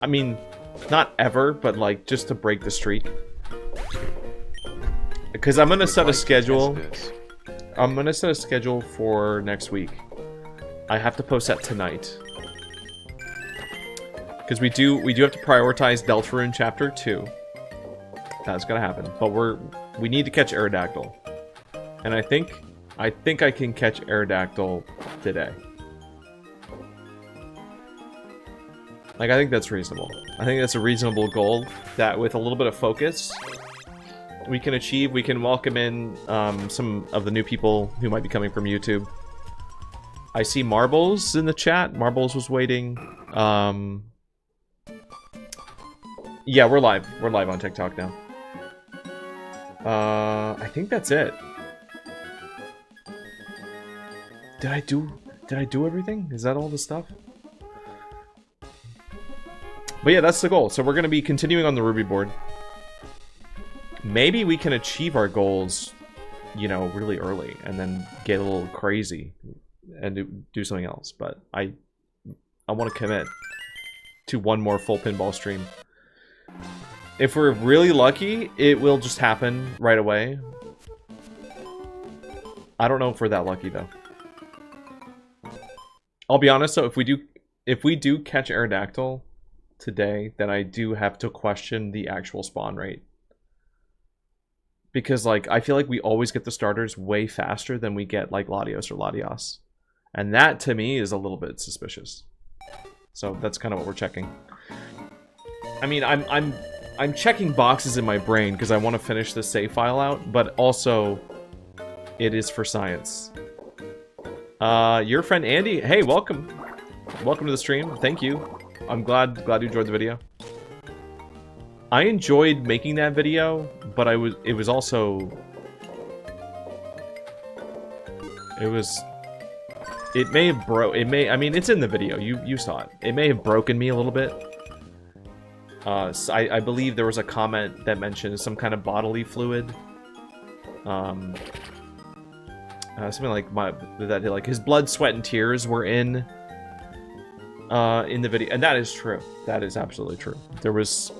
I mean, not ever, but like just to break the streak. Because I'm gonna set a schedule. I'm gonna set a schedule for next week. I have to post that tonight. Because we do have to prioritize Deltarune Chapter 2. That's gonna happen. But we need to catch Aerodactyl. And I think I can catch Aerodactyl today. Like, I think that's reasonable. I think that's a reasonable goal that with a little bit of focus we can achieve. We can welcome in some of the new people who might be coming from YouTube. I see Marbles in the chat. Marbles was waiting. Yeah, we're live. We're live on TikTok now. I think that's it. Did I do everything? Is that all the stuff? But yeah, that's the goal. So we're going to be continuing on the Ruby board. Maybe we can achieve our goals, you know, really early and then get a little crazy and do something else. But I want to commit to one more full pinball stream. If we're really lucky, it will just happen right away. I don't know if we're that lucky though. I'll be honest though, if we do catch Aerodactyl today, then I do have to question the actual spawn rate. Because, like, I feel like we always get the starters way faster than we get, like, Latios or Latias. And that, to me, is a little bit suspicious. So, that's kind of what we're checking. I mean, I'm checking boxes in my brain because I want to finish the save file out, but also, it is for science. Your friend Andy, hey, welcome. Welcome to the stream. Thank you. I'm glad you enjoyed the video. I enjoyed making that video, but it was also... It may have I mean, it's in the video. You saw it. It may have broken me a little bit. So I believe there was a comment that mentioned some kind of bodily fluid. Something like his blood, sweat, and tears were in the video, and that is true. That is absolutely true. There was...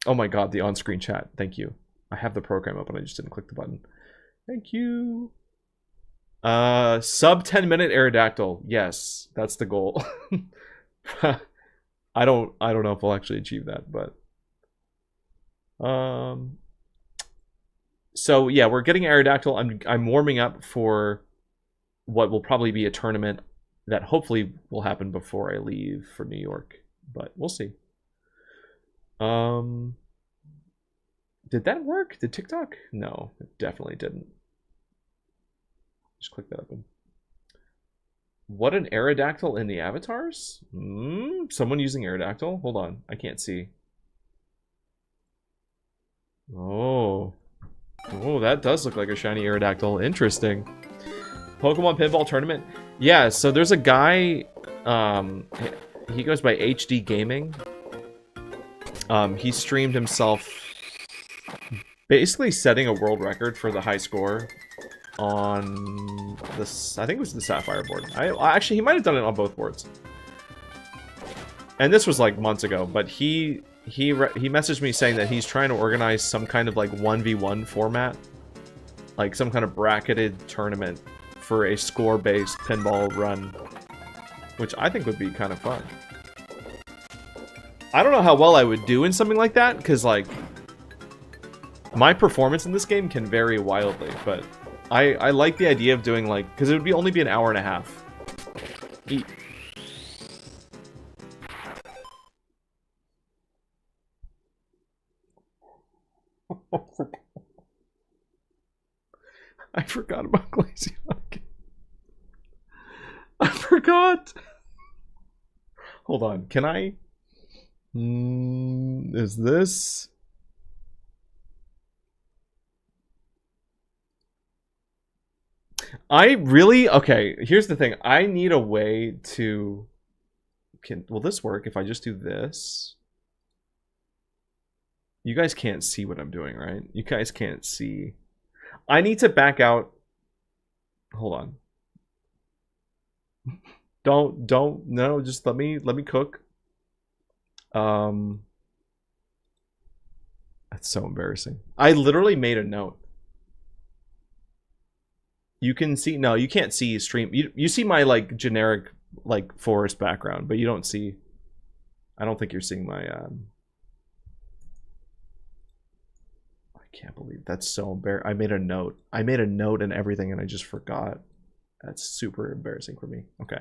Oh my god, the on-screen chat. Thank you. I have the program open, I just didn't click the button. Thank you. Sub 10-minute Aerodactyl. Yes, that's the goal. I don't know if we'll actually achieve that, but so yeah, we're getting Aerodactyl. I'm warming up for what will probably be a tournament that hopefully will happen before I leave for New York, but we'll see. Did that work? Did TikTok? No, it definitely didn't. Just click that open. What an Aerodactyl in the avatars? Someone using Aerodactyl? Hold on, I can't see. Oh, that does look like a shiny Aerodactyl. Interesting. Pokemon Pinball Tournament. Yeah, so there's a guy. He goes by HD Gaming. He streamed himself basically setting a world record for the high score on this. I think it was the Sapphire board. Actually, he might have done it on both boards. And this was like months ago, but he messaged me saying that he's trying to organize some kind of like 1v1 format, like some kind of bracketed tournament for a score-based pinball run, which I think would be kind of fun. I don't know how well I would do in something like that, because, like, my performance in this game can vary wildly, but I like the idea of doing, like, because it would only be an hour and a half. Eat. I forgot about Glacier. I forgot. Hold on, can I? Is this? Okay, here's the thing. I need a way to... Will this work if I just do this? You guys can't see what I'm doing, right? You guys can't see. I need to back out. Hold on. No, just let me cook. That's so embarrassing. I literally made a note. You can see, no, you can't see stream. You see my like generic like forest background, but you don't see. I don't think you're seeing my. I can't believe that's so embarrassing. I made a note. I made a note and everything, and I just forgot. That's super embarrassing for me. Okay.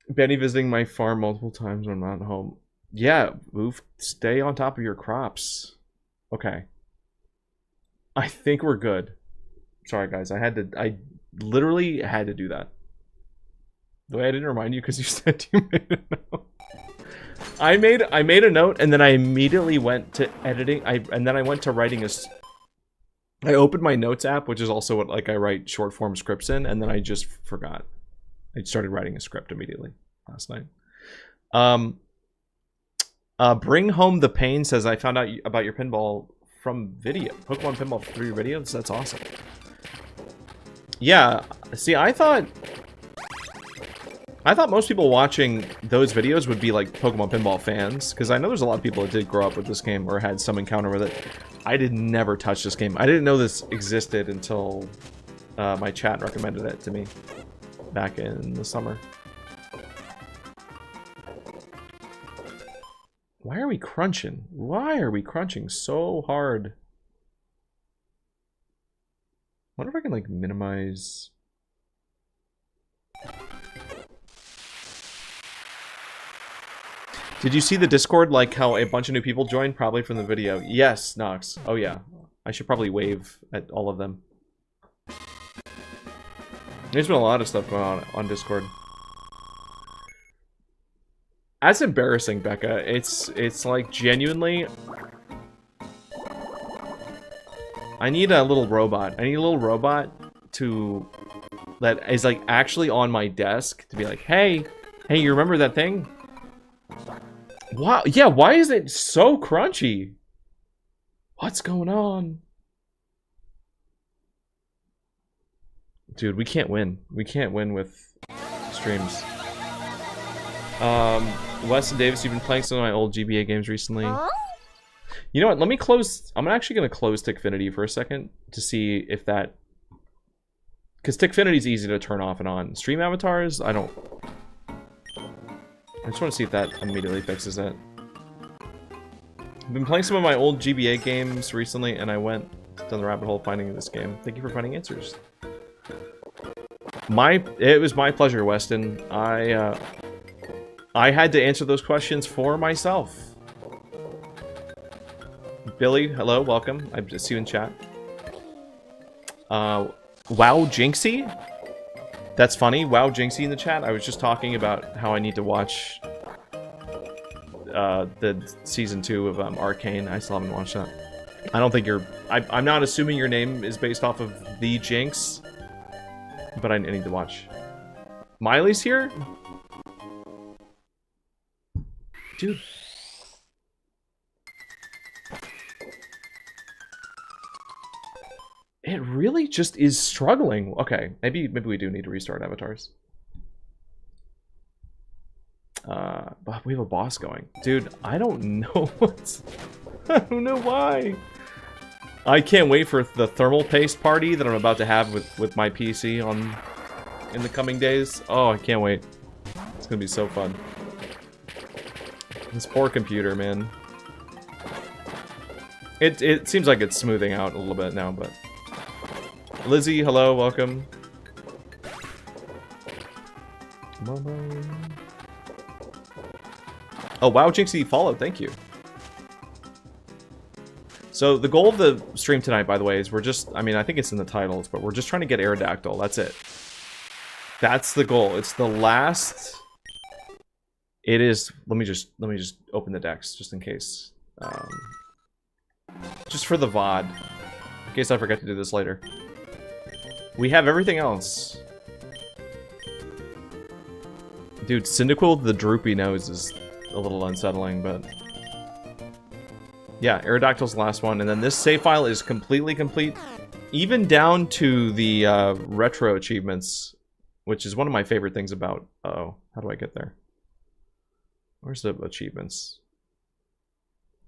Benny visiting my farm multiple times when I'm not home. Yeah, Oof, stay on top of your crops. Okay. I think we're good. Sorry, guys. I literally had to do that. The way I didn't remind you because you said you made a note. I made a note and then I immediately went to editing. And then I went to writing I opened my notes app, which is also what like I write short form scripts in, and then I just forgot. I started writing a script immediately last night. Bring Home the Pain says, I found out about your pinball from video. Pokemon pinball through your videos? That's awesome. Yeah, see, I thought most people watching those videos would be like Pokemon pinball fans, because I know there's a lot of people that did grow up with this game or had some encounter with it. I did never touch this game. I didn't know this existed until my chat recommended it to me back in the summer. Why are we crunching? Why are we crunching so hard? I wonder if I can like minimize. Did you see the Discord, like how a bunch of new people joined? Probably from the video. Yes, Nox. Oh yeah. I should probably wave at all of them. There's been a lot of stuff going on Discord. That's embarrassing, Becca. It's like genuinely. I need a little robot. I need a little robot that is like actually on my desk to be like, hey, you remember that thing? Wow, yeah, why is it so crunchy? What's going on? Dude, we can't win. We can't win with streams. Wes and Davis, you've been playing some of my old GBA games recently. You know what? Let me close. I'm actually going to close Tickfinity for a second to see if that. Because Tickfinity is easy to turn off and on. Stream avatars, I don't. I just want to see if that immediately fixes it. I've been playing some of my old GBA games recently, and I went down the rabbit hole finding this game. Thank you for finding answers. It was my pleasure, Weston. I had to answer those questions for myself. Billy, hello, welcome. I see you in chat. Wow, Jinxie? That's funny. Wow, Jinxie in the chat. I was just talking about how I need to watch the season 2 of Arcane. I still haven't watched that. I don't think you're. I'm not assuming your name is based off of the Jinx, but I need to watch. Miley's here? Dude. It really just is struggling. Okay, maybe we do need to restart avatars. But we have a boss going. Dude, I don't know what's... I don't know why. I can't wait for the thermal paste party that I'm about to have with my PC in the coming days. Oh, I can't wait. It's gonna be so fun. This poor computer, man. It seems like it's smoothing out a little bit now, but... Lizzie, hello, welcome. Oh, wow, Jinxie followed, thank you. So, the goal of the stream tonight, by the way, is we're just... I mean, I think it's in the titles, but we're just trying to get Aerodactyl, that's it. That's the goal. It's the last... It is... Let me just open the decks, just in case. Just for the VOD. In case I forget to do this later. We have everything else. Dude, Cyndaquil, the droopy nose is a little unsettling, but... Yeah, Aerodactyl's the last one, and then this save file is completely complete. Even down to the retro achievements, which is one of my favorite things about... Uh-oh, how do I get there? Where's the achievements?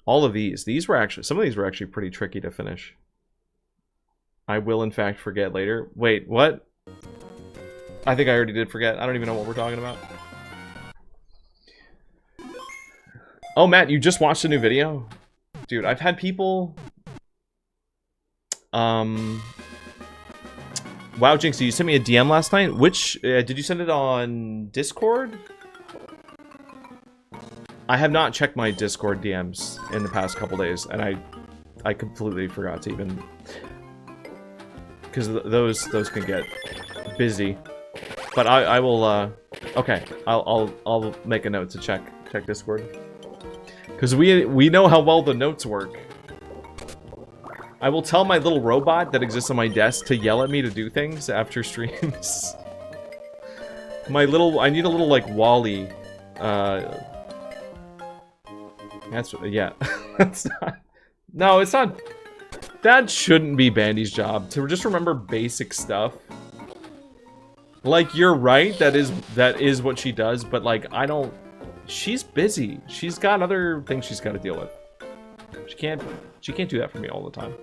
All of these. These were actually, some of these were actually pretty tricky to finish. I will in fact forget later. Wait, what? I think I already did forget. I don't even know what we're talking about. Oh, Matt, you just watched a new video? Dude, I've had people... Wow, Jinx, you sent me a DM last night? Which... did you send it on Discord? I have not checked my Discord DMs in the past couple days, and I completely forgot to even... Because those can get busy. But I will, okay, I'll make a note to check Discord. Because we know how well the notes work. I will tell my little robot that exists on my desk to yell at me to do things after streams. I need a little, like, Wall-E. That's, yeah. That's not... No, it's not... That shouldn't be Bandy's job, to just remember basic stuff. Like, you're right, that is what she does, but, like, I don't... She's busy. She's got other things she's got to deal with. She can't do that for me all the time.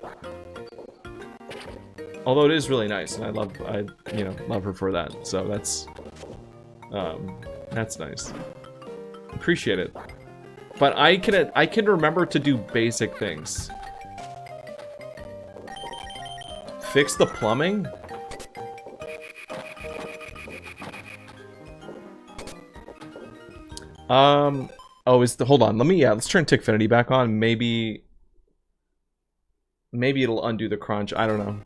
Although it is really nice, and I love her for that. So that's nice. Appreciate it. But I can remember to do basic things. Fix the plumbing? Oh, hold on, let's turn Tickfinity back on. Maybe it'll undo the crunch, I don't know.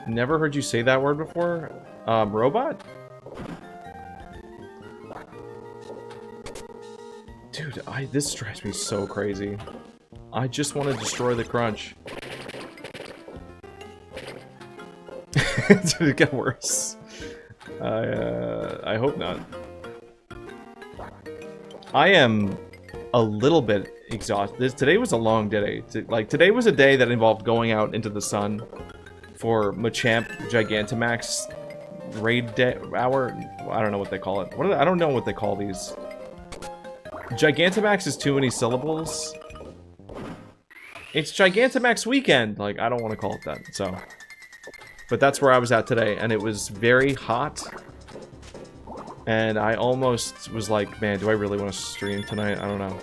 Never heard you say that word before? Robot? Dude, this drives me so crazy. I just want to destroy the crunch. Did it get worse? I hope not. I am a little bit exhausted. Today was a long day. Like, today was a day that involved going out into the sun for Machamp Gigantamax raid day hour. I don't know what they call it. I don't know what they call these. Gigantamax is too many syllables. It's Gigantamax weekend. Like, I don't want to call it that. So, but that's where I was at today, and it was very hot. And I almost was like, man, do I really want to stream tonight? I don't know.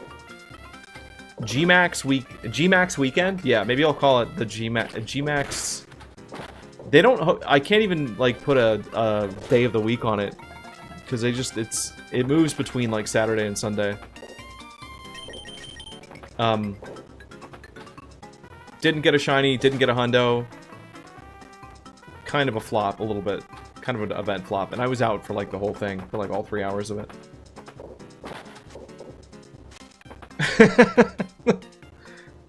Gmax weekend? Yeah, maybe I'll call it the Gmax. They don't, I can't even, like, put a day of the week on it. Because it moves between, like, Saturday and Sunday. Didn't get a shiny, didn't get a hundo. Kind of a flop, a little bit. Kind of an event flop. And I was out for, like, the whole thing. For, like, all 3 hours of it.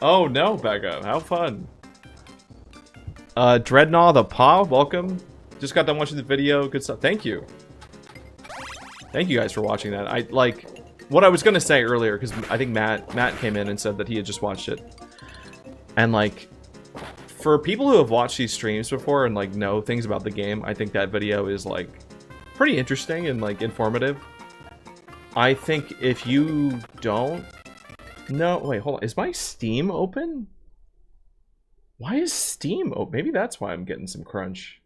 Oh, no, Becca. How fun. Dreadnought the Paw, welcome. Just got done watching the video. Good stuff. Thank you. Thank you guys for watching that. What I was gonna say earlier, because I think Matt came in and said that he had just watched it. And, like, for people who have watched these streams before and, like, know things about the game, I think that video is, like, pretty interesting and, like, informative. I think if you don't... No, wait, hold on. Is my Steam open? Why is Steam open? Maybe that's why I'm getting some crunch.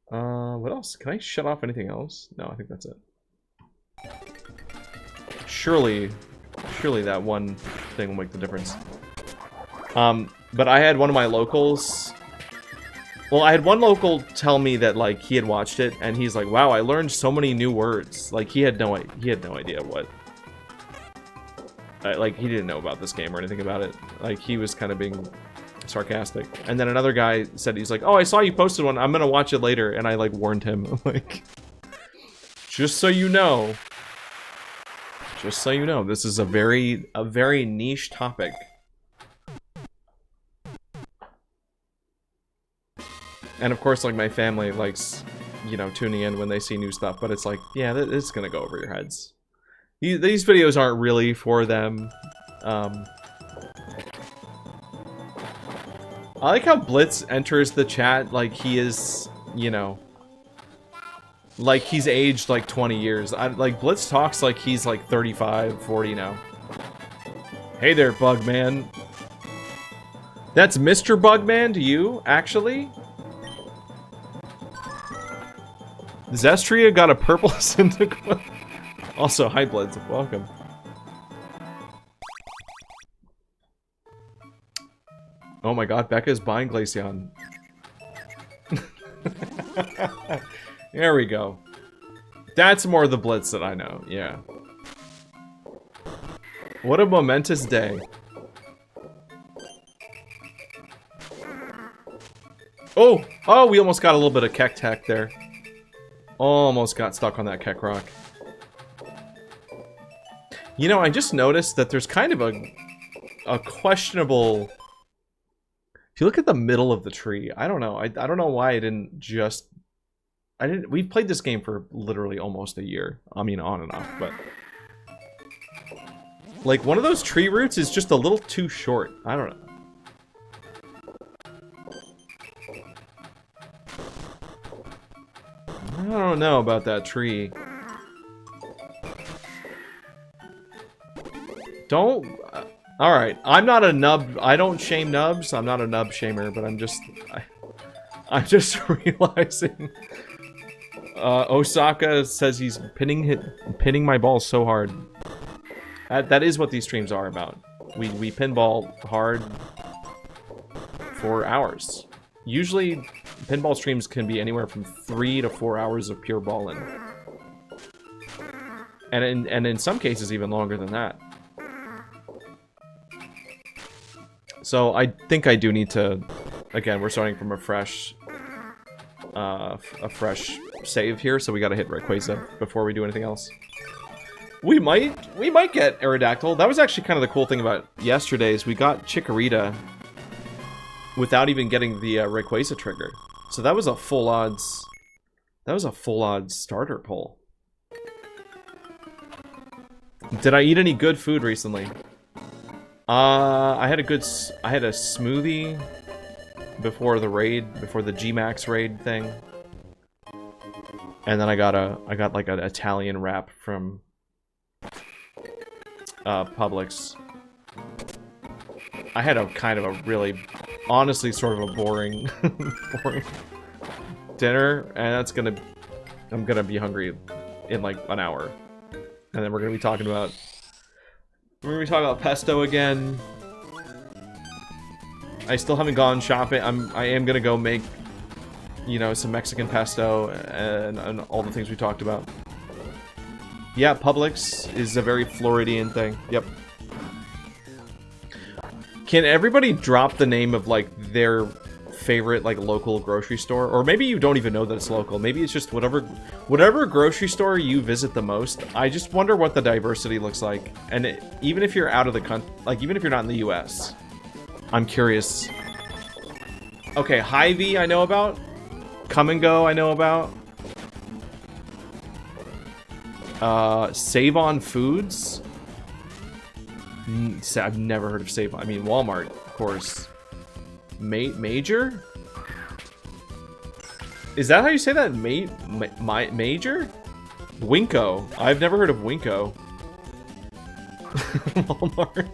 What else? Can I shut off anything else? No, I think that's it. Surely that one thing will make the difference. But I had one of my locals... Well, I had one local tell me that, like, he had watched it, and he's like, wow, I learned so many new words. Like, he had no idea what... like, he didn't know about this game or anything about it. Like, he was kind of being sarcastic. And then another guy said, he's like, oh, I saw you posted one, I'm gonna watch it later. And I, like, warned him. I'm like, just so you know, this is a very niche topic. And of course, like, my family likes, you know, tuning in when they see new stuff, but it's like, yeah, it's gonna go over your heads. These videos aren't really for them. I like how Blitz enters the chat like he is, you know, Like he's aged like 20 years. Like Blitz talks like he's like 35, 40 now. Hey there, Bugman. That's Mr. Bugman to you, actually? Zestria got a purple Cyndaquil. Also, hi Blitz, welcome. Oh my god, Becca's buying Glaceon. There we go. That's more the Blitz that I know, yeah. What a momentous day. Oh! Oh, we almost got a little bit of Keck Tech there. Almost got stuck on that Keck Rock. You know, I just noticed that there's kind of a questionable... If you look at the middle of the tree, I don't know. I don't know why I didn't just... We've played this game for literally almost a year. I mean, on and off, but... Like, one of those tree roots is just a little too short. I don't know. I don't know about that tree. Don't... Alright, I'm not a nub... I don't shame nubs. I'm not a nub shamer, but I'm just... I'm just realizing... Osaka says he's pinning my balls so hard. That is what these streams are about. We pinball hard for hours. Usually, pinball streams can be anywhere from 3 to 4 hours of pure balling. And in some cases, even longer than that. So I think I do need to... Again, we're starting from a fresh save here, so we gotta hit Rayquaza before we do anything else. We might get Aerodactyl. That was actually kind of the cool thing about yesterday's. We got Chikorita without even getting the Rayquaza trigger. So that was a full odds... That was a full odds starter pull. Did I eat any good food recently? I had a smoothie before the raid, before the G-Max raid thing. And then I got like an Italian wrap from Publix. I had a kind of a really, honestly, sort of a boring dinner, and I'm gonna be hungry in like an hour. And then we're gonna be talking about pesto again. I still haven't gone shopping. I am gonna go make, you know, some Mexican pesto and all the things we talked about. Yeah, Publix is a very Floridian thing. Yep. Can everybody drop the name of like their favorite like local grocery store? Or maybe you don't even know that it's local. Maybe it's just whatever grocery store you visit the most. I just wonder what the diversity looks like. And even if you're out of the country, like even if you're not in the US, I'm curious. Okay, Hy-Vee I know about. Come and Go I know about. Save On Foods. I've never heard of Save On. I mean, Walmart, of course. Major? Is that how you say that? Major? Winko. I've never heard of Winko. Walmart.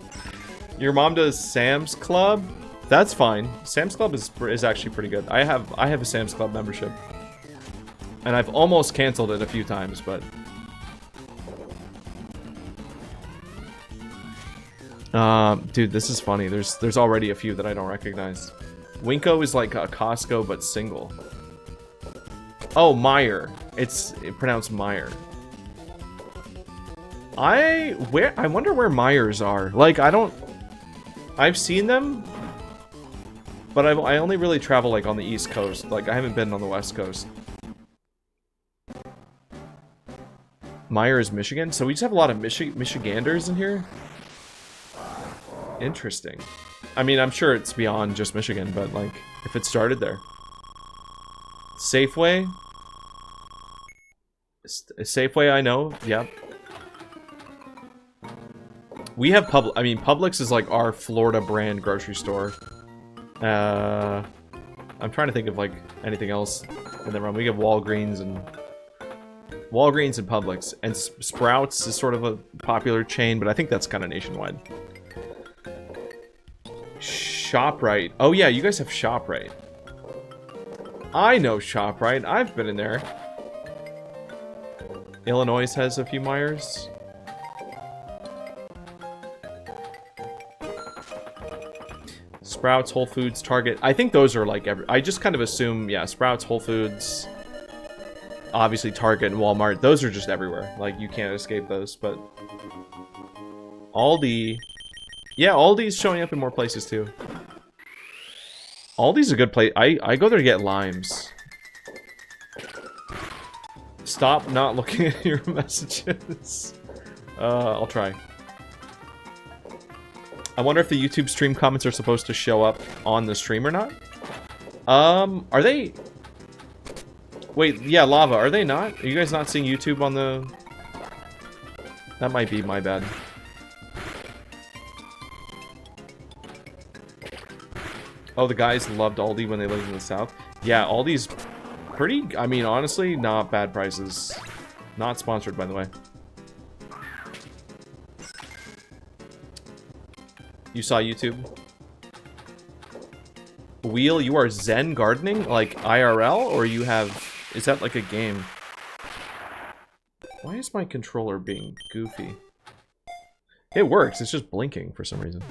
Your mom does Sam's Club? That's fine. Sam's Club is actually pretty good. I have a Sam's Club membership. And I've almost canceled it a few times, but... dude, this is funny. There's already a few that I don't recognize. Winko is like a Costco, but single. Oh, Meyer. It's pronounced Meyer. I wonder where Meyers are. Like, I've seen them, but I only really travel like on the East Coast. Like, I haven't been on the West Coast. Meyer is Michigan, so we just have a lot of Michiganders in here. Interesting. I mean, I'm sure it's beyond just Michigan, but like, if it started there. Safeway? Safeway, I know. Yep. We have Publix is like our Florida brand grocery store. I'm trying to think of like anything else in the run. We have Walgreens and Walgreens and Publix. And Sprouts is sort of a popular chain, but I think that's kind of nationwide. ShopRite. Oh yeah, you guys have ShopRite. I know ShopRite. I've been in there. Illinois has a few Myers. Sprouts, Whole Foods, Target. I think those are like I just kind of assume, yeah, Sprouts, Whole Foods, obviously Target and Walmart. Those are just everywhere. Like, you can't escape those, but Aldi. Yeah, Aldi's showing up in more places too. Aldi's a good place. I go there to get limes. Stop not looking at your messages. I'll try. I wonder if the YouTube stream comments are supposed to show up on the stream or not. Are they... Wait, yeah, Lava, are they not? Are you guys not seeing YouTube on the... That might be my bad. Oh, the guys loved Aldi when they lived in the South. Yeah, Aldi's pretty... I mean, honestly, not bad prices. Not sponsored, by the way. You saw YouTube? Wheel, you are Zen gardening? Like IRL? Or you have... Is that like a game? Why is my controller being goofy? It works, it's just blinking for some reason.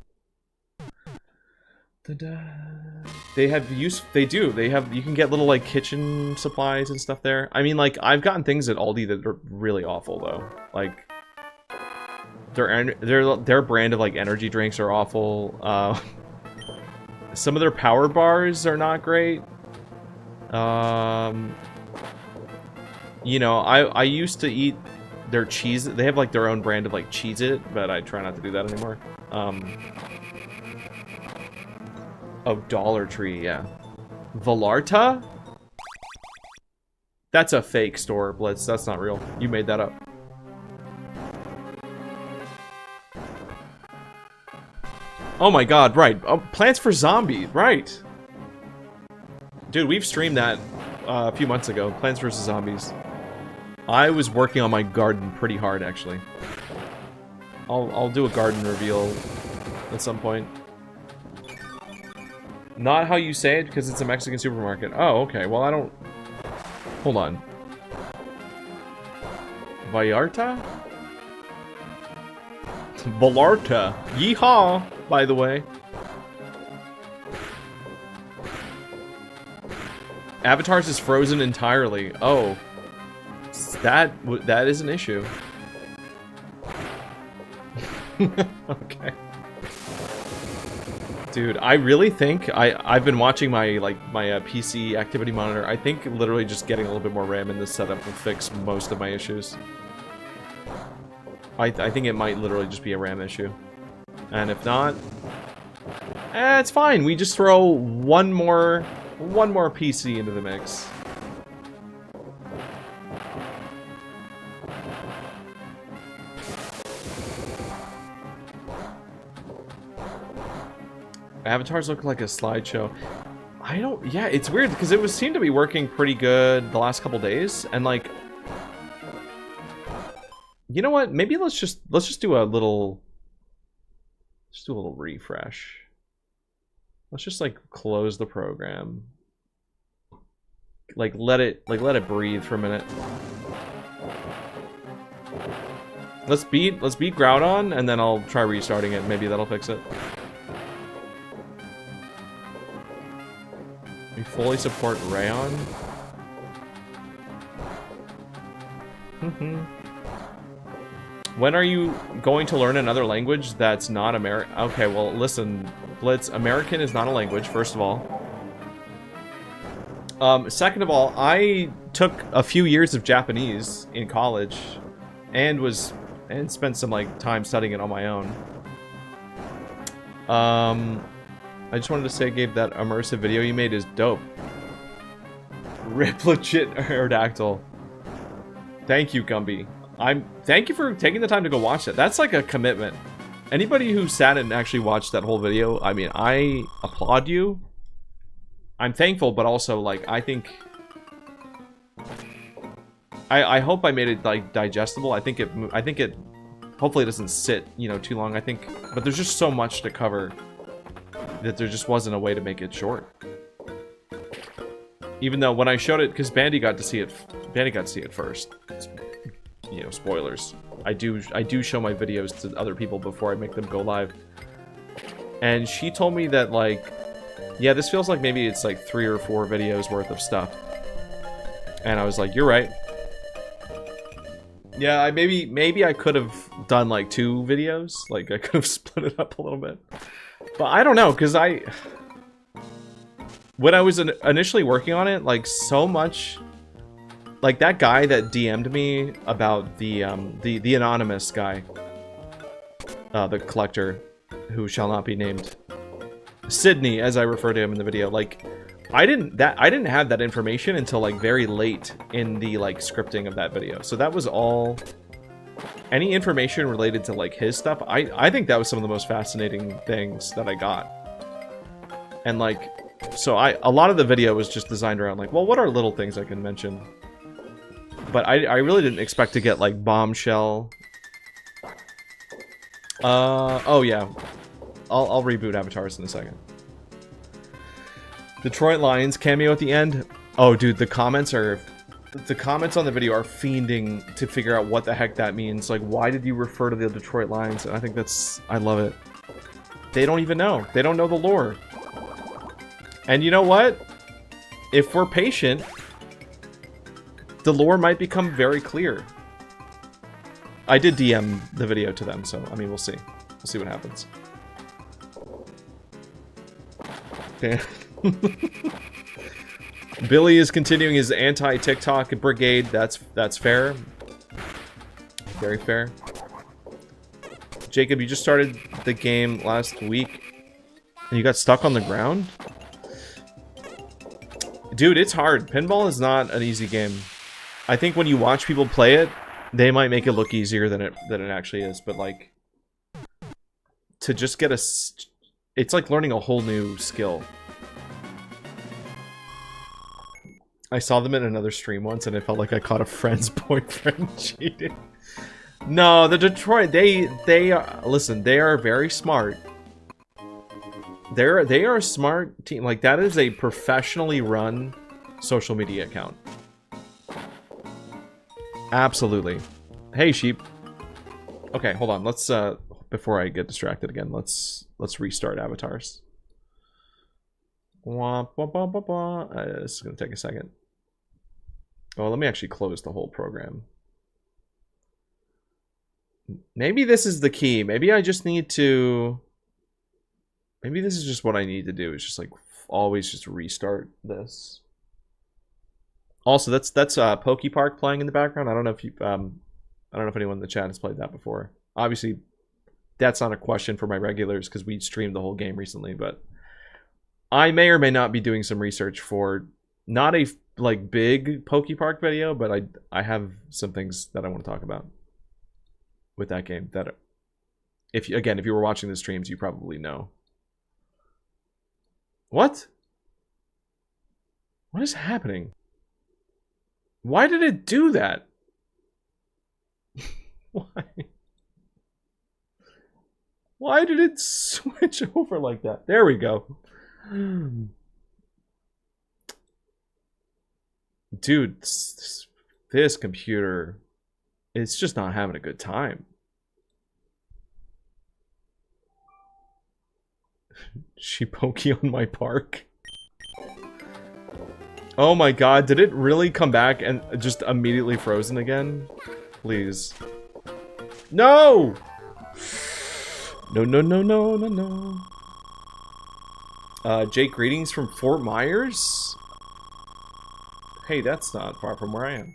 They have use... They do. They have... You can get little, like, kitchen supplies and stuff there. I mean, like, I've gotten things at Aldi that are really awful, though. Like... Their brand of, like, energy drinks are awful. Some of their power bars are not great. You know, I used to eat their cheese. They have, like, their own brand of, like, Cheez-It, but I try not to do that anymore. Oh, Dollar Tree, yeah. Vallarta? That's a fake store, Blitz. That's not real. You made that up. Oh my god, right. Oh, Plants for Zombies, right. Dude, we've streamed that a few months ago. Plants vs. Zombies. I was working on my garden pretty hard, actually. I'll do a garden reveal at some point. Not how you say it, because it's a Mexican supermarket. Oh, okay. Well, I don't... Hold on. Vallarta? Vallarta. Yeehaw, by the way. Avatars is frozen entirely. Oh. That is an issue. Okay. Dude, I really think I've been watching my PC activity monitor. I think literally just getting a little bit more RAM in this setup will fix most of my issues. I think it might literally just be a RAM issue. And if not, it's fine. We just throw one more PC into the mix. Avatars look like a slideshow. Yeah, it's weird because it seemed to be working pretty good the last couple days, and like, you know what? Maybe let's just do a little, refresh. Let's just like close the program, like let it breathe for a minute. Let's beat Groudon, and then I'll try restarting it. Maybe that'll fix it. We fully support Rayon. When are you going to learn another language that's not American? Okay, well, listen, Blitz, American is not a language, first of all. Second of all, I took a few years of Japanese in college and spent some like time studying it on my own. I just wanted to say, Gabe, that immersive video you made is dope. Rip legit Aerodactyl. Thank you, Gumby. Thank you for taking the time to go watch that. That's like a commitment. Anybody who sat and actually watched that whole video, I mean, I applaud you. I'm thankful, but also, like, I think... I hope I made it like digestible. I think it hopefully it doesn't sit, you know, too long. I think, but there's just so much to cover that there just wasn't a way to make it short. Even though when I showed it, because Bandy got to see it first. You know, spoilers. I do show my videos to other people before I make them go live. And she told me that, like, yeah, this feels like maybe it's like 3 or 4 videos worth of stuff. And I was like, you're right. Yeah, maybe I could have done like 2 videos. Like, I could have split it up a little bit. But I don't know, because when I was initially working on it, like, so much... Like, that guy that DM'd me about the anonymous guy. The collector, who shall not be named. Sydney, as I refer to him in the video. Like, I didn't have that information until, like, very late in the, like, scripting of that video. So that was all... Any information related to, like, his stuff, I think that was some of the most fascinating things that I got. And, like, so a lot of the video was just designed around, like, well, what are little things I can mention? But I really didn't expect to get, like, Bombshell. Oh, yeah. I'll reboot Avatars in a second. Detroit Lions cameo at the end. Oh, dude, the comments on the video are fiending to figure out what the heck that means. Like, why did you refer to the Detroit Lions? And I think I love it. They don't even know. They don't know the lore. And you know what? If we're patient, the lore might become very clear. I did DM the video to them, so, I mean, we'll see. We'll see what happens. Okay. Billy is continuing his anti-TikTok brigade. That's fair. Very fair. Jacob, you just started the game last week, and you got stuck on the ground? Dude, it's hard. Pinball is not an easy game. I think when you watch people play it, they might make it look easier than it actually is. But, like, to just get it's like learning a whole new skill. I saw them in another stream once, and it felt like I caught a friend's boyfriend cheating. No, the Detroit, they are, listen, they are very smart. They are a smart team. Like, that is a professionally run social media account. Absolutely. Hey, sheep. Okay, hold on. Let's before I get distracted again, let's restart Avatars. This is gonna take a second. Oh, let me actually close the whole program. Maybe this is the key. Maybe I just need to... Maybe this is just what I need to do. Is just like always just restart this. Also, that's PokePark playing in the background. I don't know if you I don't know if anyone in the chat has played that before. Obviously, that's not a question for my regulars because we streamed the whole game recently, but I may or may not be doing some research for not a like big PokePark video, but I have some things that I want to talk about with that game that if you were watching the streams, you probably know. What? What is happening? Why did it do that? Why? Why did it switch over like that? There we go. Dude, this computer, it's just not having a good time. She pokey on my park. Oh my god, did it really come back and just immediately frozen again? Please. No! No, no, no, no, no, no. Jake, greetings from Fort Myers? Hey, that's not far from where I am.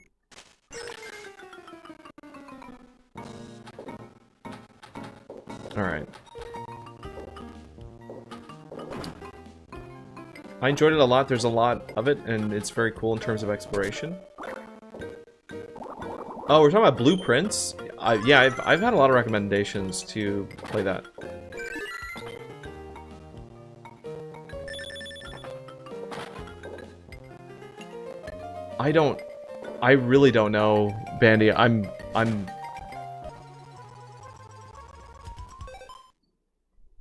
Alright. I enjoyed it a lot. There's a lot of it, and it's very cool in terms of exploration. Oh, we're talking about Blueprints? Yeah, I've had a lot of recommendations to play that. I really don't know, Bandy. I'm...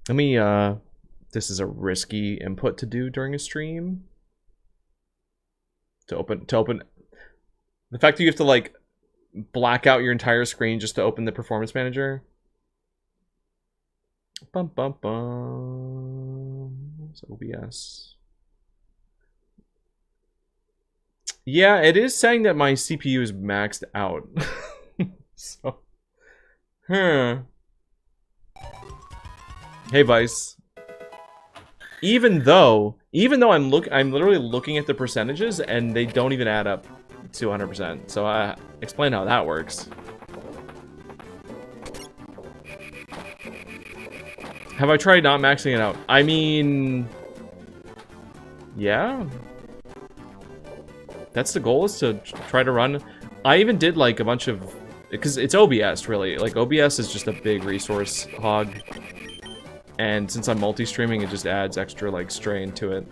Let me, this is a risky input to do during a stream. To open... The fact that you have to, like, black out your entire screen just to open the performance manager. Bum bum bum. It's OBS. Yeah, it is saying that my CPU is maxed out. So, Hey Vice. Even though I'm literally looking at the percentages and they don't even add up to 100%. So explain how that works. Have I tried not maxing it out? I mean, yeah. That's the goal, is to try to run. I even did like a bunch of, because it's OBS really. Like OBS is just a big resource hog. And since I'm multi-streaming, it just adds extra like strain to it.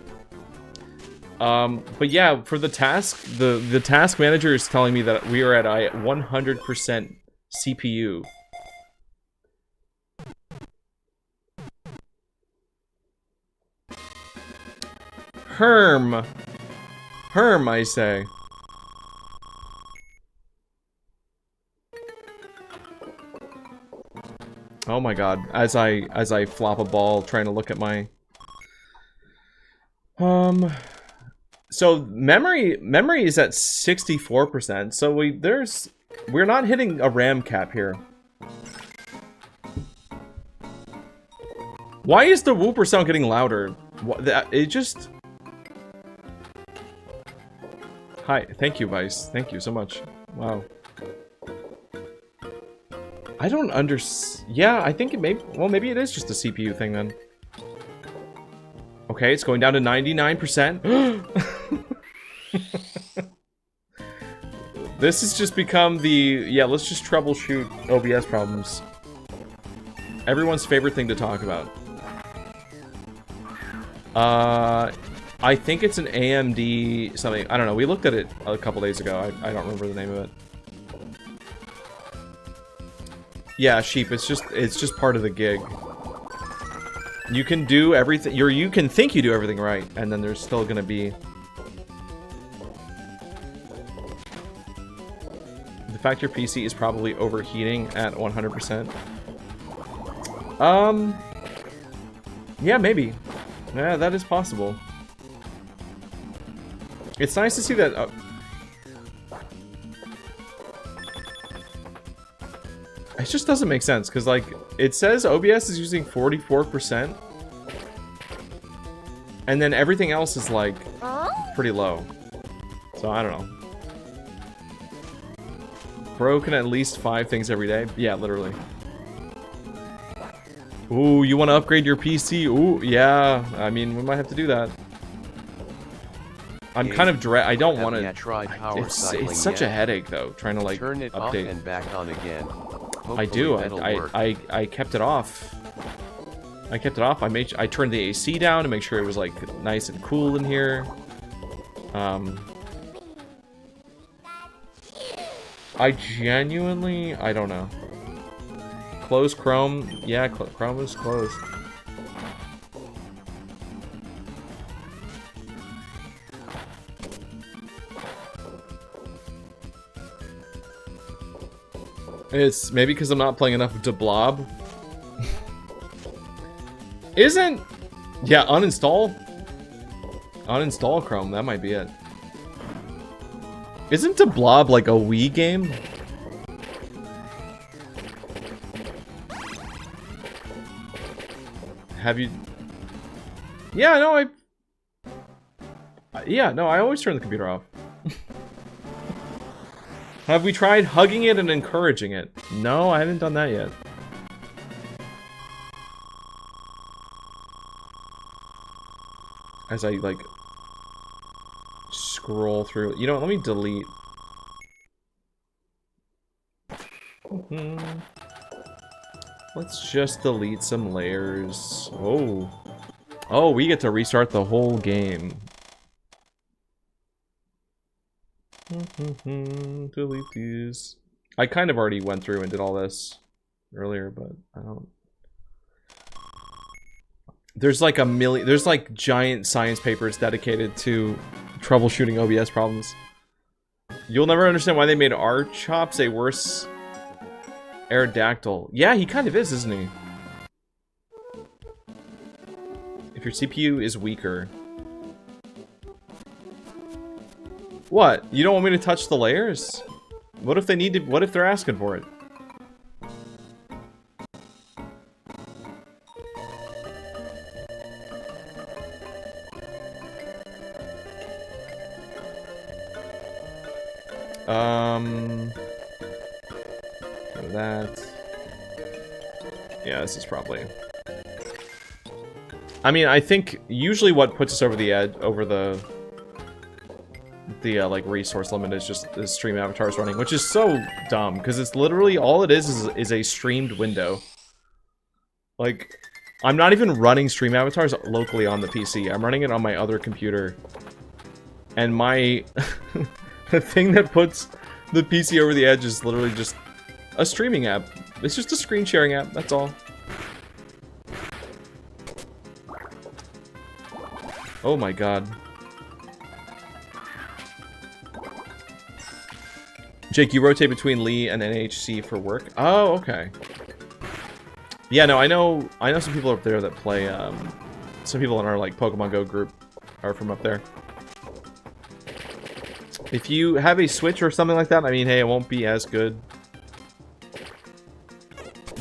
But yeah, for the task, the task manager is telling me that we are at a 100% CPU. Herm, I say. Oh my god, as I flop a ball trying to look at my so memory is at 64%. So we're not hitting a RAM cap here. Why is the whooper sound getting louder? It just... Hi, thank you, Vice. Thank you so much. Wow. I don't yeah, I think it may... Well, maybe it is just a CPU thing, then. Okay, it's going down to 99%. This has just become the... Yeah, let's just troubleshoot OBS problems. Everyone's favorite thing to talk about. I think it's an AMD something. I don't know. We looked at it a couple days ago. I don't remember the name of it. Yeah, Sheep. It's just part of the gig. You can do everything. You can think you do everything right, and then there's still gonna be the fact your PC is probably overheating at 100%. Yeah, maybe. Yeah, that is possible. It's nice to see that... It just doesn't make sense, because, like, it says OBS is using 44%. And then everything else is, like, pretty low. So, I don't know. Broken at least 5 things every day? Yeah, literally. Ooh, you want to upgrade your PC? Ooh, yeah. I mean, we might have to do that. I'm kind of I don't want to. It's such a headache though, trying to like turn it update. Off and back on again. I do. I kept it off. I kept it off. I turned the AC down to make sure it was like nice and cool in here. I genuinely, I don't know. Close Chrome. Yeah, Chrome is closed. It's maybe because I'm not playing enough of Blob. Isn't... Yeah, uninstall. Uninstall Chrome, that might be it. Isn't Blob like a Wii game? Have you... Yeah, no, yeah, no, I always turn the computer off. Have we tried hugging it and encouraging it? No, I haven't done that yet. As I, like, scroll through... You know what, let me delete. Let's just delete some layers. Oh. Oh, we get to restart the whole game. Delete these. I kind of already went through and did all this earlier, but I don't. There's like there's like giant science papers dedicated to troubleshooting OBS problems. You'll never understand why they made our chops a worse Aerodactyl. Yeah, he kind of is, isn't he? If your CPU is weaker. What? You don't want me to touch the layers? What if they need to? What if they're asking for it? Go to that. Yeah, this is probably. I mean, I think usually what puts us over the edge, over the like resource limit is just the stream avatars running, which is so dumb because it's literally all it is a streamed window. Like, I'm not even running stream avatars locally on the PC. I'm running it on my other computer, and my the thing that puts the PC over the edge is literally just a streaming app. It's just a screen sharing app. That's all. Oh my god. Jake, you rotate between Lee and NHC for work? Oh, okay. Yeah, no, I know some people up there that play, some people in our, like, Pokemon Go group are from up there. If you have a Switch or something like that, I mean, hey, it won't be as good.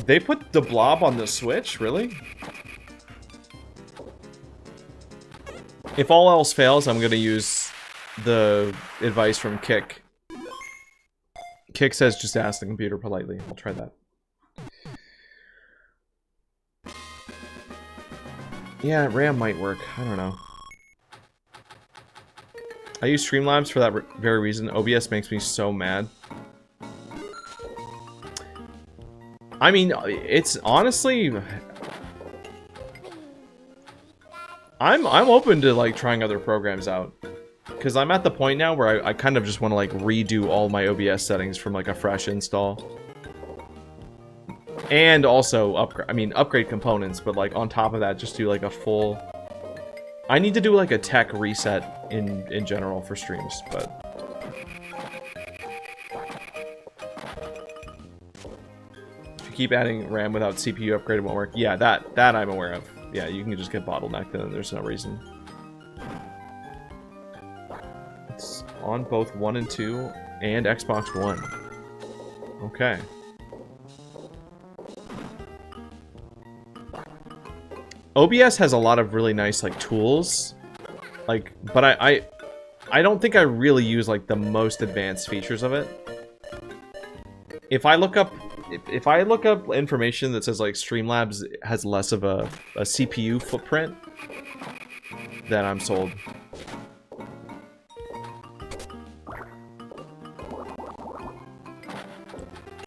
They put the blob on the Switch? Really? If all else fails, I'm gonna use the advice from Kick. Kick says just ask the computer politely. I'll try that. Yeah, RAM might work. I don't know. I use Streamlabs for that very reason. OBS makes me so mad. I mean, it's honestly... I'm open to, like, trying other programs out. Because I'm at the point now where I kind of just want to, like, redo all my OBS settings from, like, a fresh install. And also, upgrade components, but, like, on top of that, just do, like, a full... I need to do, like, a tech reset in general for streams, but... If you keep adding RAM without CPU upgrade, it won't work. Yeah, that I'm aware of. Yeah, you can just get bottlenecked and there's no reason. It's on both 1 and 2 and Xbox One. Okay. OBS has a lot of really nice, like, tools. Like, but I don't think I really use, like, the most advanced features of it. If I look up information that says, like, Streamlabs has less of a CPU footprint, then I'm sold.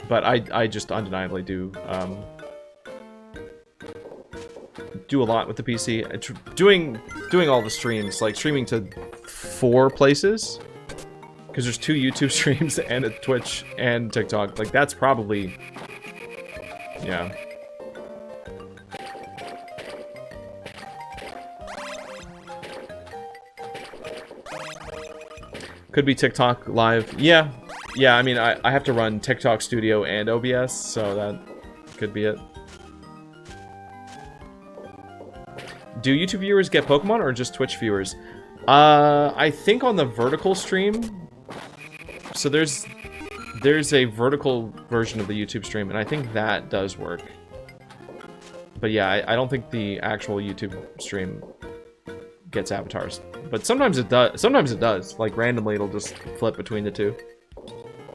But I just undeniably do a lot with the PC. Doing all the streams, like streaming to 4 places, because there's 2 YouTube streams and a Twitch and TikTok. Like, that's probably, yeah. Could be TikTok live. Yeah. Yeah, I mean, I have to run TikTok Studio and OBS, so that could be it. Do YouTube viewers get Pokemon or just Twitch viewers? I think on the vertical stream, so there's a vertical version of the YouTube stream, and I think that does work. But yeah, I don't think the actual YouTube stream gets avatars. But sometimes it does. Sometimes it does. Like, randomly, it'll just flip between the two.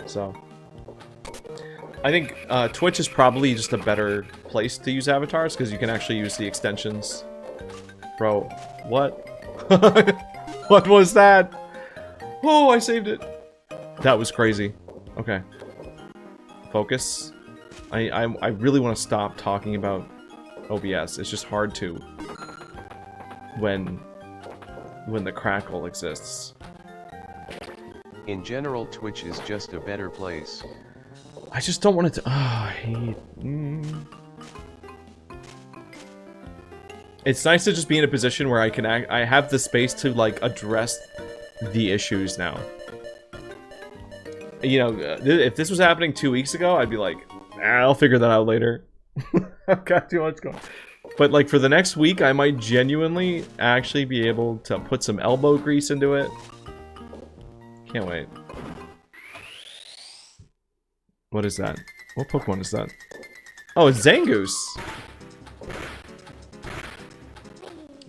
So, I think Twitch is probably just a better place to use avatars, because you can actually use the extensions. Bro, what? What was that? Oh, I saved it. That was crazy. Okay. Focus. I really want to stop talking about OBS. It's just hard to when the crackle exists. In general, Twitch is just a better place. I just don't want it to... Oh, I hate... It's nice to just be in a position where I can I have the space to, like, address the issues now. You know, if this was happening 2 weeks ago, I'd be like, I'll figure that out later. I've got too much going. But, like, for the next week, I might genuinely actually be able to put some elbow grease into it. Can't wait. What is that? What Pokemon is that? Oh, it's Zangoose!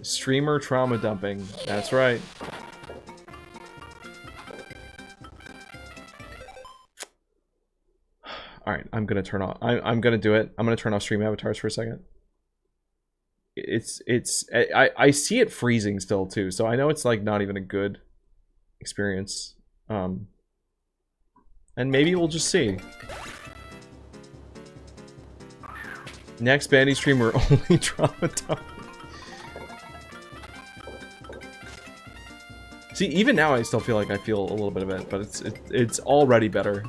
Streamer trauma dumping. That's right. Alright, I'm gonna turn off... I'm gonna do it. I'm gonna turn off stream avatars for a second. I see it freezing still, too, so I know it's, like, not even a good experience. And maybe we'll just see. Next Bandy streamer only traumatized. See, even now I still feel like I feel a little bit of it, but it's already better.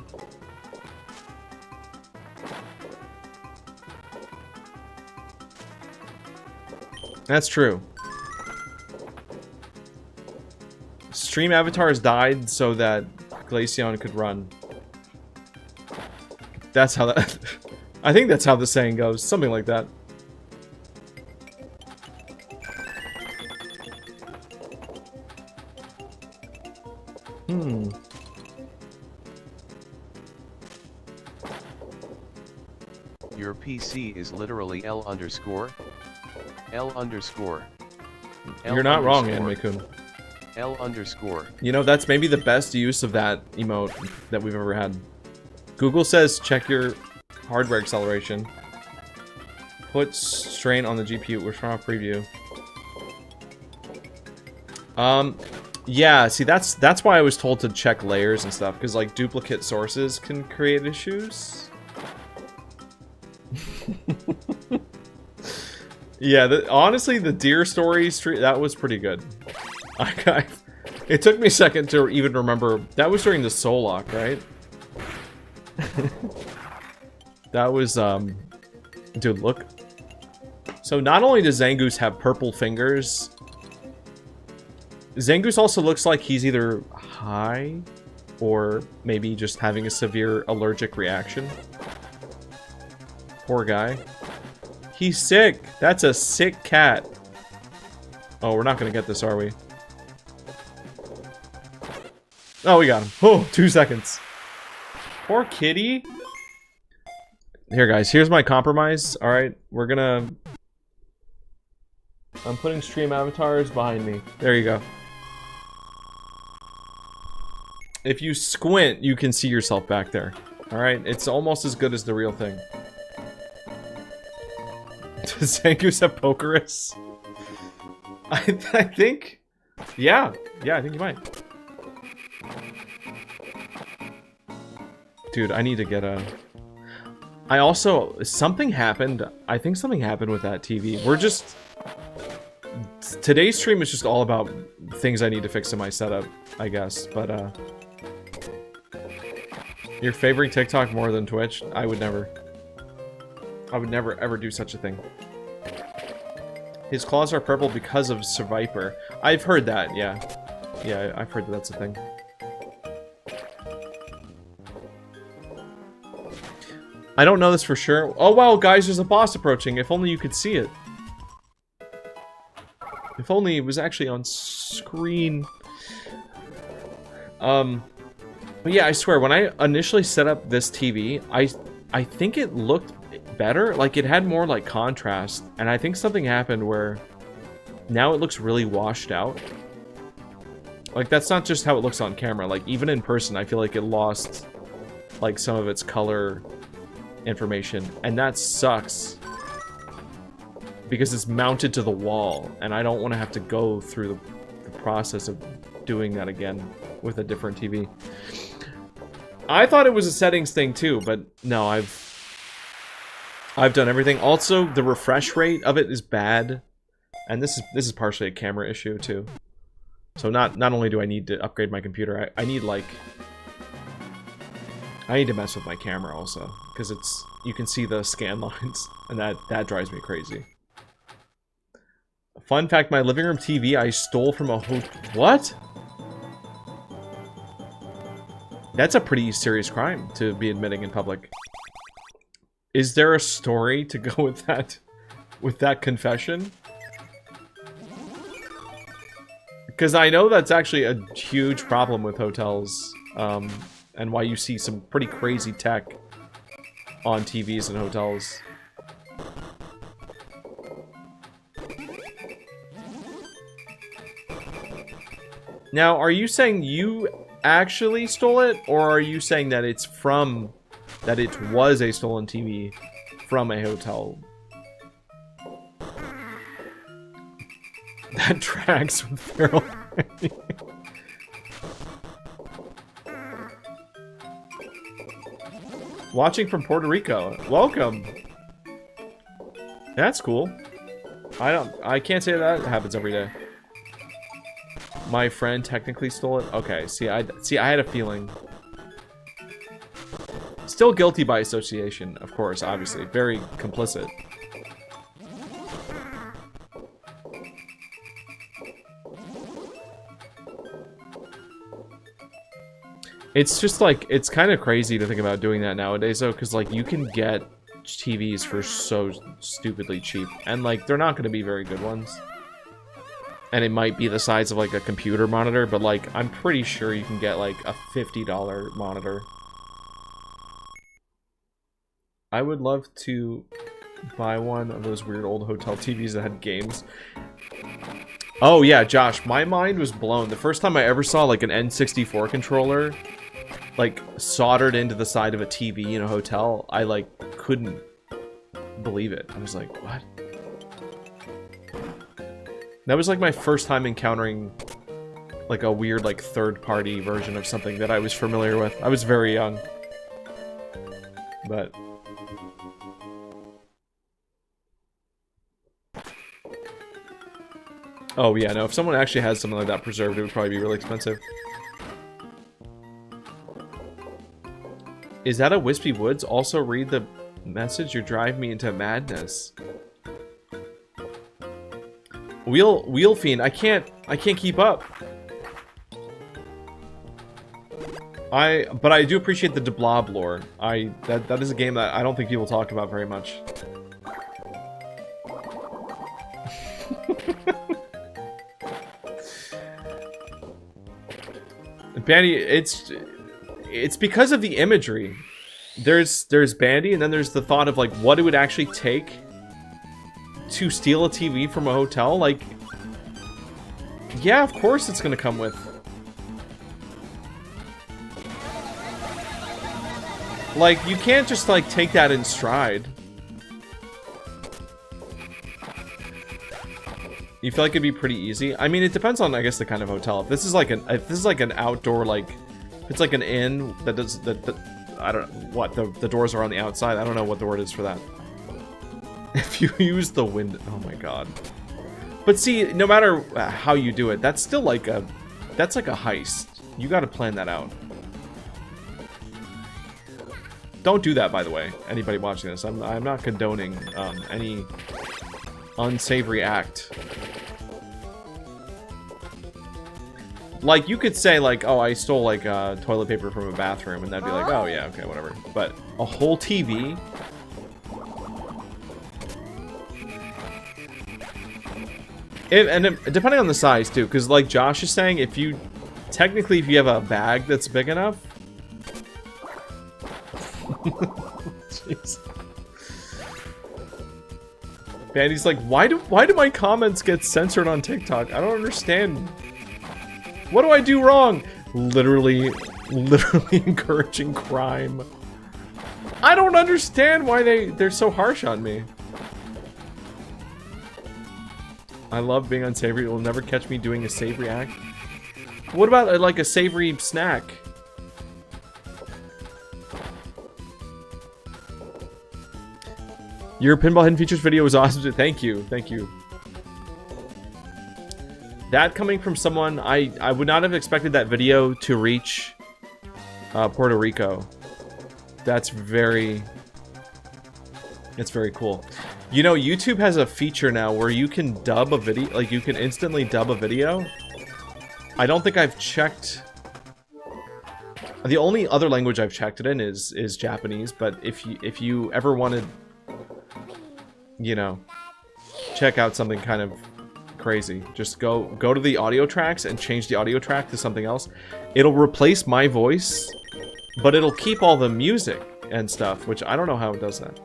That's true. Stream avatars died so that Glaceon could run. That's how that... I think that's how the saying goes. Something like that. Your PC is literally L underscore? L underscore. You're not wrong, Anime-kun. L underscore. You know, that's maybe the best use of that emote that we've ever had. Google says check your hardware acceleration. Put strain on the GPU. We're trying to preview. Yeah, see, that's why I was told to check layers and stuff, because, like, duplicate sources can create issues. Yeah, honestly, the deer story that was pretty good. It took me a second to even remember. That was during the Solok, right? That was, dude, look. So not only does Zangoose have purple fingers, Zangoose also looks like he's either high or maybe just having a severe allergic reaction. Poor guy. He's sick. That's a sick cat. Oh, we're not gonna get this, are we? Oh, we got him. Oh, 2 seconds. Poor kitty. Here, guys. Here's my compromise. Alright, we're gonna... I'm putting stream avatars behind me. There you go. If you squint, you can see yourself back there. Alright? It's almost as good as the real thing. Does Zangoose have Pokerus? I think... Yeah. Yeah, I think you might. Dude, I need to get a... I also... Something happened. I think something happened with that TV. We're just... Today's stream is just all about things I need to fix in my setup, I guess. But, you're favoring TikTok more than Twitch? I would never. I would never, ever do such a thing. His claws are purple because of Survivor. I've heard that, yeah. Yeah, I've heard that that's a thing. I don't know this for sure. Oh, wow, guys, there's a boss approaching. If only you could see it. If only it was actually on screen. But yeah, I swear, when I initially set up this TV, I think it looked better. Like, it had more, like, contrast. And I think something happened where now it looks really washed out. Like, that's not just how it looks on camera. Like, even in person, I feel like it lost, like, some of its color information. And that sucks. Because it's mounted to the wall. And I don't want to have to go through the process of doing that again with a different TV. I thought it was a settings thing too, but no, I've done everything. Also, the refresh rate of it is bad, and this is partially a camera issue too. So not only do I need to upgrade my computer, I need like... I need to mess with my camera also, because it's... You can see the scan lines, and that drives me crazy. Fun fact, my living room TV I stole from a What? That's a pretty serious crime to be admitting in public. Is there a story to go with that confession? Because I know that's actually a huge problem with hotels, and why you see some pretty crazy tech on TVs in hotels. Now, are you saying you actually stole it, or are you saying that it's from... that it was a stolen TV from a hotel? That tracks with feral. Watching from Puerto Rico. Welcome. That's cool. I can't say that happens every day. My friend technically stole it. Okay, see I had a feeling. Still guilty by association, of course, obviously. Very complicit. It's just like, it's kind of crazy to think about doing that nowadays though, because like you can get TVs for so stupidly cheap, and like they're not going to be very good ones. And it might be the size of like a computer monitor, but like I'm pretty sure you can get like a $50 monitor. I would love to buy one of those weird old hotel TVs that had games. Oh yeah, Josh, my mind was blown. The first time I ever saw like an N64 controller like soldered into the side of a TV in a hotel, I like couldn't believe it. I was like, what? That was like my first time encountering like a weird like third-party version of something that I was familiar with. I was very young. But oh yeah, no, if someone actually has something like that preserved, it would probably be really expensive. Is that a Wispy Woods? Also read the message, you drive me into madness. Wheel Fiend, I can't keep up. But I do appreciate the DeBlob lore. That is a game that I don't think people talk about very much. Bandy, it's because of the imagery. There's Bandy, and then there's the thought of like what it would actually take to steal a TV from a hotel. Like, yeah, of course it's gonna come with. Like, you can't just like take that in stride. You feel like it'd be pretty easy? I mean, it depends on, I guess, the kind of hotel. If this is like an outdoor, like, if it's like an inn that does I don't know what the doors are on the outside. I don't know what the word is for that. If you use the window, oh my god. But see, no matter how you do it, that's still like that's like a heist. You got to plan that out. Don't do that, by the way. Anybody watching this, I'm not condoning any unsavory act. Like, you could say, like, oh, I stole, like, toilet paper from a bathroom, and that'd be like, oh, yeah, okay, whatever. But a whole TV? And depending on the size, too, because, like Josh is saying, if you have a bag that's big enough... Jeez. Bandy's like, why do my comments get censored on TikTok? I don't understand. What do I do wrong? Literally encouraging crime. I don't understand why they're so harsh on me. I love being unsavory. It will never catch me doing a savory act. What about like a savory snack? Your Pinball Hidden Features video was awesome. Thank you. Thank you. That coming from someone, I would not have expected that video to reach Puerto Rico. It's very cool. You know, YouTube has a feature now where you can dub a video, like you can instantly dub a video. I don't think I've checked. The only other language I've checked it in is Japanese, but if you ever wanted, you know, check out something kind of crazy, just go to the audio tracks and change the audio track to something else. It'll replace my voice, but it'll keep all the music and stuff, which I don't know how it does that.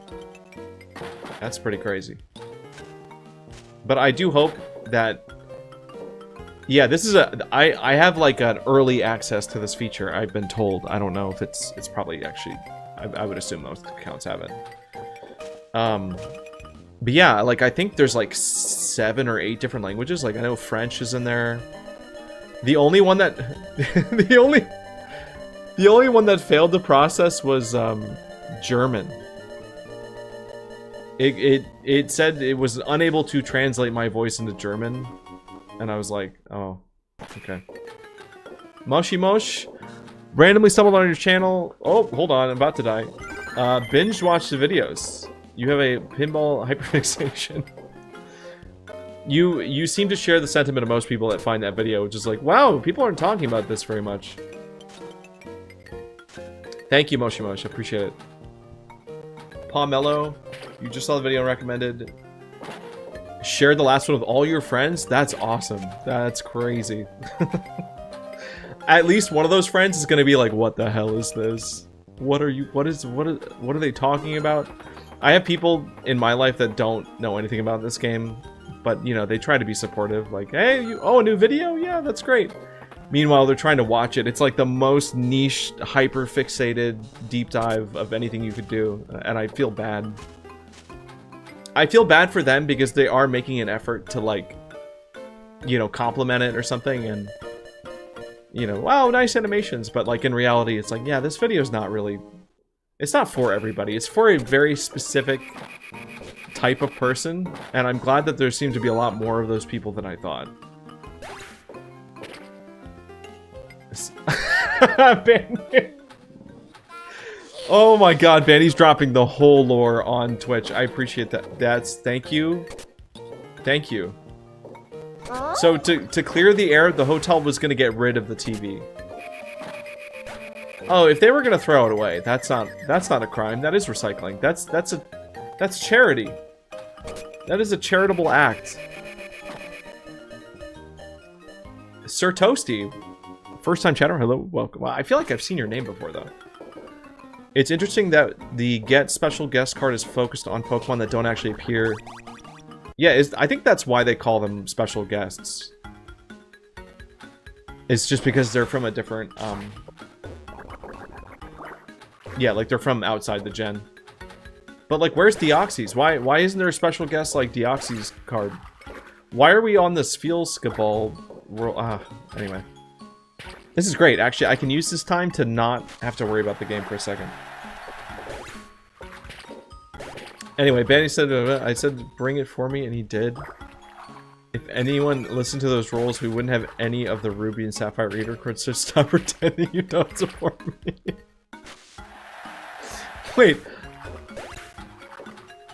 That's pretty crazy. But I do hope that... Yeah, this is I have like an early access to this feature, I've been told. I don't know if it's probably actually... I would assume most accounts have it. But yeah, like I think there's like 7 or 8 different languages. Like I know French is in there. The only one that... the only one that failed to process was German. It said it was unable to translate my voice into German, and I was like, oh, okay. Moshi Mosh, randomly stumbled on your channel. Oh, hold on, I'm about to die. Binge watch the videos. You have a pinball hyperfixation. You seem to share the sentiment of most people that find that video, which is like, wow, people aren't talking about this very much. Thank you, Moshi Mosh, I appreciate it. Pomelo, you just saw the video and recommended. Share the last one with all your friends? That's awesome. That's crazy. At least one of those friends is gonna be like, what the hell is this? What are they talking about? I have people in my life that don't know anything about this game, but you know, they try to be supportive, like, hey, a new video? Yeah, that's great. Meanwhile, they're trying to watch it. It's like the most niche, hyper-fixated deep dive of anything you could do, and I feel bad. I feel bad for them because they are making an effort to, like, you know, compliment it or something, and, you know, wow, nice animations, but, like, in reality, it's like, yeah, this video's not really... It's not for everybody. It's for a very specific type of person, and I'm glad that there seem to be a lot more of those people than I thought. Oh my god, Bandy's dropping the whole lore on Twitch. I appreciate that. Thank you. Thank you. So to clear the air, the hotel was gonna get rid of the TV. Oh, if they were gonna throw it away, that's not a crime. That is recycling. That's charity. That is a charitable act. Sir Toasty. First time chatter, hello, welcome. Well, I feel like I've seen your name before, though. It's interesting that the Get Special Guest card is focused on Pokemon that don't actually appear. Yeah, I think that's why they call them special guests. It's just because they're from a different, yeah, like they're from outside the gen. But, like, where's Deoxys? Why isn't there a special guest like Deoxys card? Why are we on this Feelskaball world? Anyway. This is great. Actually, I can use this time to not have to worry about the game for a second. Anyway, Banny said, I said bring it for me, and he did. If anyone listened to those rolls, we wouldn't have any of the Ruby and Sapphire Reader cards, so stop pretending you don't support me.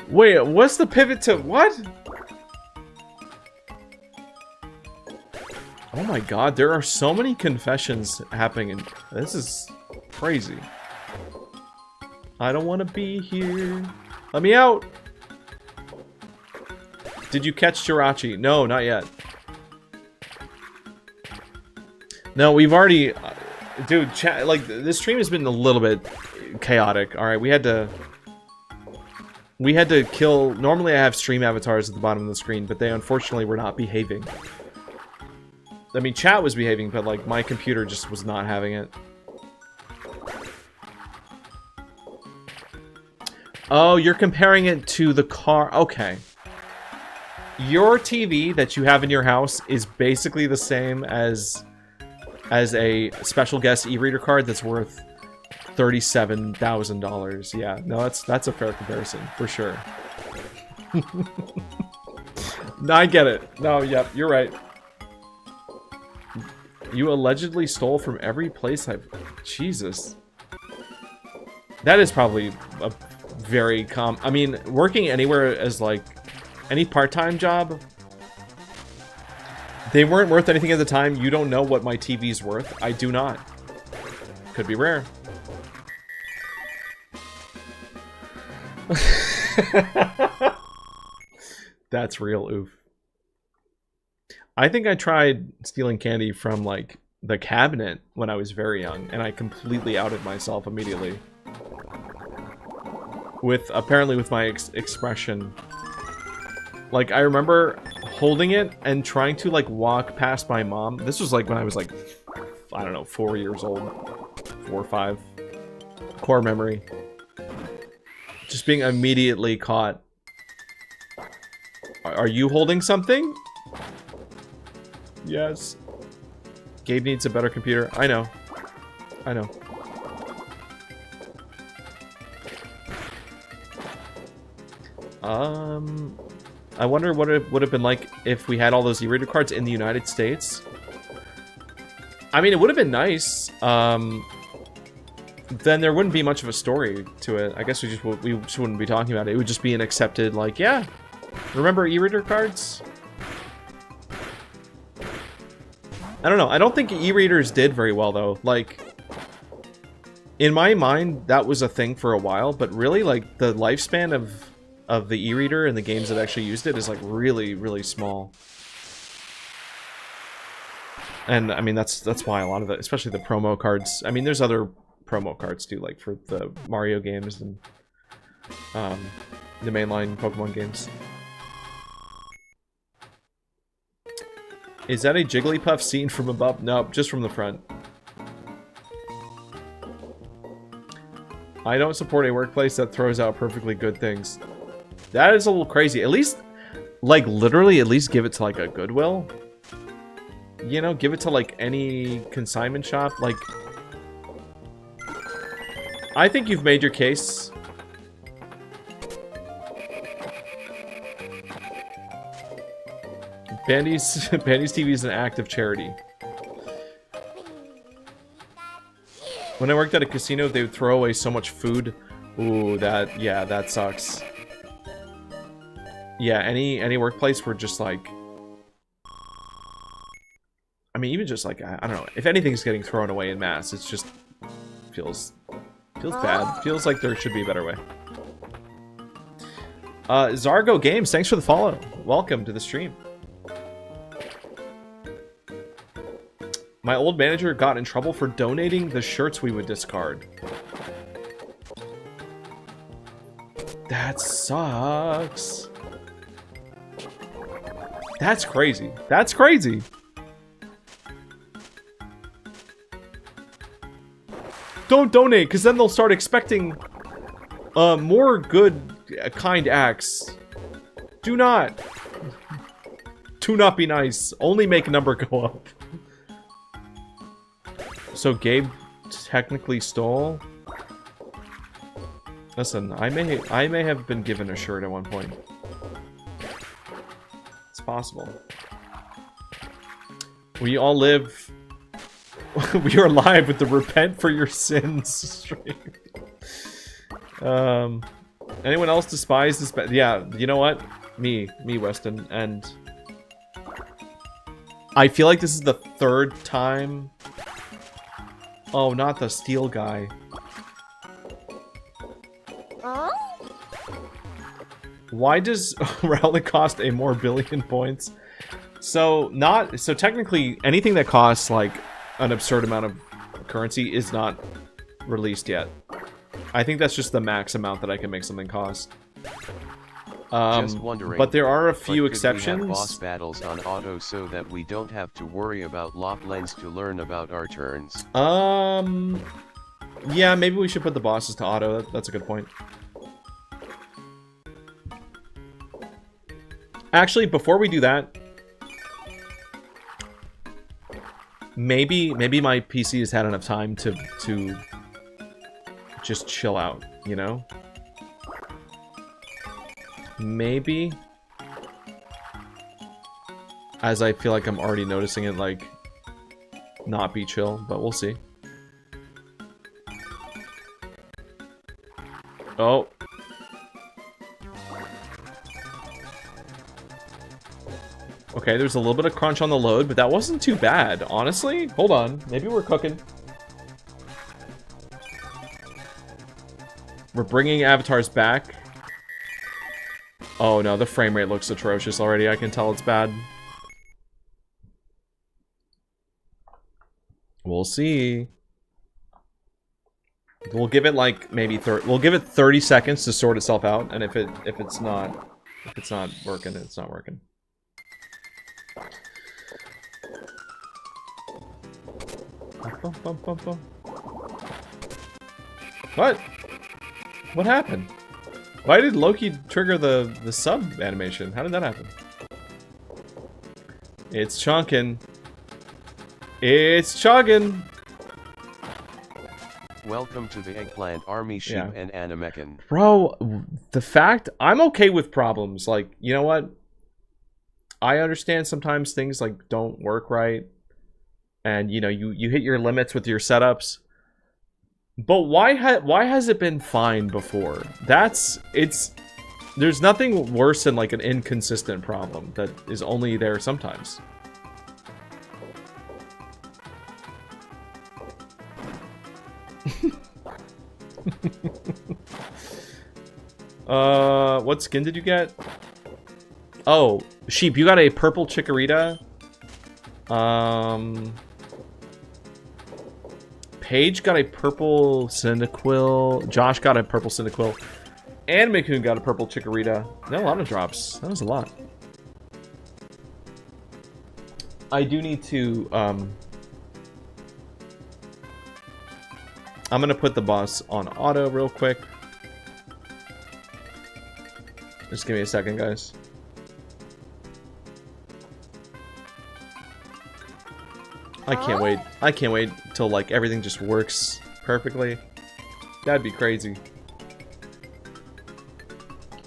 Wait, what's the pivot to what? Oh my god, there are so many confessions happening, and this is crazy. I don't want to be here. Let me out! Did you catch Jirachi? No, not yet. No, we've already... dude, like, this stream has been a little bit chaotic. Alright, we had to kill... Normally I have stream avatars at the bottom of the screen, but they unfortunately were not behaving. I mean, chat was behaving, but, like, my computer just was not having it. Oh, you're comparing it to the car. Okay. Your TV that you have in your house is basically the same as a special guest eReader card that's worth $37,000. Yeah, no, that's a fair comparison, for sure. No, I get it. No, yep, you're right. You allegedly stole from every place I've... Jesus. That is probably a very I mean, working anywhere as, like, any part-time job, they weren't worth anything at the time. You don't know what my TV's worth. I do not. Could be rare. That's real oof. I think I tried stealing candy from, like, the cabinet when I was very young, and I completely outed myself immediately. Apparently with my expression. Like, I remember holding it and trying to, like, walk past my mom. This was, like, when I was, like, I don't know, 4 years old. 4 or 5. Core memory. Just being immediately caught. Are you holding something? Yes. Gabe needs a better computer. I know. I know. I wonder what it would have been like if we had all those eReader cards in the United States. I mean, it would have been nice. Then there wouldn't be much of a story to it. I guess we just wouldn't be talking about it. It would just be an accepted, like, yeah. Remember eReader cards? I don't know. I don't think e-readers did very well, though. Like, in my mind, that was a thing for a while, but really, like, the lifespan of the e-reader and the games that actually used it is, like, really, really small. And, I mean, that's why a lot of it, especially the promo cards, I mean, there's other promo cards, too, like, for the Mario games and, the mainline Pokemon games. Is that a Jigglypuff scene from above? Nope, just from the front. I don't support a workplace that throws out perfectly good things. That is a little crazy. At least, like, literally, at least give it to, like, a Goodwill. You know, give it to, like, any consignment shop. Like, I think you've made your case. Bandy's TV is an act of charity. When I worked at a casino, they would throw away so much food. Ooh, yeah, that sucks. Yeah, any workplace where just, like... I mean, even just, like, I don't know. If anything's getting thrown away in mass, it's just... Feels bad. Feels like there should be a better way. Zargo Games, thanks for the follow. Welcome to the stream. My old manager got in trouble for donating the shirts we would discard. That sucks. That's crazy. That's crazy. Don't donate, because then they'll start expecting more good, kind acts. Do not. Do not be nice. Only make number go up. So Gabe technically stole? Listen, I may have been given a shirt at one point. It's possible. We all live... we are live with the Repent for Your Sins stream. Anyone else despise this? Yeah, you know what? Me, Weston, and... I feel like this is the third time... Oh, not the steel guy. Why does Rowlet cost a more billion points? So technically anything that costs like an absurd amount of currency is not released yet. I think that's just the max amount that I can make something cost. Just wondering, but there are a few exceptions. We have boss battles on auto so that we don't have to worry about lock lens to learn about our turns. Yeah, maybe we should put the bosses to auto. That's a good point. Actually, before we do that, maybe my PC has had enough time to just chill out, you know? Maybe, as I feel like I'm already noticing it, like, not be chill, but we'll see. Oh. Okay, there's a little bit of crunch on the load, but that wasn't too bad, honestly. Hold on, maybe we're cooking. We're bringing avatars back. Oh no, the frame rate looks atrocious already. I can tell it's bad. We'll see. We'll give it like maybe we'll give it 30 seconds to sort itself out, and if it's not working, it's not working. What? What happened? Why did Loki trigger the sub animation? How did that happen? It's chunking. It's chugging. Welcome to the Eggplant Army Sheep and Animekan. Bro, the fact... I'm okay with problems. Like, you know what? I understand sometimes things, like, don't work right. And, you know, you hit your limits with your setups. But why has it been fine before? There's nothing worse than, like, an inconsistent problem that is only there sometimes. What skin did you get? Oh, Sheep, you got a purple Chikorita. Paige got a purple Cyndaquil. Josh got a purple Cyndaquil. And Mikun got a purple Chikorita. Not a lot of drops. That was a lot. I do need to, I'm gonna put the boss on auto real quick. Just give me a second, guys. I can't wait. I can't wait till like everything just works perfectly. That'd be crazy.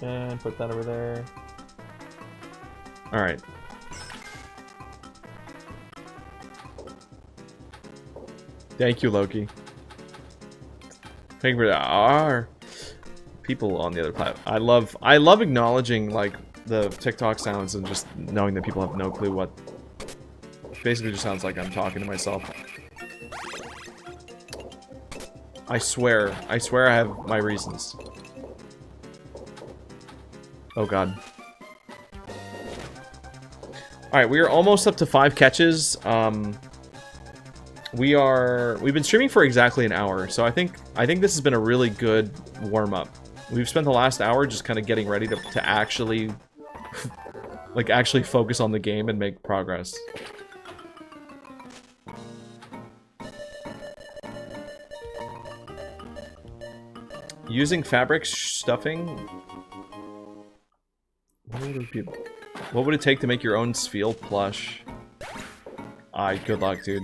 And put that over there. Alright. Thank you, Loki. Thank you for our people on the other platform. I love acknowledging like the TikTok sounds and just knowing that people have no clue what. Basically just sounds like I'm talking to myself. I swear I have my reasons. Oh god. Alright, we are almost up to 5 catches. We've been streaming for exactly an hour, so I think this has been a really good warm-up. We've spent the last hour just kind of getting ready to actually like actually focus on the game and make progress. Using fabric stuffing? What would it take to make your own Spheal plush? Good luck, dude.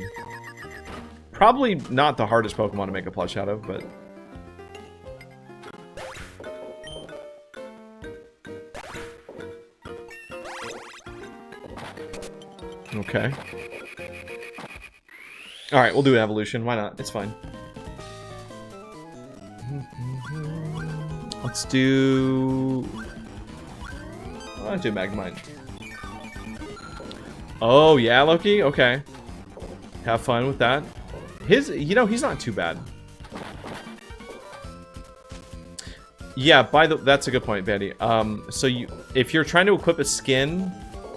Probably not the hardest Pokemon to make a plush out of, but... Okay. Alright, we'll do an evolution. Why not? It's fine. Let's do... I'll do Magnemite. Oh, yeah, Loki? Okay. Have fun with that. You know, he's not too bad. Yeah, that's a good point, Betty. So if you're trying to equip a skin,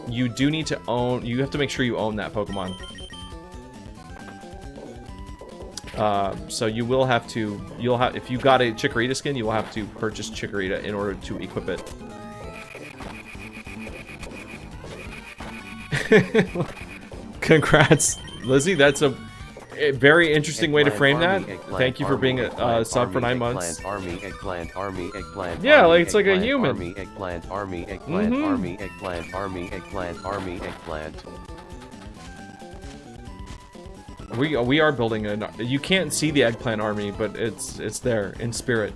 you do need to you have to make sure you own that Pokemon. So you will have to, if you got a Chikorita skin, you will have to purchase Chikorita in order to equip it. Congrats, Lizzie. That's a very interesting way to frame that. Thank you for being a sub for 9 months. Yeah, like it's like a human. We are building a. You can't see the eggplant army, but it's there in spirit.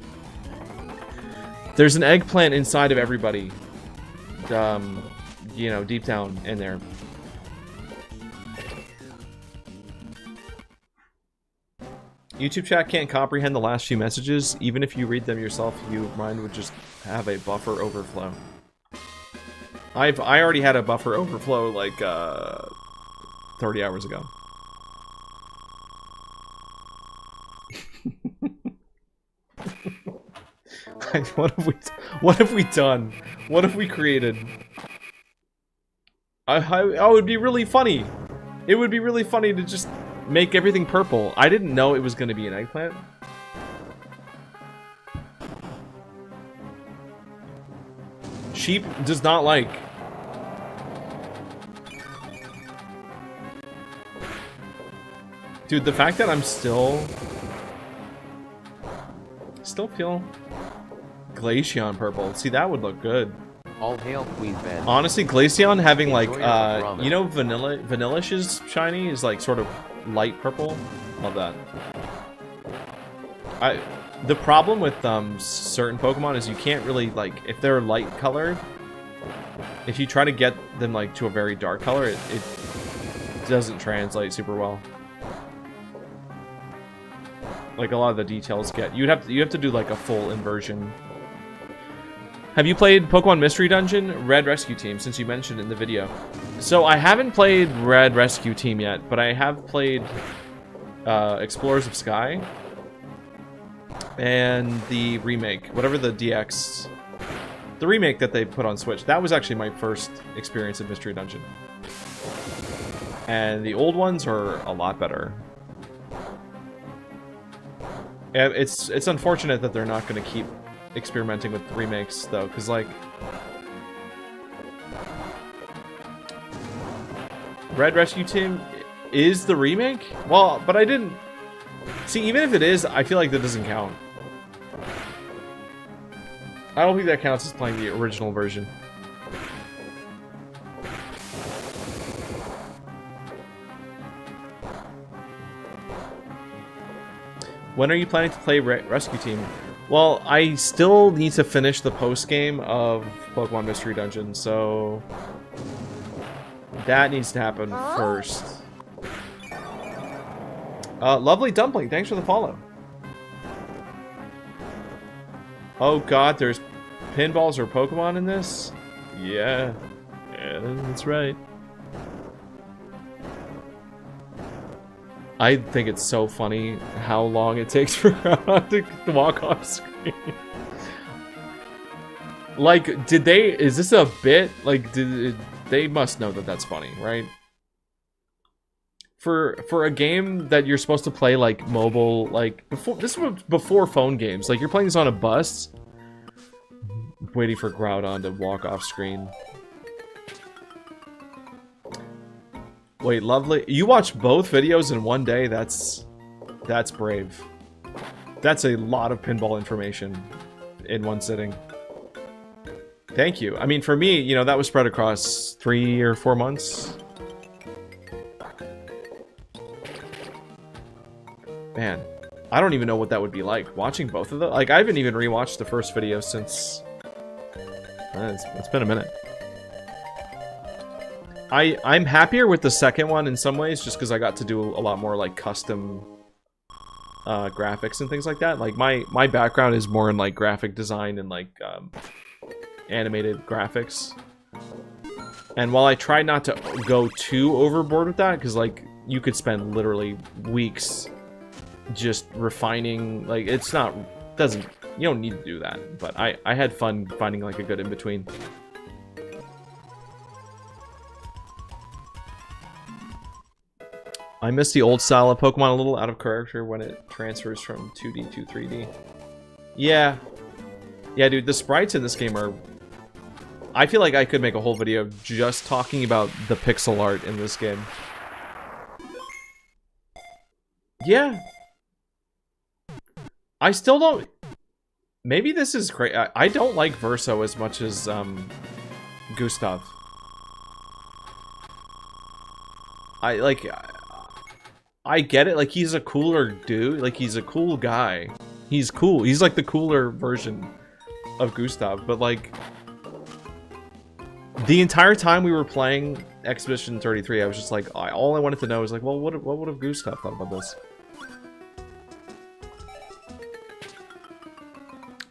There's an eggplant inside of everybody. You know, deep down in there. YouTube chat can't comprehend the last few messages. Even if you read them yourself, your mind would just have a buffer overflow. I already had a buffer overflow like 30 hours ago. What have we done? What have we created? Oh, it would be really funny. It would be really funny to just make everything purple. I didn't know it was going to be an eggplant. Sheep does not like. Dude, the fact that I'm still feel Glaceon purple. See, that would look good. All hail Queen Ben. Honestly, Glaceon having like, Enjoy you know, Vanillish's shiny is like sort of light purple. Love that. The problem with certain Pokemon is you can't really like, if they're light colored, if you try to get them like to a very dark color, it doesn't translate super well. Like a lot of the details get, you have to do like a full inversion. Have you played Pokemon Mystery Dungeon? Red Rescue Team, since you mentioned it in the video. So I haven't played Red Rescue Team yet, but I have played Explorers of Sky and the remake, whatever the DX, the remake that they put on Switch. That was actually my first experience in Mystery Dungeon. And the old ones are a lot better. It's unfortunate that they're not going to keep experimenting with remakes, though, because, like, Red Rescue Team is the remake? Well, but I didn't... See, even if it is, I feel like that doesn't count. I don't think that counts as playing the original version. When are you planning to play Rescue Team? Well, I still need to finish the post-game of Pokemon Mystery Dungeon, so... that needs to happen first. Lovely Dumpling, thanks for the follow. Oh god, there's pinballs or Pokemon in this? Yeah. Yeah, that's right. I think it's so funny how long it takes for Groudon to walk off screen. Like, is this a bit? Like, they must know that that's funny, right? For a game that you're supposed to play, like, mobile, like, this was before phone games. Like, you're playing this on a bus, waiting for Groudon to walk off screen. Wait, lovely. You watched both videos in one day? That's brave. That's a lot of pinball information in one sitting. Thank you. I mean, for me, you know, that was spread across 3 or 4 months. Man, I don't even know what that would be like, watching both of them. Like, I haven't even rewatched the first video since... it's been a minute. I'm happier with the second one in some ways, just because I got to do a lot more, like, custom graphics and things like that. Like, my background is more in, like, graphic design and, like, animated graphics. And while I try not to go too overboard with that, because, like, you could spend literally weeks just refining, like, it's not, you don't need to do that. But I had fun finding, like, a good in-between. I miss the old style of Pokemon, a little out of character when it transfers from 2D to 3D. Yeah. Yeah, dude, the sprites in this game are... I feel like I could make a whole video just talking about the pixel art in this game. Yeah. I still don't... Maybe this is great. I don't like Verso as much as Gustav. I get it, like, he's a cooler dude, like, he's a cool guy. He's cool, he's like the cooler version of Gustav, but like... The entire time we were playing Expedition 33, I was just like, all I wanted to know was like, well, what would have Gustav thought about this?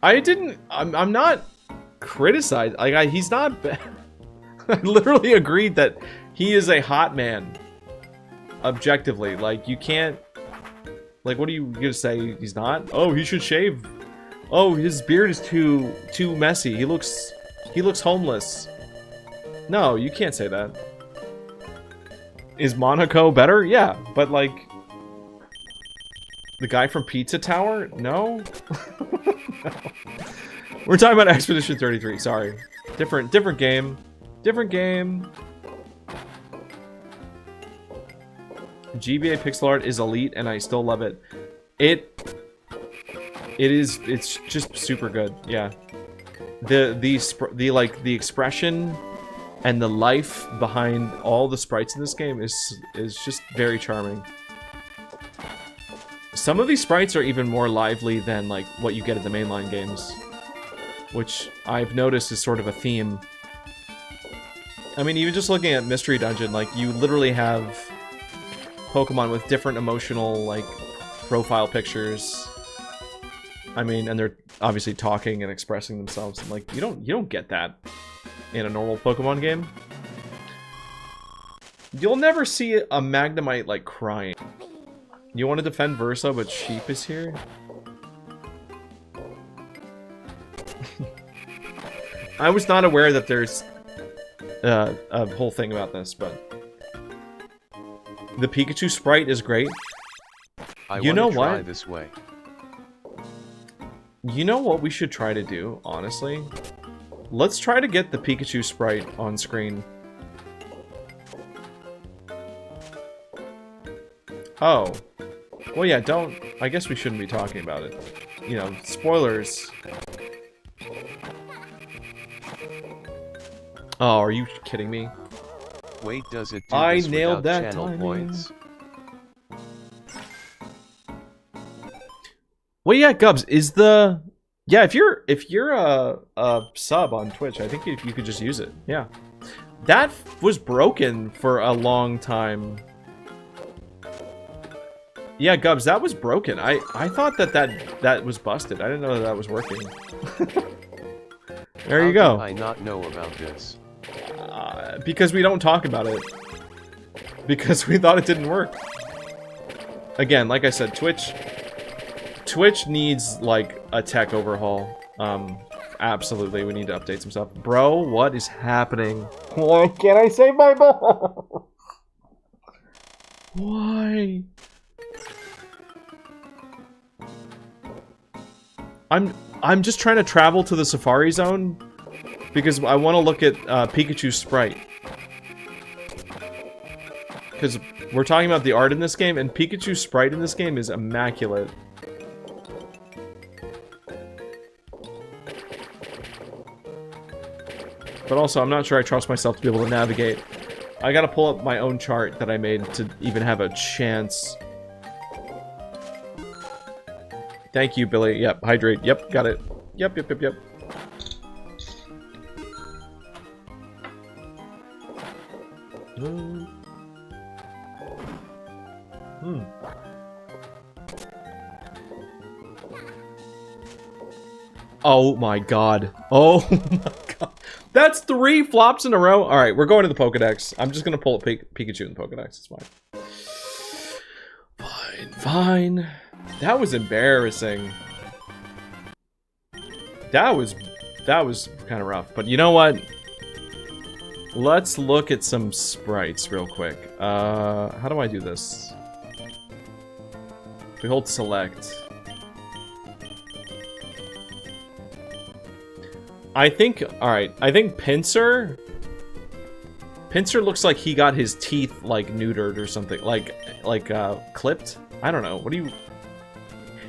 I'm not criticized. Like, he's not bad. I literally agreed that he is a hot man. Objectively. Like, you can't... Like, what are you gonna say? He's not? Oh, he should shave. Oh, his beard is too messy. He looks homeless. No, you can't say that. Is Monaco better? Yeah, but like... The guy from Pizza Tower? No? No. We're talking about Expedition 33, sorry. Different game. Different game. GBA pixel art is elite and I still love it. It's just super good, yeah. The expression and the life behind all the sprites in this game is just very charming. Some of these sprites are even more lively than like what you get at the mainline games, which I've noticed is sort of a theme. I mean, even just looking at Mystery Dungeon, like you literally have Pokemon with different emotional like profile pictures. I mean, and they're obviously talking and expressing themselves. And, like you don't get that in a normal Pokemon game. You'll never see a Magnemite like crying. You want to defend Versa, but Sheep is here? I was not aware that there's a whole thing about this, but the Pikachu sprite is great. You know what? This way. You know what we should try to do, honestly? Let's try to get the Pikachu sprite on screen. Oh. Well, yeah, don't... I guess we shouldn't be talking about it. You know, spoilers. Oh, are you kidding me? Wait, does it do I this nailed without that channel timing. points? Well, yeah, Gubs, is the... Yeah, if you're a sub on Twitch, I think you could just use it. Yeah. That was broken for a long time. Yeah, Gubs, that was broken. I thought that was busted. I didn't know that was working. There you go. How did I not know about this? Because we don't talk about it. Because we thought it didn't work. Again, like I said, Twitch needs, like, a tech overhaul. Absolutely, we need to update some stuff. Bro, what is happening? Why can't I save my ball? Why? I'm just trying to travel to the Safari Zone because I want to look at Pikachu's sprite. Because we're talking about the art in this game, and Pikachu's sprite in this game is immaculate. But also, I'm not sure I trust myself to be able to navigate. I gotta pull up my own chart that I made to even have a chance. Thank you, Billy. Yep, hydrate. Yep, got it. Yep. Oh my god. Oh my god. That's 3 flops in a row? Alright, we're going to the Pokedex. I'm just gonna pull up Pikachu in the Pokedex. It's fine. Fine. That was embarrassing. That was kind of rough. But you know what? Let's look at some sprites real quick. How do I do this? We hold select. I think, alright, I think Pinsir looks like he got his teeth, like, neutered or something. Like, clipped? I don't know. What do you...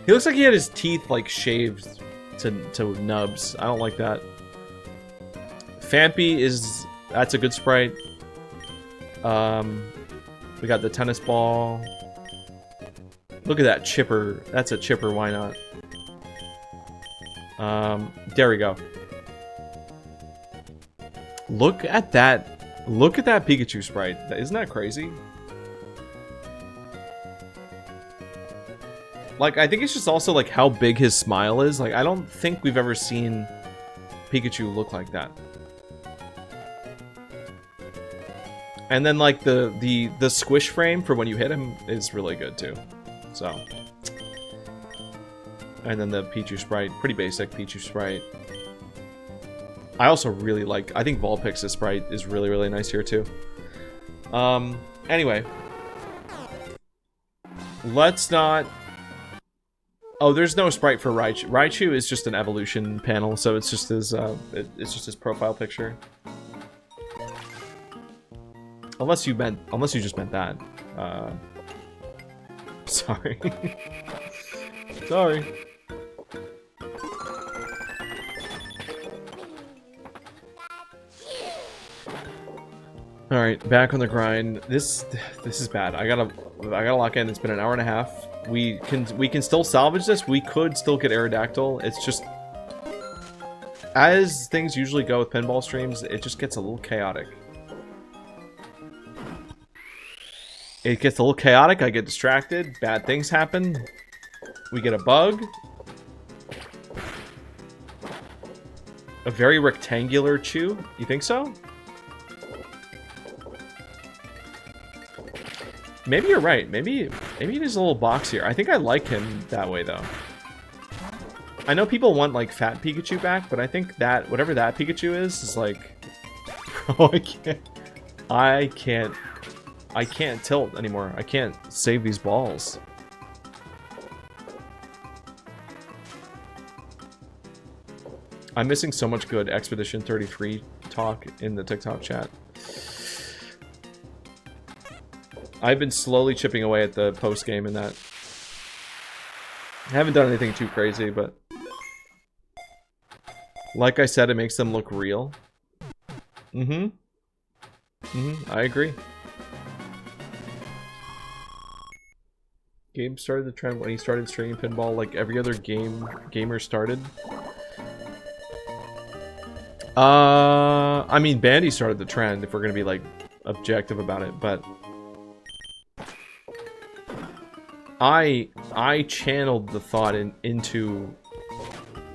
He looks like he had his teeth, like, shaved to nubs. I don't like that. Fampy is... That's a good sprite. We got the tennis ball. Look at that chipper. That's a chipper, why not? There we go. Look at that. Look at that Pikachu sprite. Isn't that crazy? Like, I think it's just also, like, how big his smile is. Like, I don't think we've ever seen Pikachu look like that. And then, like, the squish frame for when you hit him is really good, too. So. And then the Pichu sprite. Pretty basic Pichu sprite. I also really like... I think Vulpix's sprite is really, really nice here, too. Anyway. Let's not... Oh, there's no sprite for Raichu. Raichu is just an evolution panel, so it's just his, it's just his profile picture. Unless you just meant that. Sorry. Sorry. Alright, back on the grind. This is bad. I gotta lock in. It's been an hour and a half. We can still salvage this. We could still get Aerodactyl. It's just, as things usually go with pinball streams, it just gets a little chaotic. It gets a little chaotic. I get distracted. Bad things happen. We get a bug. A very rectangular chew. You think so? Maybe you're right. Maybe it is a little boxier. I think I like him that way, though. I know people want, like, fat Pikachu back, but I think that, whatever that Pikachu is like... Bro, I can't tilt anymore. I can't save these balls. I'm missing so much good Expedition 33 talk in the TikTok chat. I've been slowly chipping away at the post-game in that. I haven't done anything too crazy, but... Like I said, it makes them look real. I agree. Gabe started the trend when he started streaming pinball like every other gamer started. I mean, Bandy started the trend, if we're gonna be, like, objective about it, but... I channeled the thought into,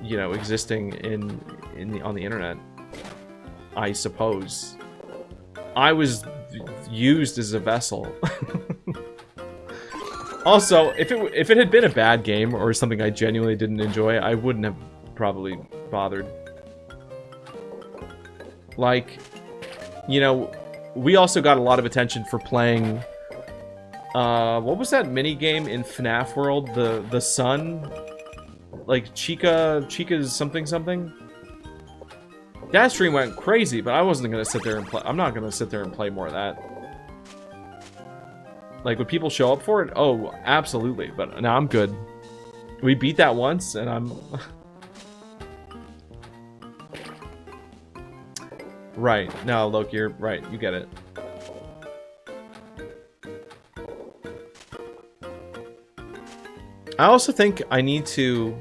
you know, existing on the internet. I suppose. I was used as a vessel. Also, if it had been a bad game or something I genuinely didn't enjoy, I wouldn't have probably bothered. Like, you know, we also got a lot of attention for playing... what was that mini game in FNAF World? The sun? Like, Chica's something? That stream went crazy, but I wasn't gonna sit there and play. I'm not gonna sit there and play more of that. Like, would people show up for it? Oh, absolutely, but now I'm good. We beat that once, and I'm... Right. No, Loki, you're right. You get it. I also think I need to...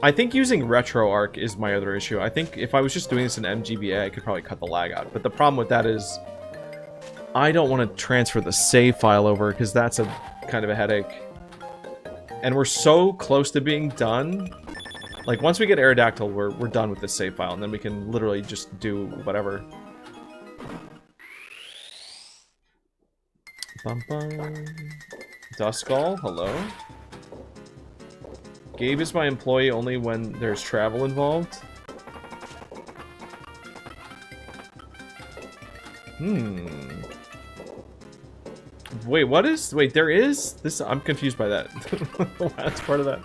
I think using RetroArch is my other issue. I think if I was just doing this in MGBA, I could probably cut the lag out. But the problem with that is... I don't want to transfer the save file over, because that's a kind of a headache. And we're so close to being done. Like, once we get Aerodactyl, we're done with this save file, and then we can literally just do whatever. Bum bum. Duskull, hello. Gabe is my employee only when there's travel involved. Wait, what is... Wait, there is? This... I'm confused by that. That's part of that.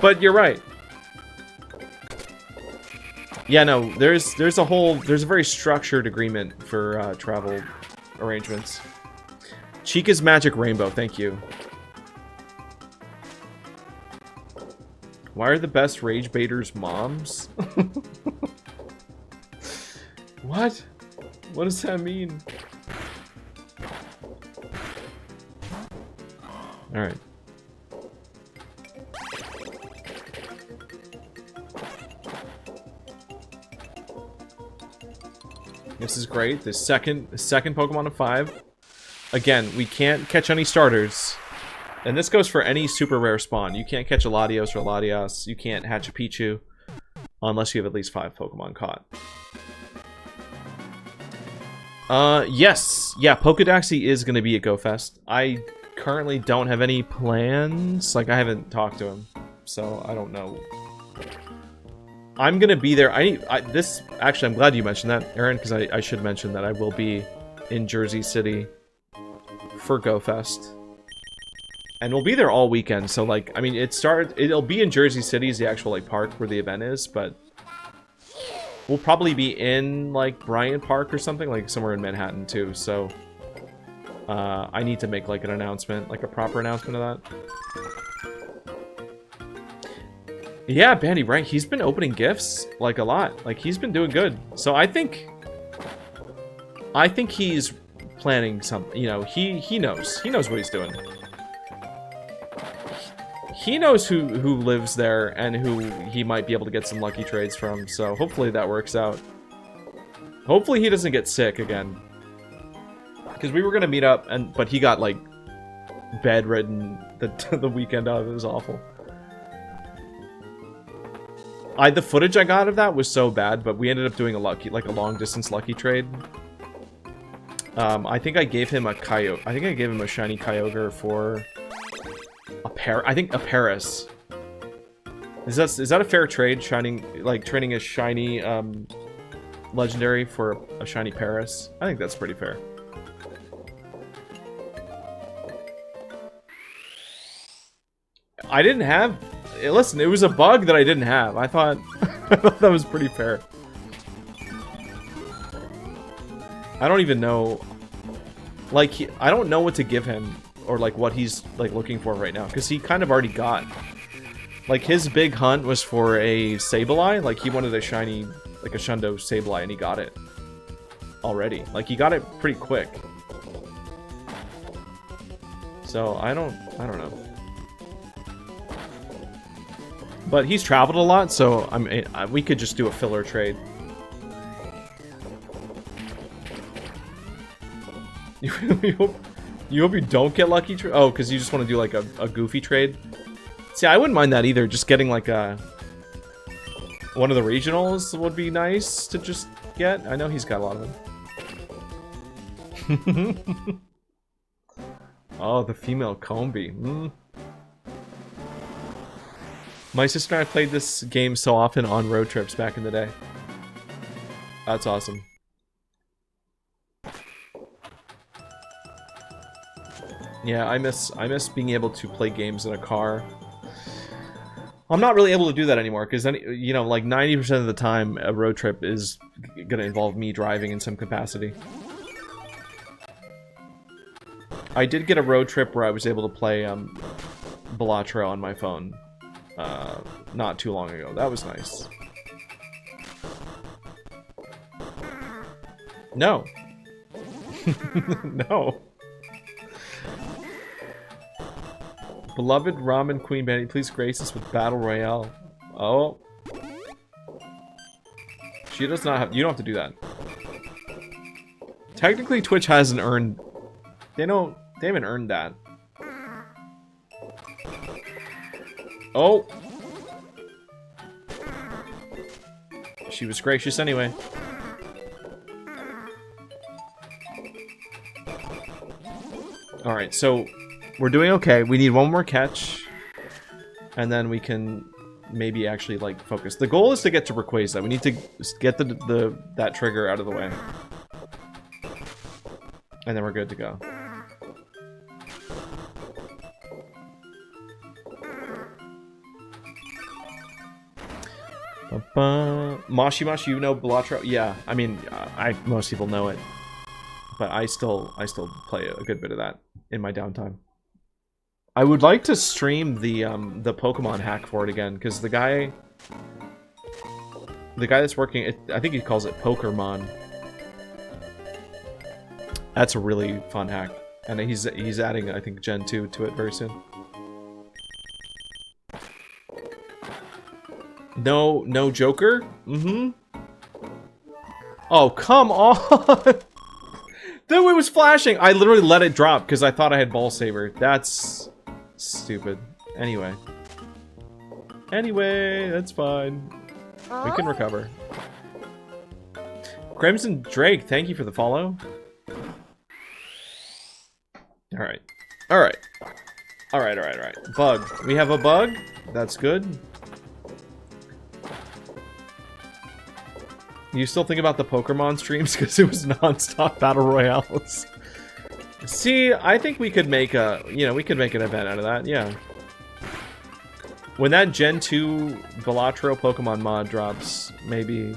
But you're right. Yeah, no, there's a very structured agreement for travel arrangements. Chica's Magic Rainbow, thank you. Why are the best rage baiters moms? What? What does that mean? Alright. This is great. The second Pokemon of 5. Again, we can't catch any starters. And this goes for any super rare spawn. You can't catch a Latios or a Latias. You can't hatch a Pichu unless you have at least 5 Pokemon caught. Yes. Yeah, Pokedaxi is going to be at GoFest. I currently don't have any plans. Like, I haven't talked to him, so I don't know. I'm going to be there. Actually, I'm glad you mentioned that, Aaron, because I should mention that I will be in Jersey City for GoFest. And we'll be there all weekend, so, like, I mean, it'll be in Jersey City is the actual, like, park where the event is, but we'll probably be in, like, Bryant Park or something, like, somewhere in Manhattan, too, so I need to make, like, an announcement, like, a proper announcement of that. Yeah, Bandy, right, he's been opening gifts, like, a lot. Like, he's been doing good. So I think he's planning something, you know, he knows. He knows what he's doing. He knows who lives there and who he might be able to get some lucky trades from, so hopefully that works out. Hopefully he doesn't get sick again. Because we were gonna meet up, but he got, like, bedridden the weekend of. It was awful. The footage I got of that was so bad, but we ended up doing a long distance lucky trade. I think I gave him a Kyogre. I think I gave him a shiny Kyogre for I think a Paris. Is that a fair trade? Trading a shiny legendary for a shiny Paris? I think that's pretty fair. I didn't have... Listen, it was a bug that I didn't have. I thought that was pretty fair. I don't even know... Like, I don't know what to give him, or, like, what he's, like, looking for right now, because he kind of already got... Like, his big hunt was for a Sableye. Like, he wanted a shiny, like, a Shundo Sableye, and he got it already. Like, he got it pretty quick. So, I don't know. But he's traveled a lot, so I mean, we could just do a filler trade. You hope you don't get lucky. Oh, because you just want to do like a goofy trade. See, I wouldn't mind that either. Just getting like one of the regionals would be nice to just get. I know he's got a lot of them. Oh, the female Combi. My sister and I played this game so often on road trips back in the day. That's awesome. Yeah, I miss being able to play games in a car. I'm not really able to do that anymore because, you know, like 90% of the time a road trip is gonna involve me driving in some capacity. I did get a road trip where I was able to play Balatro on my phone. Not too long ago. That was nice. No. No. Beloved Ramen Queen Benny, please grace us with Battle Royale. Oh. She does not have... You don't have to do that. Technically, Twitch hasn't earned... They haven't earned that. Oh! She was gracious anyway. Alright, so we're doing okay. We need one more catch. And then we can maybe actually, like, focus. The goal is to get to Rayquaza. We need to get that trigger out of the way. And then we're good to go. Moshi, you know Balatro? Yeah, I mean, most people know it, but I still play a good bit of that in my downtime. I would like to stream the Pokemon hack for it again, because the guy that's working it, I think he calls it Pokermon. That's a really fun hack, and he's adding, I think, Gen 2 to it very soon. No Joker? Mm-hmm. Oh, come on! Dude, it was flashing! I literally let it drop because I thought I had Ball Saber. That's Stupid. Anyway. Anyway, that's fine. We can recover. Crimson Drake, thank you for the follow. Alright. Alright. Alright. Bug. We have a bug. That's good. You still think about the Pokemon streams because it was non-stop battle royales? See, I think we could make a, we could make an event out of that, yeah. When that Gen 2 Balatro Pokemon mod drops, maybe.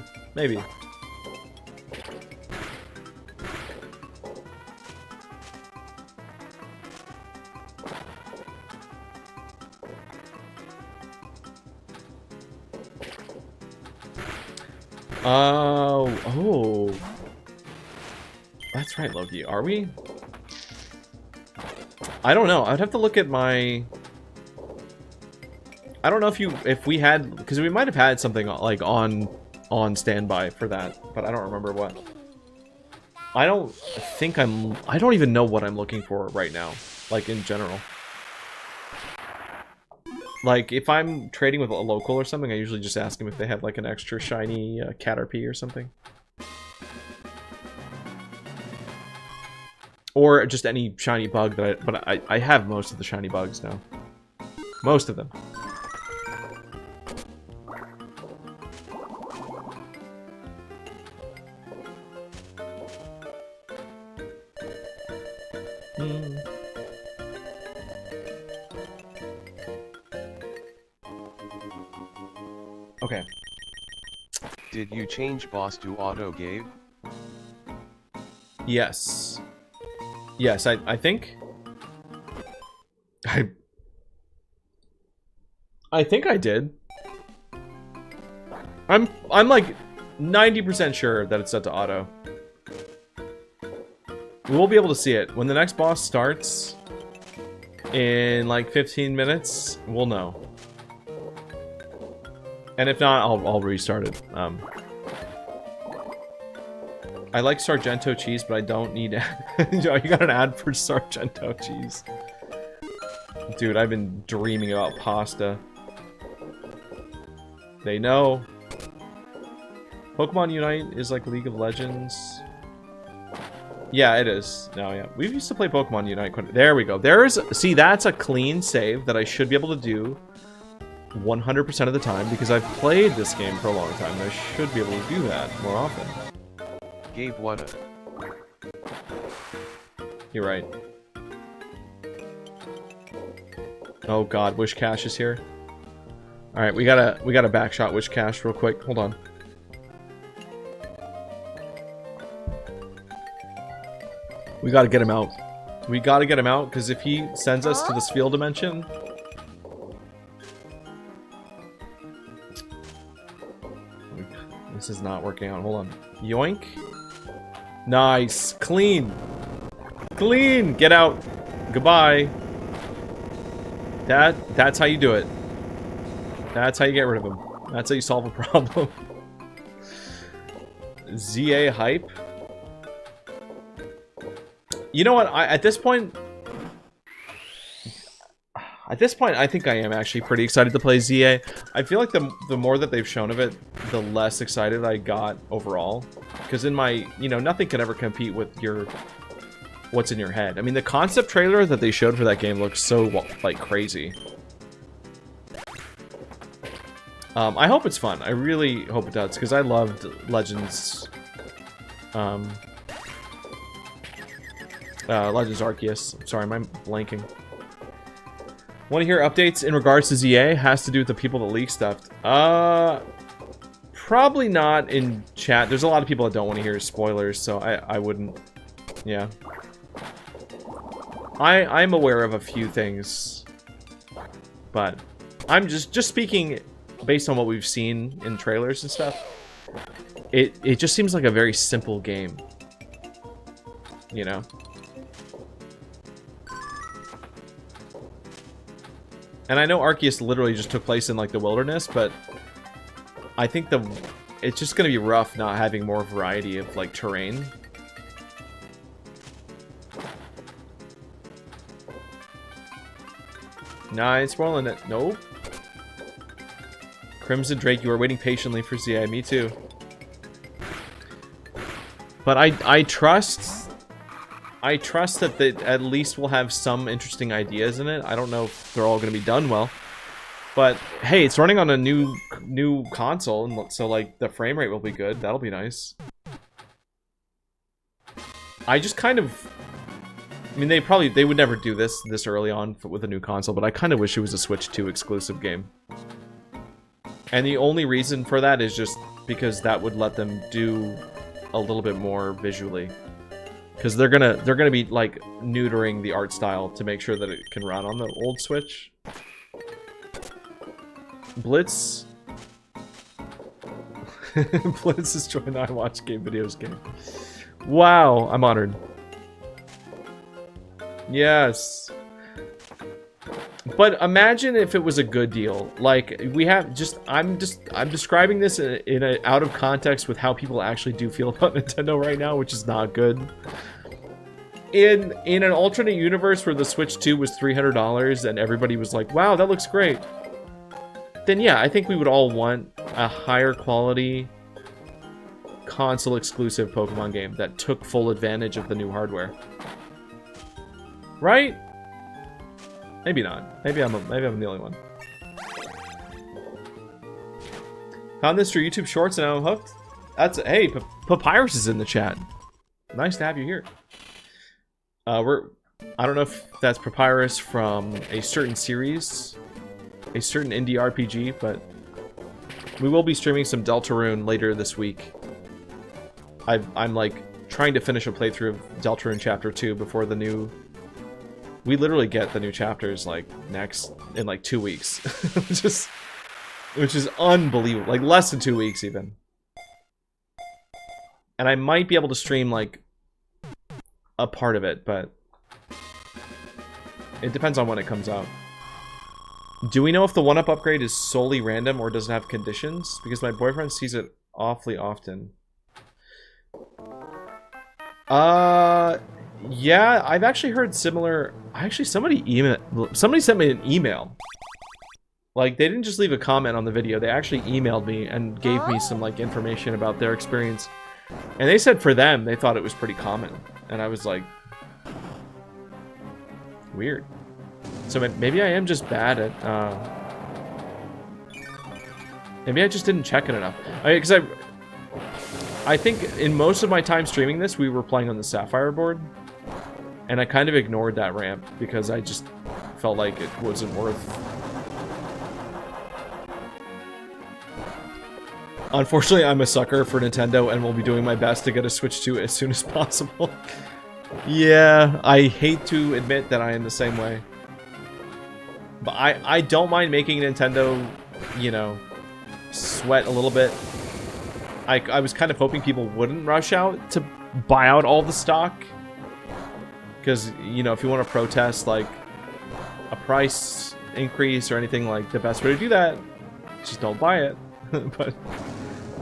Oh. That's right, Loki. Are we? I don't know. I'd have to look at my... I don't know if we had... Because we might have had something, like, on standby for that. But I don't remember what. I don't even know what I'm looking for right now. Like, in general. Like, if I'm trading with a local or something, I usually just ask them if they have, like, an extra shiny Caterpie or something. Or just any shiny bug that but I have most of the shiny bugs now. Most of them. Okay. Did you change boss to auto, Gabe? Yes. Yes, I think... I think I did. I'm like 90% sure that it's set to auto. We will be able to see it. When the next boss starts in like 15 minutes, we'll know. And if not, I'll restart it. I like Sargento cheese, but I don't need... You got an ad for Sargento cheese. Dude, I've been dreaming about pasta. They know. Pokemon Unite is like League of Legends. Yeah, it is. No, yeah. We used to play Pokemon Unite quite... There we go. See, that's a clean save that I should be able to do 100% of the time because I've played this game for a long time. And I should be able to do that more often. Gabe, what? You're right. Oh god, Wish Cash is here. Alright, we gotta backshot Wish Cash real quick. Hold on. We gotta get him out. We gotta get him out, because if he sends us to the Sphere Dimension... This is not working out. Hold on. Yoink. Nice. Clean. Clean. Get out. Goodbye. That's how you do it. That's how you get rid of him. That's how you solve a problem. ZA hype. You know what? At this point, I think I am actually pretty excited to play ZA. I feel like the more that they've shown of it, the less excited I got overall. Because in my, nothing can ever compete with what's in your head. I mean, the concept trailer that they showed for that game looks so, like, crazy. I hope it's fun. I really hope it does, because I loved Legends... Legends Arceus. Sorry, I'm blanking. Want to hear updates in regards to ZA? Has to do with the people that leak stuff. Probably not in chat. There's a lot of people that don't want to hear spoilers, so I wouldn't. Yeah. I'm aware of a few things, but I'm just speaking based on what we've seen in trailers and stuff. It just seems like a very simple game, And I know Arceus literally just took place in, like, the wilderness, but I think it's just gonna be rough not having more variety of, like, terrain. Nah, I ain't spoiling it. Nope. Crimson Drake, you are waiting patiently for ZI. Me too. But I trust that they at least will have some interesting ideas in it. I don't know if they're all going to be done well. But hey, it's running on a new console, and so like the frame rate will be good. That'll be nice. I just kind of, I mean, they would never do this early on with a new console, but I kind of wish it was a Switch 2 exclusive game. And the only reason for that is just because that would let them do a little bit more visually. Because they're gonna be like neutering the art style to make sure that it can run on the old Switch. Blitz. Blitz is joining I Watch Game Videos game. Wow, I'm honored. Yes. But imagine if it was a good deal. Like, we have I'm describing this in a out of context with how people actually do feel about Nintendo right now, which is not good. In an alternate universe where the Switch 2 was $300 and everybody was like, wow, that looks great. Then yeah, I think we would all want a higher quality console exclusive Pokemon game that took full advantage of the new hardware. Right? Maybe not. Maybe I'm the only one. Found this through YouTube Shorts and I'm hooked. That's hey, Papyrus is in the chat. Nice to have you here. I don't know if that's Papyrus from a certain series, a certain indie RPG, but we will be streaming some Deltarune later this week. I'm like trying to finish a playthrough of Deltarune Chapter 2 before the new. We literally get the new chapters like in like 2 weeks, which is unbelievable. Like less than 2 weeks even. And I might be able to stream like a part of it, but it depends on when it comes out. Do we know if the 1-up upgrade is solely random or does it have conditions? Because my boyfriend sees it awfully often. Yeah, I've actually heard similar. Actually, somebody sent me an email. Like, they didn't just leave a comment on the video. They actually emailed me and gave me some like information about their experience. And they said for them, they thought it was pretty common. And I was like, weird. So maybe I am just bad at, maybe I just didn't check it enough. Because I think in most of my time streaming this, we were playing on the Sapphire board. And I kind of ignored that ramp because I just felt like it wasn't worth. Unfortunately, I'm a sucker for Nintendo and will be doing my best to get a Switch 2 as soon as possible. Yeah, I hate to admit that I am the same way. But I don't mind making Nintendo, you know, sweat a little bit. I was kind of hoping people wouldn't rush out to buy out all the stock. Because, you know, if you want to protest, like, a price increase or anything, like, the best way to do that, just don't buy it. But,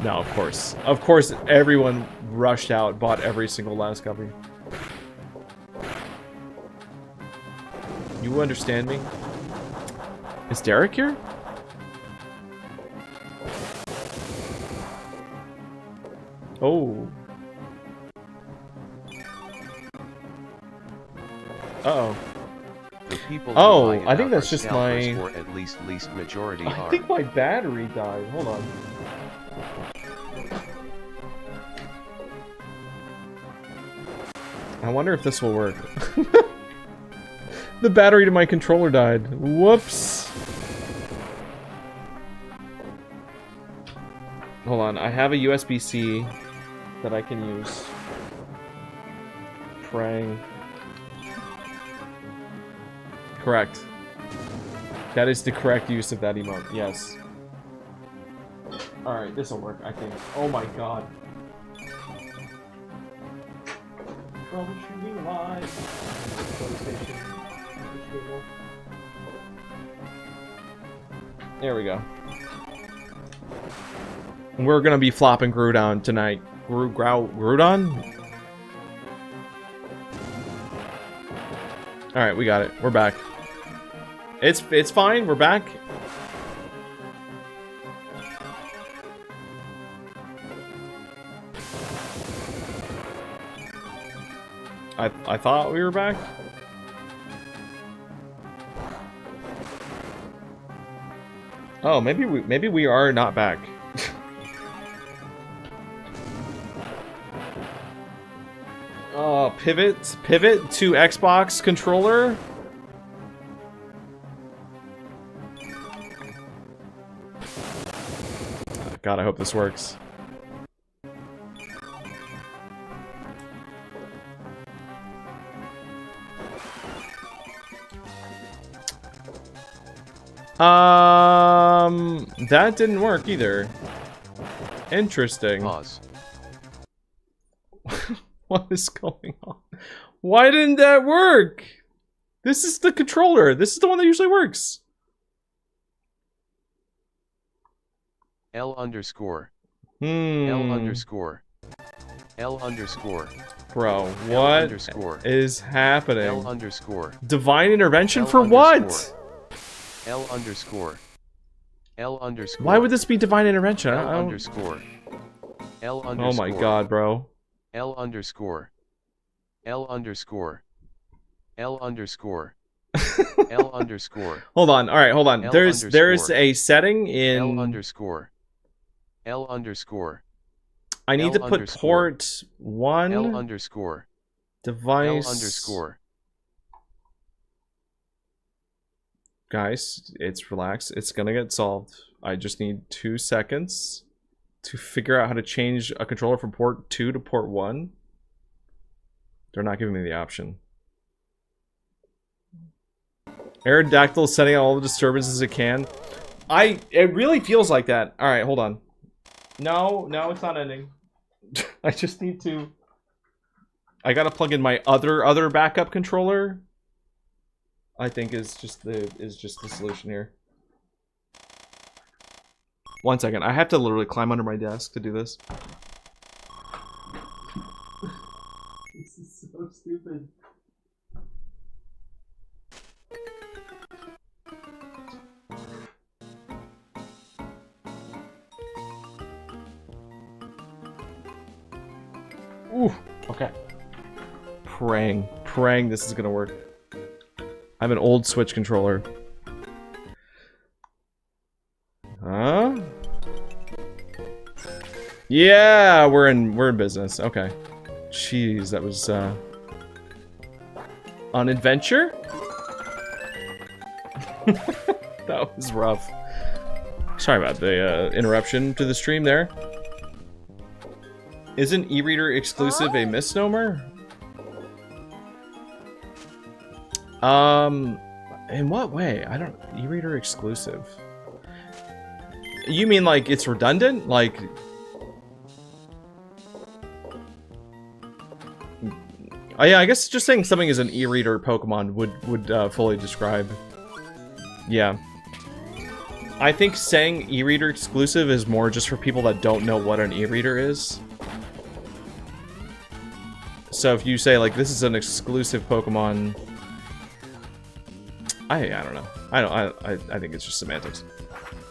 no, of course. Of course, everyone rushed out, bought every single last copy. You understand me? Is Derek here? Oh. Uh-oh. Oh, I think that's just my... Or at least majority I think my battery died. Hold on. I wonder if this will work. The battery to my controller died. Whoops. Hold on, I have a USB-C that I can use. Praying. Correct. That is the correct use of that emote, yes. Alright, this'll work, I think. Oh my god. Troubleshooting live. There we go. We're gonna be flopping Groudon tonight. Groudon? Alright, we got it. We're back. It's fine. We're back. I thought we were back. Oh, maybe we are not back. Oh, pivot to Xbox controller. God, I hope this works. That didn't work either. Interesting. Pause. What is going on? Why didn't that work? This is the controller. This is the one that usually works. L underscore. Hmm. L underscore. L underscore. Bro, L what underscore. is happening? L underscore. Divine intervention L for underscore. what? L underscore. L underscore. Why would this be divine intervention? L I don't... underscore. L underscore. Oh my god, bro. L underscore. L underscore. L underscore. L underscore. Hold on. All right, hold on. L There's underscore. a setting in L underscore. L underscore. I need L to put underscore. port 1 L underscore. device L underscore. Guys, it's relax. It's gonna get solved. I just need 2 seconds to figure out how to change a controller from port 2 to port 1. They're not giving me the option. Aerodactyl is setting out all the disturbances it can. It really feels like that. Alright, hold on. No, it's not ending. I just need to... I gotta plug in my other backup controller. I think is just the solution here. 1 second. I have to literally climb under my desk to do this. This is so stupid. Ooh, okay. Praying this is gonna work. I have an old Switch controller. Huh? Yeah, we're in business. Okay. Jeez, that was on adventure? That was rough. Sorry about the interruption to the stream there. Isn't eReader exclusive a misnomer? In what way? I don't... eReader exclusive. You mean like it's redundant? Like... Oh yeah, I guess just saying something is an eReader Pokemon would fully describe. Yeah. I think saying eReader exclusive is more just for people that don't know what an eReader is. So if you say like this is an exclusive Pokemon, I don't know. I think it's just semantics.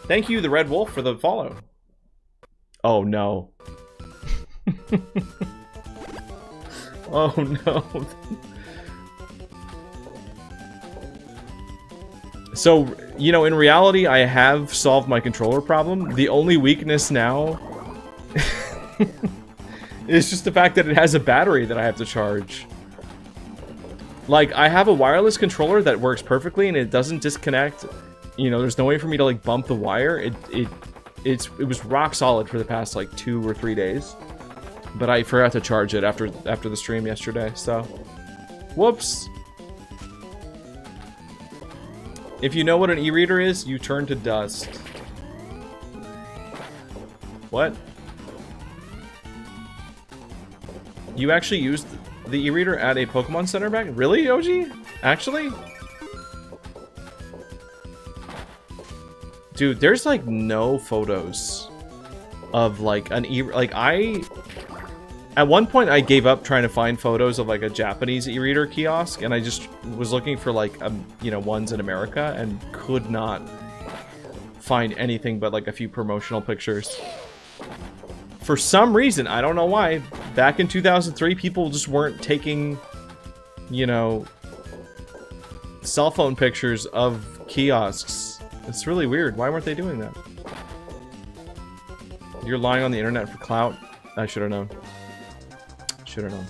Thank you, the Red Wolf, for the follow. Oh no. Oh no. So, you know, in reality, I have solved my controller problem. The only weakness now is just the fact that it has a battery that I have to charge. Like, I have a wireless controller that works perfectly and it doesn't disconnect. You know, there's no way for me to, like, bump the wire. It was rock solid for the past, like, 2 or 3 days. But I forgot to charge it after the stream yesterday, so... Whoops! If you know what an e-reader is, you turn to dust. What? You actually used the e-reader at a Pokemon Center back? Really, OG? Actually? Dude, there's like no photos of like an e... Like I At one point, I gave up trying to find photos of like a Japanese e-reader kiosk, and I just was looking for like you know, ones in America, and could not find anything but like a few promotional pictures. For some reason, I don't know why, back in 2003, people just weren't taking, you know, cell phone pictures of kiosks. It's really weird. Why weren't they doing that? You're lying on the internet for clout? I should have known. Should have known.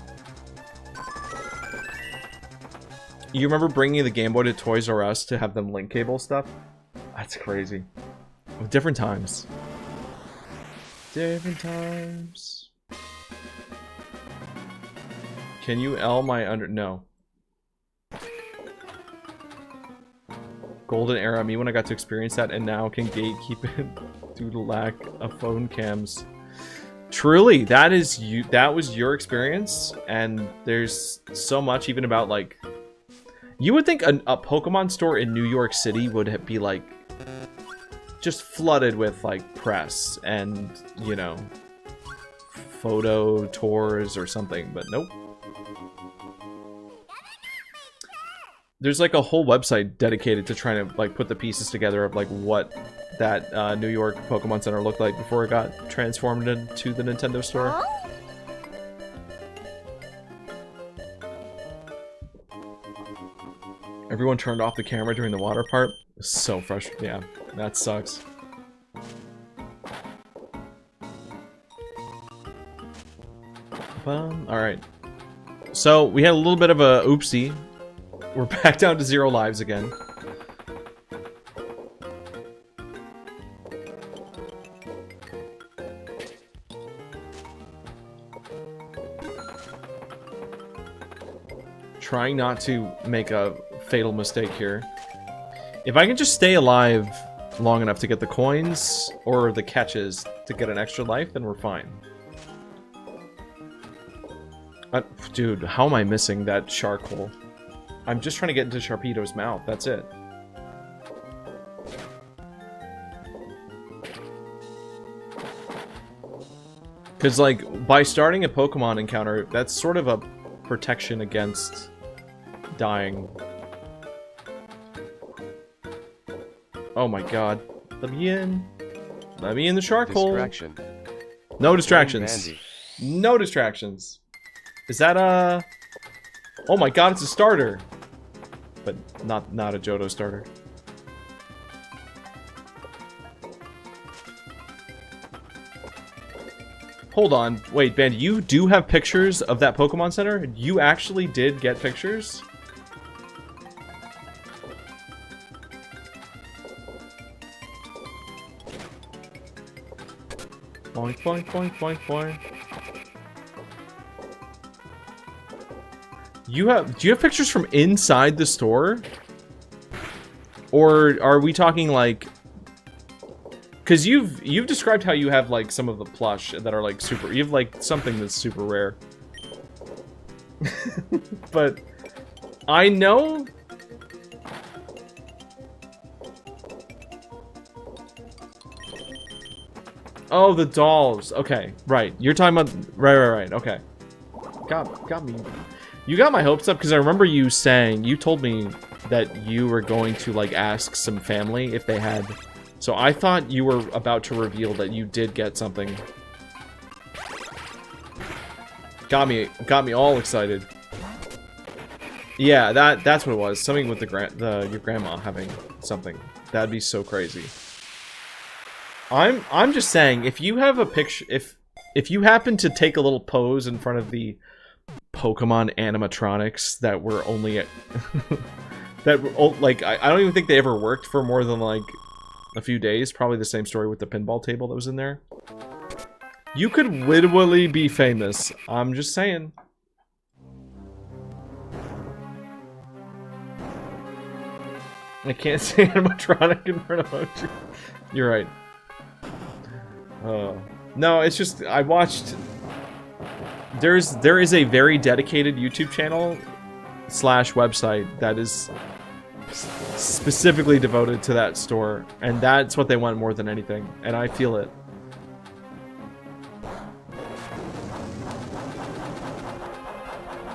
You remember bringing the Game Boy to Toys R Us to have them link cable stuff? That's crazy. Different times. Different times. Can you L my under... No. Golden era, me when I got to experience that, and now can gatekeep it due to lack of phone cams. Truly, that is you. That was your experience, and there's so much even about like. You would think a Pokemon store in New York City would be like just flooded with like press and, you know, photo tours or something, but nope. There's like a whole website dedicated to trying to like put the pieces together of like what that New York Pokemon Center looked like before it got transformed into the Nintendo store. Everyone turned off the camera during the water part. So frustrating. Yeah, that sucks. Alright. So, we had a little bit of a oopsie. We're back down to 0 lives again. Trying not to make a fatal mistake here. If I can just stay alive long enough to get the coins or the catches to get an extra life, then we're fine. Dude, how am I missing that shark hole? I'm just trying to get into Sharpedo's mouth, that's it. Because, like, by starting a Pokemon encounter, that's sort of a protection against dying. Oh my god. Let me in. Let me in the shark hole. No distractions. No distractions. Is that a... Oh my god, it's a starter. But not a Johto starter. Hold on. Wait, Ben, you do have pictures of that Pokemon Center? You actually did get pictures? Boink, boink, boink, boink, boink. Do you have pictures from inside the store? Or are we talking like... Because you've described how you have like some of the plush that are like super... You have like something that's super rare. But I know... Oh, the dolls. Okay, right. You're talking about... Right. Okay. Got me. You got my hopes up because I remember you saying... You told me that you were going to, like, ask some family if they had... So I thought you were about to reveal that you did get something. Got me all excited. Yeah, that's what it was. Something with your grandma having something. That'd be so crazy. I'm just saying, if you have a picture, if you happen to take a little pose in front of the Pokemon animatronics that were only at that were, like I don't even think they ever worked for more than like a few days. Probably the same story with the pinball table that was in there. You could literally be famous. I'm just saying. I can't say animatronic in front of you. You're right. No, it's just I watched. There is a very dedicated YouTube channel / website that is specifically devoted to that store, and that's what they want more than anything, and I feel it.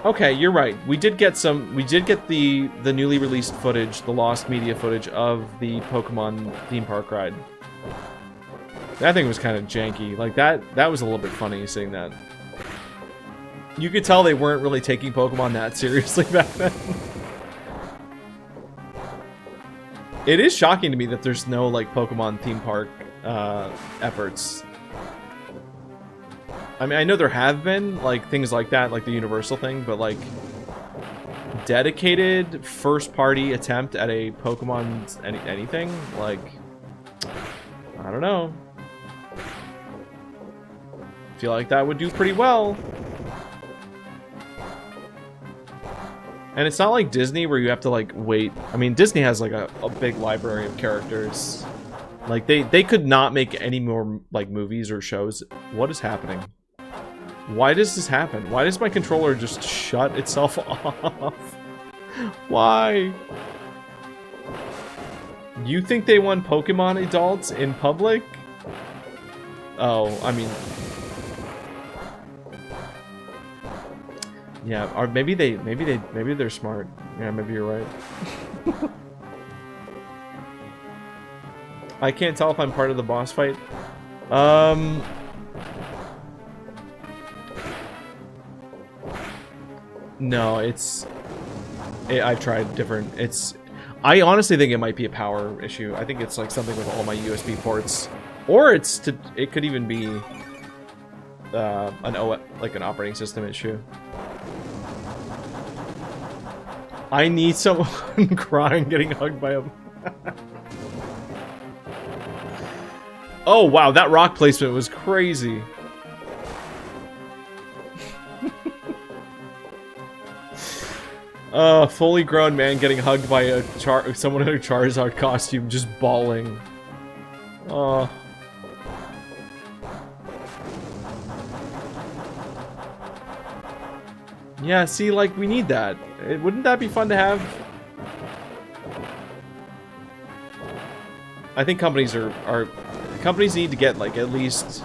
Okay, you're right. We did get the newly released footage, the lost media footage of the Pokemon theme park ride. That thing was kind of janky. Like that was a little bit funny seeing that. You could tell they weren't really taking Pokemon that seriously back then. It is shocking to me that there's no like Pokemon theme park efforts. I mean, I know there have been like things like that, like the Universal thing, but like dedicated first-party attempt at a Pokemon anything, like I don't know. Feel like that would do pretty well. And it's not like Disney where you have to like wait. I mean, Disney has like a big library of characters. Like they could not make any more like movies or shows. What is happening? Why does this happen? Why does my controller just shut itself off? Why? You think they want Pokemon adults in public? Oh, I mean, yeah, or maybe they're smart. Yeah, maybe you're right. I can't tell if I'm part of the boss fight. No, I've tried different. I honestly think it might be a power issue. I think it's like something with all my USB ports, or it could even be like an operating system issue. I need someone crying, getting hugged by a. Oh wow, that rock placement was crazy. Fully grown man getting hugged by someone in a Charizard costume, just bawling. Yeah, see, like, we need that. Wouldn't that be fun to have? I think companies companies need to get, like, at least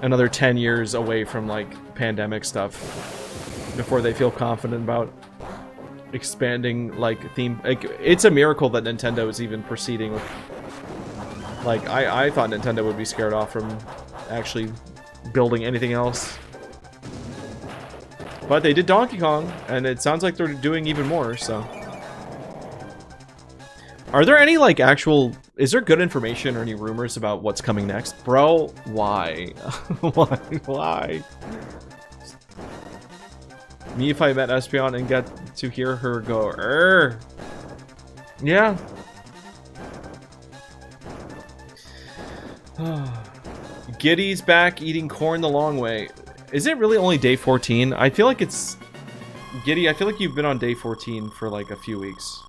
another 10 years away from, like, pandemic stuff before they feel confident about expanding, like, theme. Like, it's a miracle that Nintendo is even proceeding with. Like, I thought Nintendo would be scared off from actually building anything else. But they did Donkey Kong, and it sounds like they're doing even more, so. Are there any, like, actual... Is there good information or any rumors about what's coming next? Bro, why? Why? Me if I met Espeon and get to hear her go, "Err." Yeah. Giddy's back eating corn the long way. Is it really only day 14? I feel like it's... Giddy, I feel like you've been on day 14 for like a few weeks.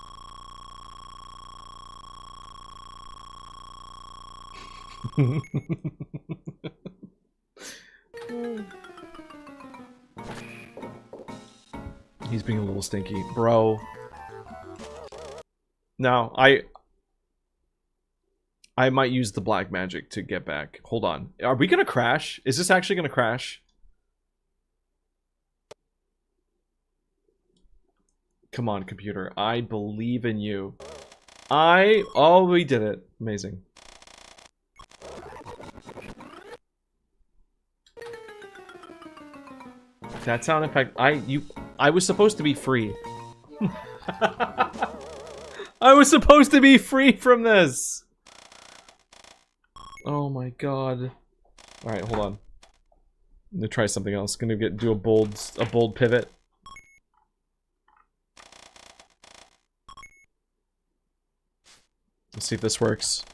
He's being a little stinky. Bro. No, I might use the black magic to get back. Hold on. Are we gonna crash? Is this actually gonna crash? Come on, computer. I believe in you. Oh, we did it. Amazing. That sound effect. I was supposed to be free. I was supposed to be free from this. Oh my god. Alright, hold on. I'm gonna try something else. Gonna do a bold pivot. Let's see if this works.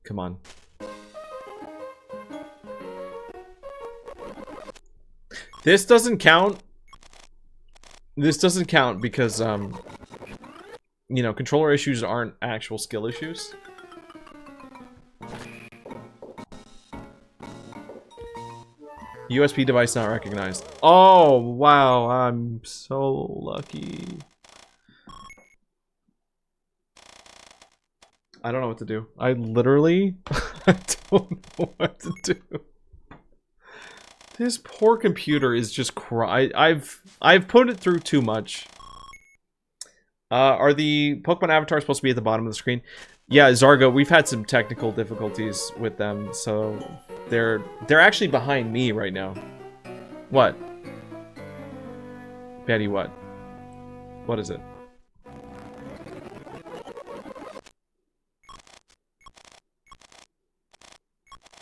Come on. This doesn't count. This doesn't count because, you know, controller issues aren't actual skill issues. USB device not recognized. Oh, wow, I'm so lucky. I don't know what to do. I literally I don't know what to do. This poor computer is just I've put it through too much. Are the Pokemon avatars supposed to be at the bottom of the screen? Yeah, Zargo, we've had some technical difficulties with them, so they're actually behind me right now. What? Betty, what? What is it?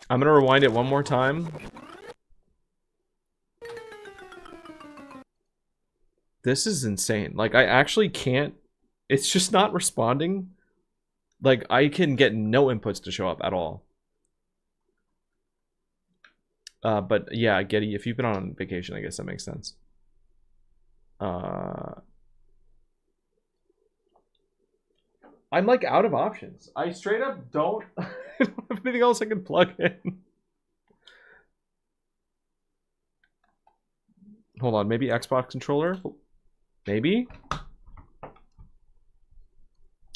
I'm gonna rewind it one more time. This is insane. Like, I actually can't... It's just not responding. Like, I can get no inputs to show up at all. But yeah, Getty, if you've been on vacation, I guess that makes sense. I'm like out of options. I straight up don't, I don't have anything else I can plug in. Hold on, maybe Xbox controller? Maybe?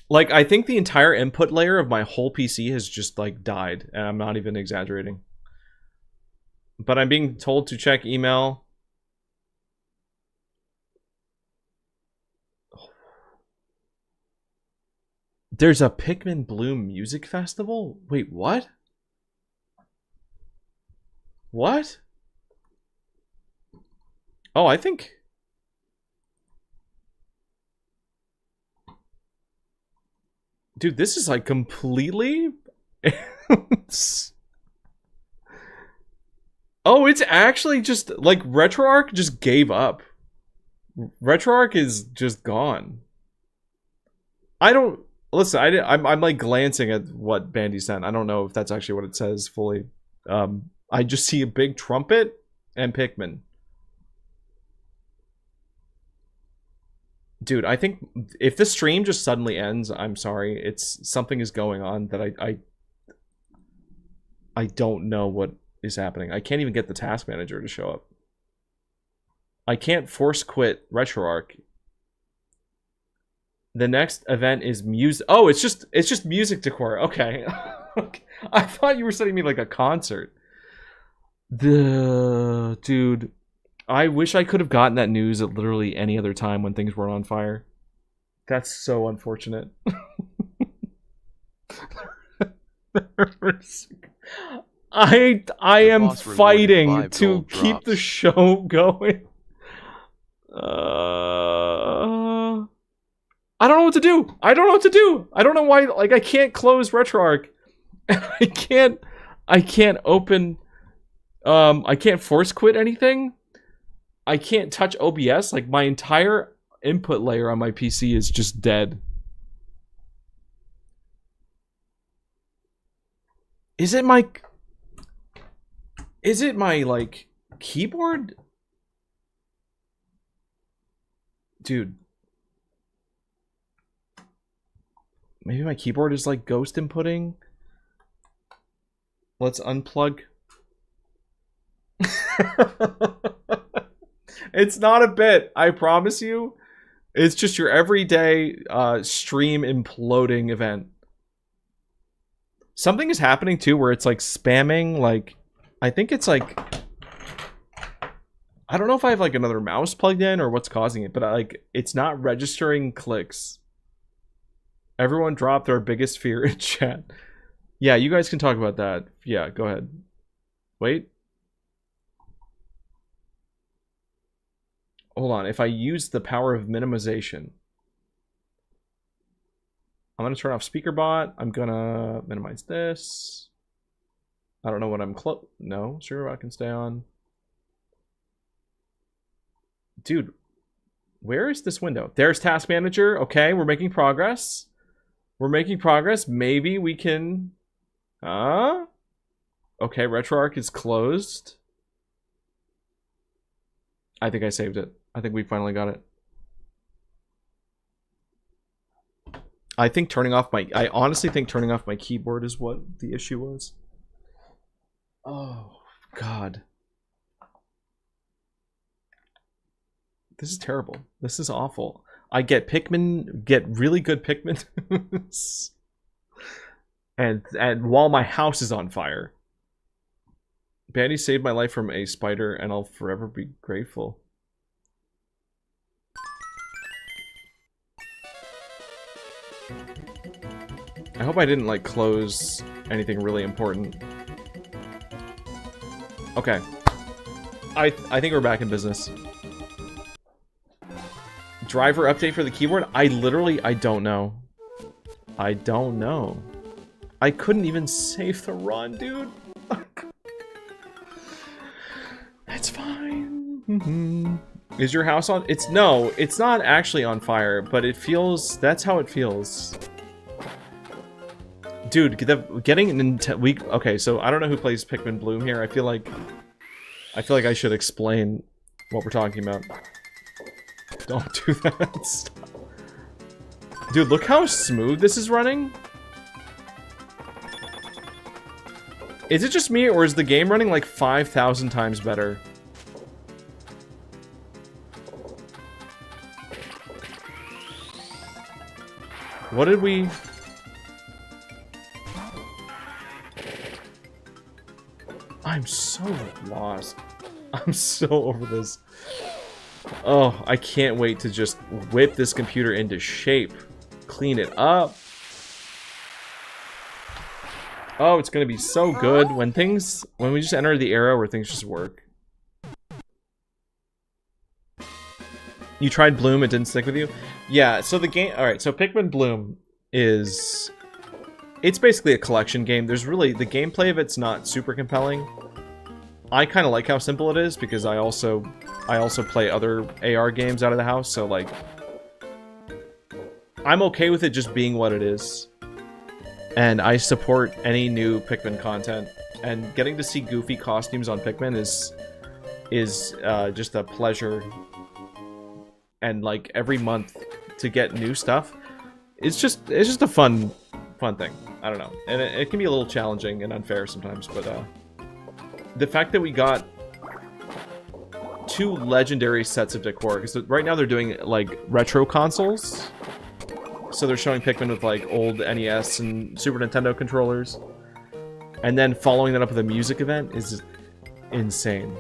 Like, I think the entire input layer of my whole PC has just, like, died. And I'm not even exaggerating. But I'm being told to check email. There's a Pikmin Bloom music festival? Wait, what? What? Oh, I think... Dude, this is like completely... Oh, it's actually just... Like, RetroArch just gave up. RetroArch is just gone. I don't... Listen, I'm like glancing at what Bandy sent. I don't know if that's actually what it says fully. I just see a big trumpet and Pikmin. Dude, I think if the stream just suddenly ends, I'm sorry. It's something is going on that I don't know what is happening. I can't even get the task manager to show up. I can't force quit RetroArch. The next event is music. Oh, it's just music decor. Okay. Okay. I thought you were sending me like a concert. Dude, I wish I could have gotten that news at literally any other time when things weren't on fire. That's so unfortunate. I am fighting to keep the show going. I don't know what to do. I don't know what to do. I don't know why. Like, I can't close RetroArch. I can't open. I can't force quit anything. I can't touch OBS. Like, my entire input layer on my PC is just dead. Is it my like keyboard? Dude. Maybe my keyboard is like ghost inputting. Let's unplug. It's not a bit, I promise you. It's just your everyday stream imploding event. Something is happening too where it's like spamming, like, I think it's like, I don't know if I have like another mouse plugged in or what's causing it, but like, it's not registering clicks. Everyone dropped their biggest fear in chat. Yeah, you guys can talk about that. Yeah, go ahead. Wait. Hold on. If I use the power of minimization, I'm going to turn off SpeakerBot. I'm going to minimize this. I don't know what I'm no, SpeakerBot can stay on. Dude, where is this window? There's Task Manager. Okay, we're making progress. We're making progress. Maybe we can... Okay, RetroArch is closed. I think I saved it. I think we finally got it. I think turning off my... I honestly think turning off my keyboard is what the issue was. Oh, God. This is terrible. This is awful. I get Pikmin, get really good Pikmin. and while my house is on fire. Bandy saved my life from a spider, and I'll forever be grateful. I hope I didn't, like, close anything really important. Okay. I think we're back in business. Driver update for the keyboard? I don't know. I don't know. I couldn't even save the run, dude. It's fine. Is your house on? No, it's not actually on fire, but it feels, that's how it feels. Dude, okay, so I don't know who plays Pikmin Bloom here. I feel like I should explain what we're talking about. Don't do that. Stop. Dude, look how smooth this is running. Is it just me, or is the game running like 5,000 times better? What did we... I'm so lost. I'm so over this. Oh, I can't wait to just whip this computer into shape. Clean it up. Oh, it's gonna be so good when we just enter the era where things just work. You tried Bloom, it didn't stick with you? Yeah, so the game, alright, so Pikmin Bloom is... It's basically a collection game. There's really, the gameplay of it's not super compelling. I kind of like how simple it is, because I also play other AR games out of the house, so like... I'm okay with it just being what it is. And I support any new Pikmin content. And getting to see goofy costumes on Pikmin is just a pleasure. And like every month to get new stuff, it's just a fun thing. I don't know, and it can be a little challenging and unfair sometimes, but the fact that we got 2 legendary sets of decor, because right now they're doing like retro consoles, so they're showing Pikmin with like old NES and Super Nintendo controllers, and then following that up with a music event is insane.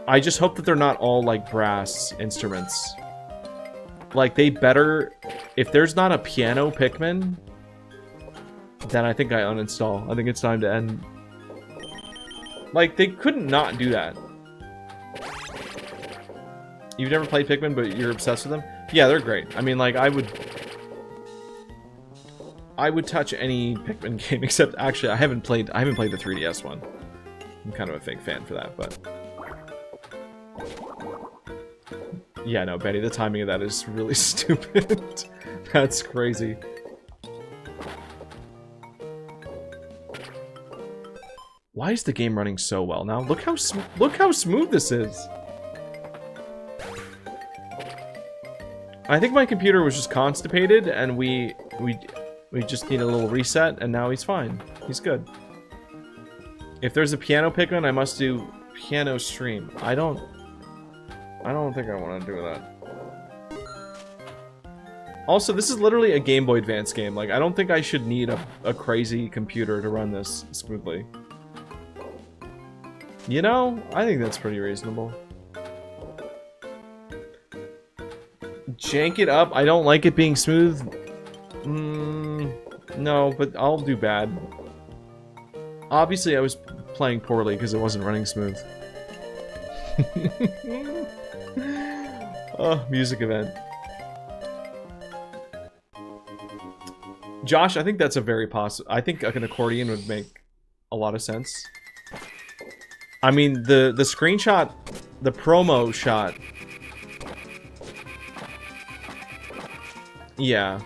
I just hope that they're not all like brass instruments. Like, they better... If there's not a piano Pikmin, then I think I uninstall. I think it's time to end. Like, they couldn't not do that. You've never played Pikmin, but you're obsessed with them? Yeah, they're great. I mean, like, I would touch any Pikmin game, except, actually, I haven't played the 3DS one. I'm kind of a fake fan for that, but... Yeah, no, Benny, the timing of that is really stupid. That's crazy. Why is the game running so well now? Look how smooth this is. I think my computer was just constipated, and we just need a little reset, and now he's fine. He's good. If there's a piano Pikmin, I must do piano stream. I don't think I want to do that. Also, this is literally a Game Boy Advance game. Like, I don't think I should need a crazy computer to run this smoothly. You know, I think that's pretty reasonable. Jank it up. I don't like it being smooth. No, but I'll do bad. Obviously, I was playing poorly because it wasn't running smooth. Oh, music event. Josh, I think that's a very possible... I think an accordion would make a lot of sense. I mean, the screenshot, the promo shot... Yeah.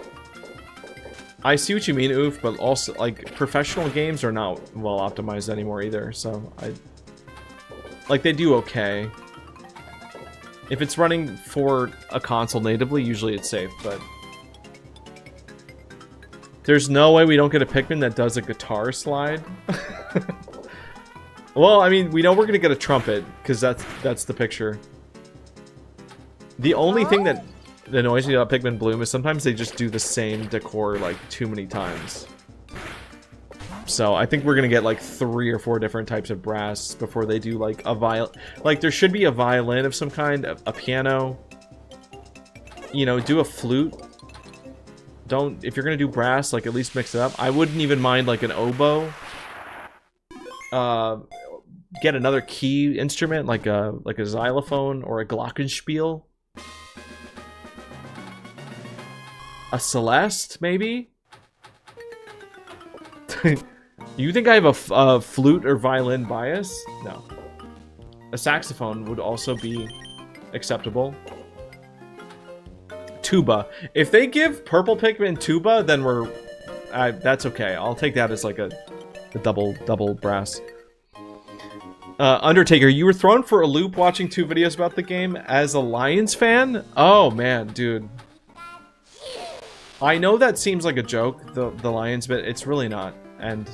I see what you mean, Oof, but also, like, professional games are not well optimized anymore either, so like, they do okay. If it's running for a console natively, usually it's safe, but... There's no way we don't get a Pikmin that does a guitar slide. Well, I mean, we know we're gonna get a trumpet, because that's the picture. The only thing that annoys me about Pikmin Bloom is sometimes they just do the same decor, like, too many times. So I think we're gonna get like 3 or 4 different types of brass before they do like a viol. Like there should be a violin of some kind, a piano. You know, do a flute. Don't, if you're gonna do brass, like at least mix it up. I wouldn't even mind like an oboe. Get another key instrument like a xylophone or a glockenspiel. A celeste, maybe? You think I have a flute or violin bias? No. A saxophone would also be acceptable. Tuba. If they give purple Pikmin tuba, then we're... that's okay. I'll take that as like a double brass. Undertaker, you were thrown for a loop watching 2 videos about the game as a Lions fan? Oh, man, dude. I know that seems like a joke, the Lions bit. It's really not. And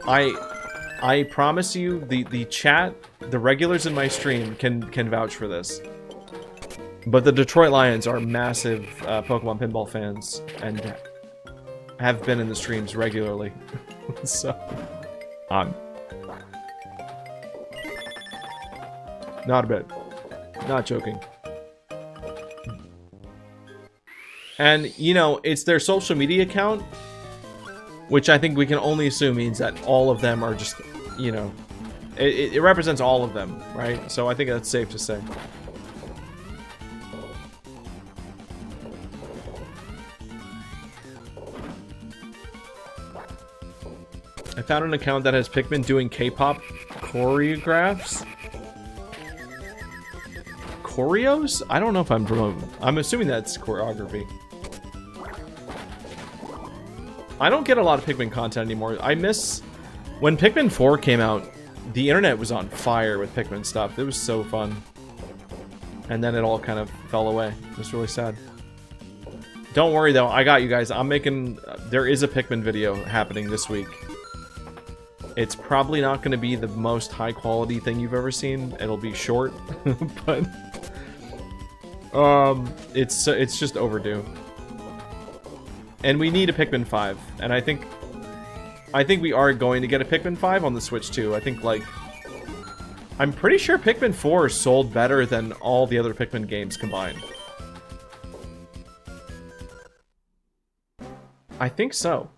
I promise you, the chat, the regulars in my stream can vouch for this. But the Detroit Lions are massive Pokemon Pinball fans and have been in the streams regularly. So, not a bit. Not joking. And, you know, it's their social media account, which I think we can only assume means that all of them are just, you know, it represents all of them, right? So I think that's safe to say. I found an account that has Pikmin doing K-pop choreographs. Choreos? I don't know if I'm assuming that's choreography. I don't get a lot of Pikmin content anymore. I miss... When Pikmin 4 came out, the internet was on fire with Pikmin stuff. It was so fun. And then it all kind of fell away. It was really sad. Don't worry though, I got you guys. I'm making... There is a Pikmin video happening this week. It's probably not going to be the most high quality thing you've ever seen. It'll be short, but... it's just overdue. And we need a Pikmin 5, and I think we are going to get a Pikmin 5 on the Switch too. I think, like, I'm pretty sure Pikmin 4 sold better than all the other Pikmin games combined. I think so.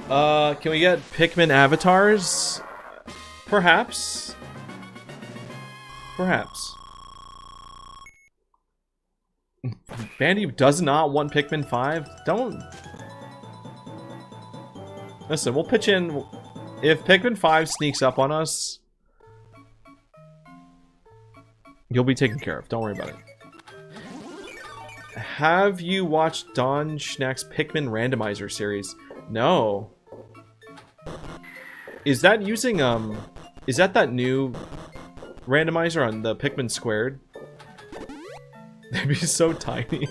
Can we get Pikmin avatars? Perhaps. Perhaps. Bandy does not want Pikmin 5? Don't... Listen, we'll pitch in... If Pikmin 5 sneaks up on us, you'll be taken care of. Don't worry about it. Have you watched Don Schnack's Pikmin Randomizer series? No. Is that using, is that new randomizer on the Pikmin Squared? They'd be so tiny.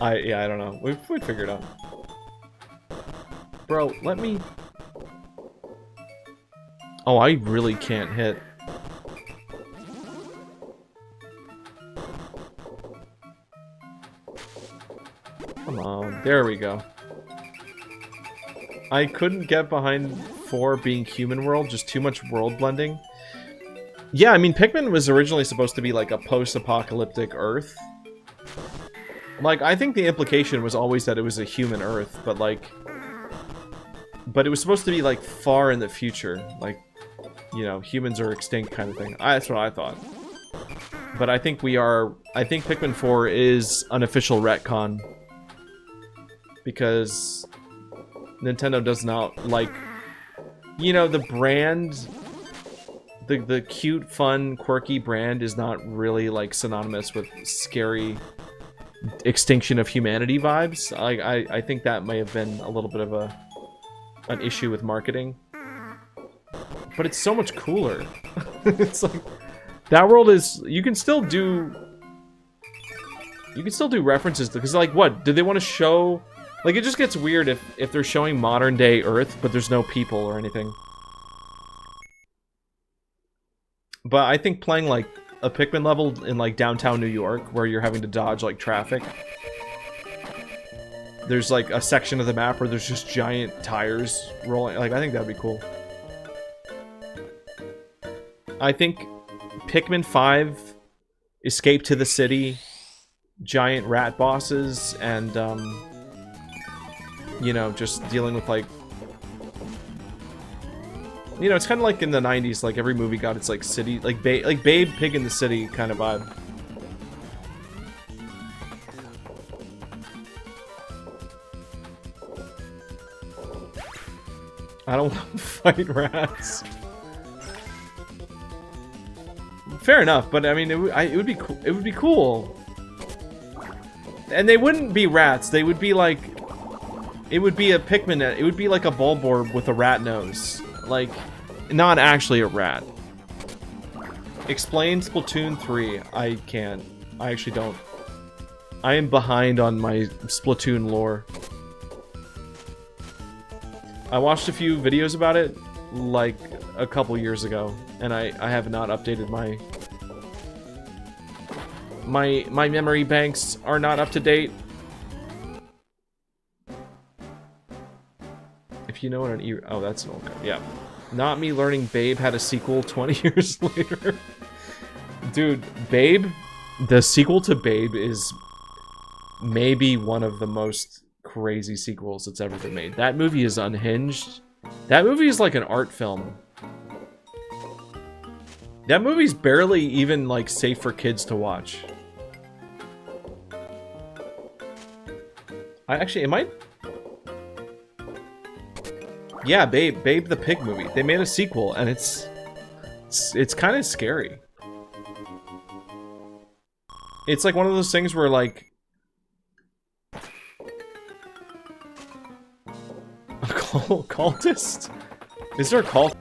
Yeah, I don't know. We'd figure it out. Bro, let me... Oh, I really can't hit. Come on, there we go. I couldn't get behind 4 being human world, just too much world blending. Yeah, I mean, Pikmin was originally supposed to be like a post-apocalyptic Earth. Like, I think the implication was always that it was a human Earth, but like... But it was supposed to be like far in the future, like, you know, humans are extinct kind of thing. That's what I thought. But I think we are... I think Pikmin 4 is an official retcon. Because Nintendo does not like... You know, the brand... The cute, fun, quirky brand is not really, like, synonymous with scary extinction of humanity vibes. I think that may have been a little bit of an issue with marketing. But it's so much cooler. It's like... That world is... You can still do references to... Because, like, what? Did they want to show... Like, it just gets weird if they're showing modern-day Earth, but there's no people or anything. But I think playing, like, a Pikmin level in, like, downtown New York, where you're having to dodge, like, traffic, there's like a section of the map where there's just giant tires rolling. Like, I think that'd be cool. I think Pikmin 5, Escape to the City, giant rat bosses, and, you know, just dealing with, like... You know, it's kind of like in the 90s, like, every movie got its, like, city... Like, Babe, Pig in the City kind of vibe. I don't want to fight rats. Fair enough, but I mean, it would be cool. It would be cool. And they wouldn't be rats. They would be like, it would be a Pikmin. It would be like a Bulborb with a rat nose, like, not actually a rat. Explain Splatoon 3. I can't. I actually don't. I am behind on my Splatoon lore. I watched a few videos about it, like, a couple years ago, and I have not updated my memory banks are not up to date. If you know what an oh, that's an old card. Yeah. Not me learning Babe had a sequel 20 years later. Dude, Babe, the sequel to Babe is maybe one of the most crazy sequels that's ever been made. That movie is unhinged. That movie is like an art film. That movie's barely even, like, safe for kids to watch. It might... Yeah, Babe the Pig movie. They made a sequel, and it's kind of scary. It's like one of those things where, like... A cultist? Is there a cult?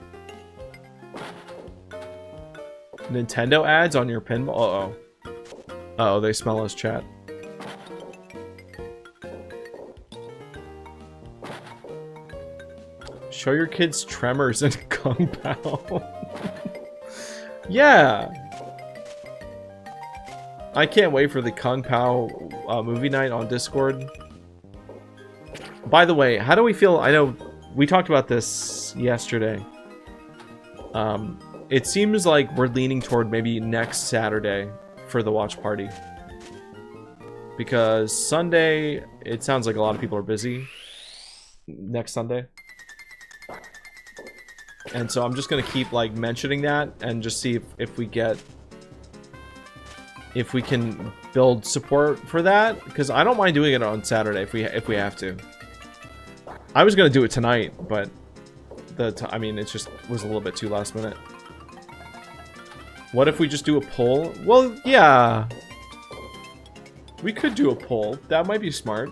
Nintendo ads on your pinball? Uh-oh. Uh-oh, they smell us, chat. Show your kids Tremors and Kung Pao. Yeah! I can't wait for the Kung Pao movie night on Discord. By the way, how do we feel? I know we talked about this yesterday. It seems like we're leaning toward maybe next Saturday for the watch party. Because Sunday, it sounds like a lot of people are busy. Next Sunday. And so I'm just gonna keep, like, mentioning that and just see if we get... If we can build support for that. Because I don't mind doing it on Saturday if we have to. I was gonna do it tonight, but I mean, it just was a little bit too last minute. What if we just do a poll? Well, yeah. We could do a poll. That might be smart.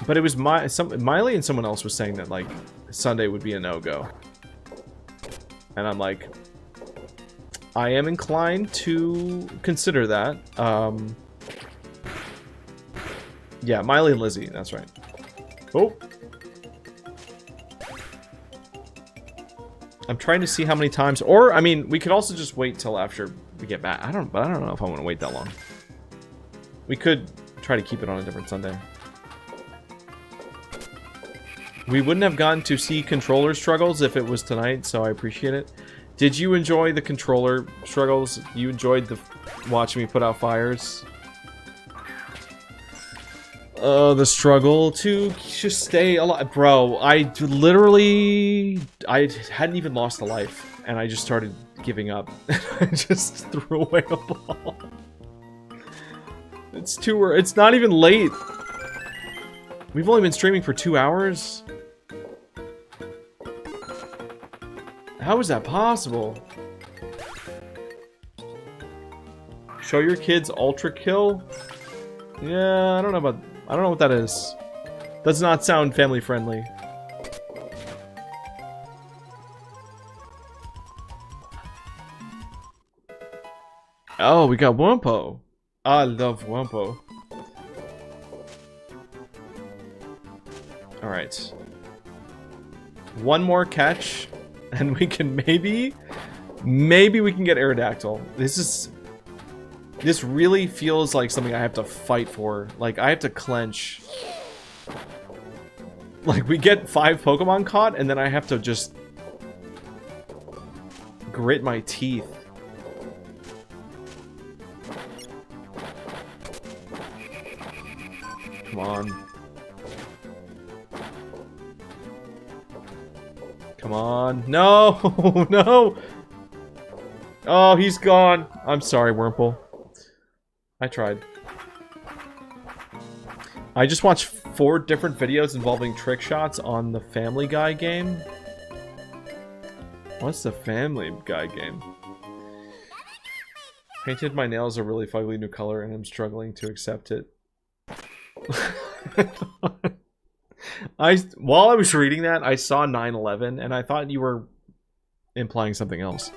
But it was Miley and someone else was saying that, like, Sunday would be a no-go. And I'm like, I am inclined to consider that. Yeah, Miley and Lizzie, that's right. Oh. I'm trying to see how many times, or, I mean, we could also just wait till after we get back. I don't know if I want to wait that long. We could try to keep it on a different Sunday. We wouldn't have gotten to see controller struggles if it was tonight, so I appreciate it. Did you enjoy the controller struggles? You enjoyed the watching me put out fires? The struggle to just stay alive. Bro, I hadn't even lost a life, and I just started giving up. I just threw away a ball. It's not even late. We've only been streaming for 2 hours. How is that possible? Show your kids Ultra Kill? Yeah, I don't know what that is. Does not sound family friendly. Oh, we got Wumpo. I love Wumpo. Alright. One more catch, and we can maybe we can get Aerodactyl. This is... This really feels like something I have to fight for. Like, I have to clench. Like, we get 5 Pokemon caught, and then I have to just grit my teeth. Come on. Come on. No! No! Oh, he's gone. I'm sorry, Wurmple. I tried. I just watched 4 different videos involving trick shots on the Family Guy game. What's the Family Guy game? Painted my nails a really fugly new color and I'm struggling to accept it. While I was reading that, I saw 9/11 and I thought you were implying something else.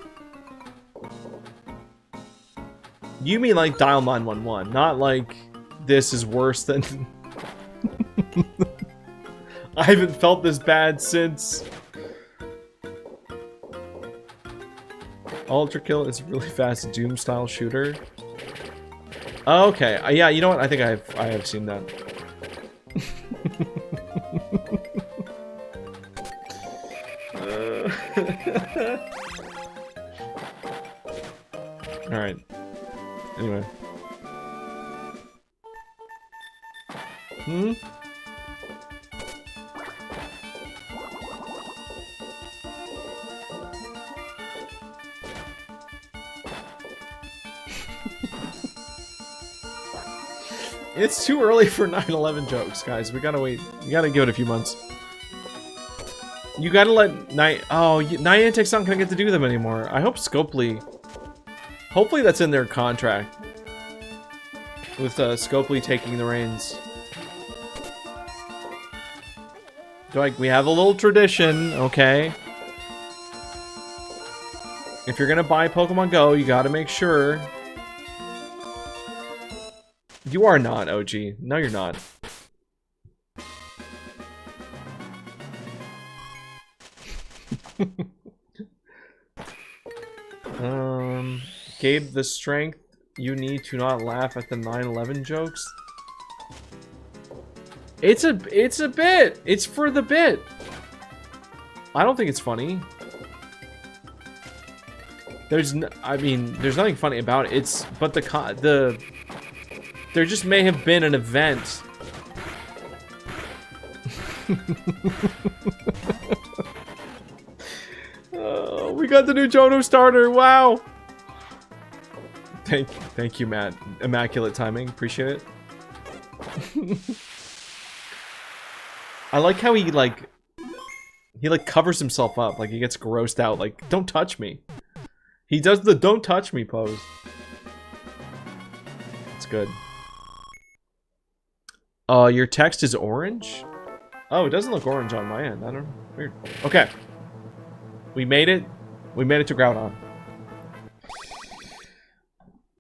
You mean like dial 911, not like this is worse than... I haven't felt this bad since... Ultra Kill is a really fast Doom-style shooter. Okay, yeah, you know what? I think I have seen that. Alright. Anyway. It's too early for 9/11 jokes, guys. We gotta wait. You gotta give it a few months. You gotta let Niantic's not gonna get to do them anymore. I hope Scopely... Hopefully that's in their contract. With Scopely taking the reins. Like, we have a little tradition, okay? If you're gonna buy Pokemon Go, you gotta make sure... You are not, OG. No, you're not. Gabe, the strength you need to not laugh at the 9/11 jokes. It's a bit. It's for the bit. I don't think it's funny. There's there's nothing funny about it. But there just may have been an event. Oh, we got the new Johto starter. Wow. Thank you, Matt. Immaculate timing. Appreciate it. I like how he covers himself up. Like, he gets grossed out. Like, don't touch me. He does the don't touch me pose. It's good. Your text is orange? Oh, it doesn't look orange on my end. I don't know. Weird. Okay. We made it. We made it to Groudon.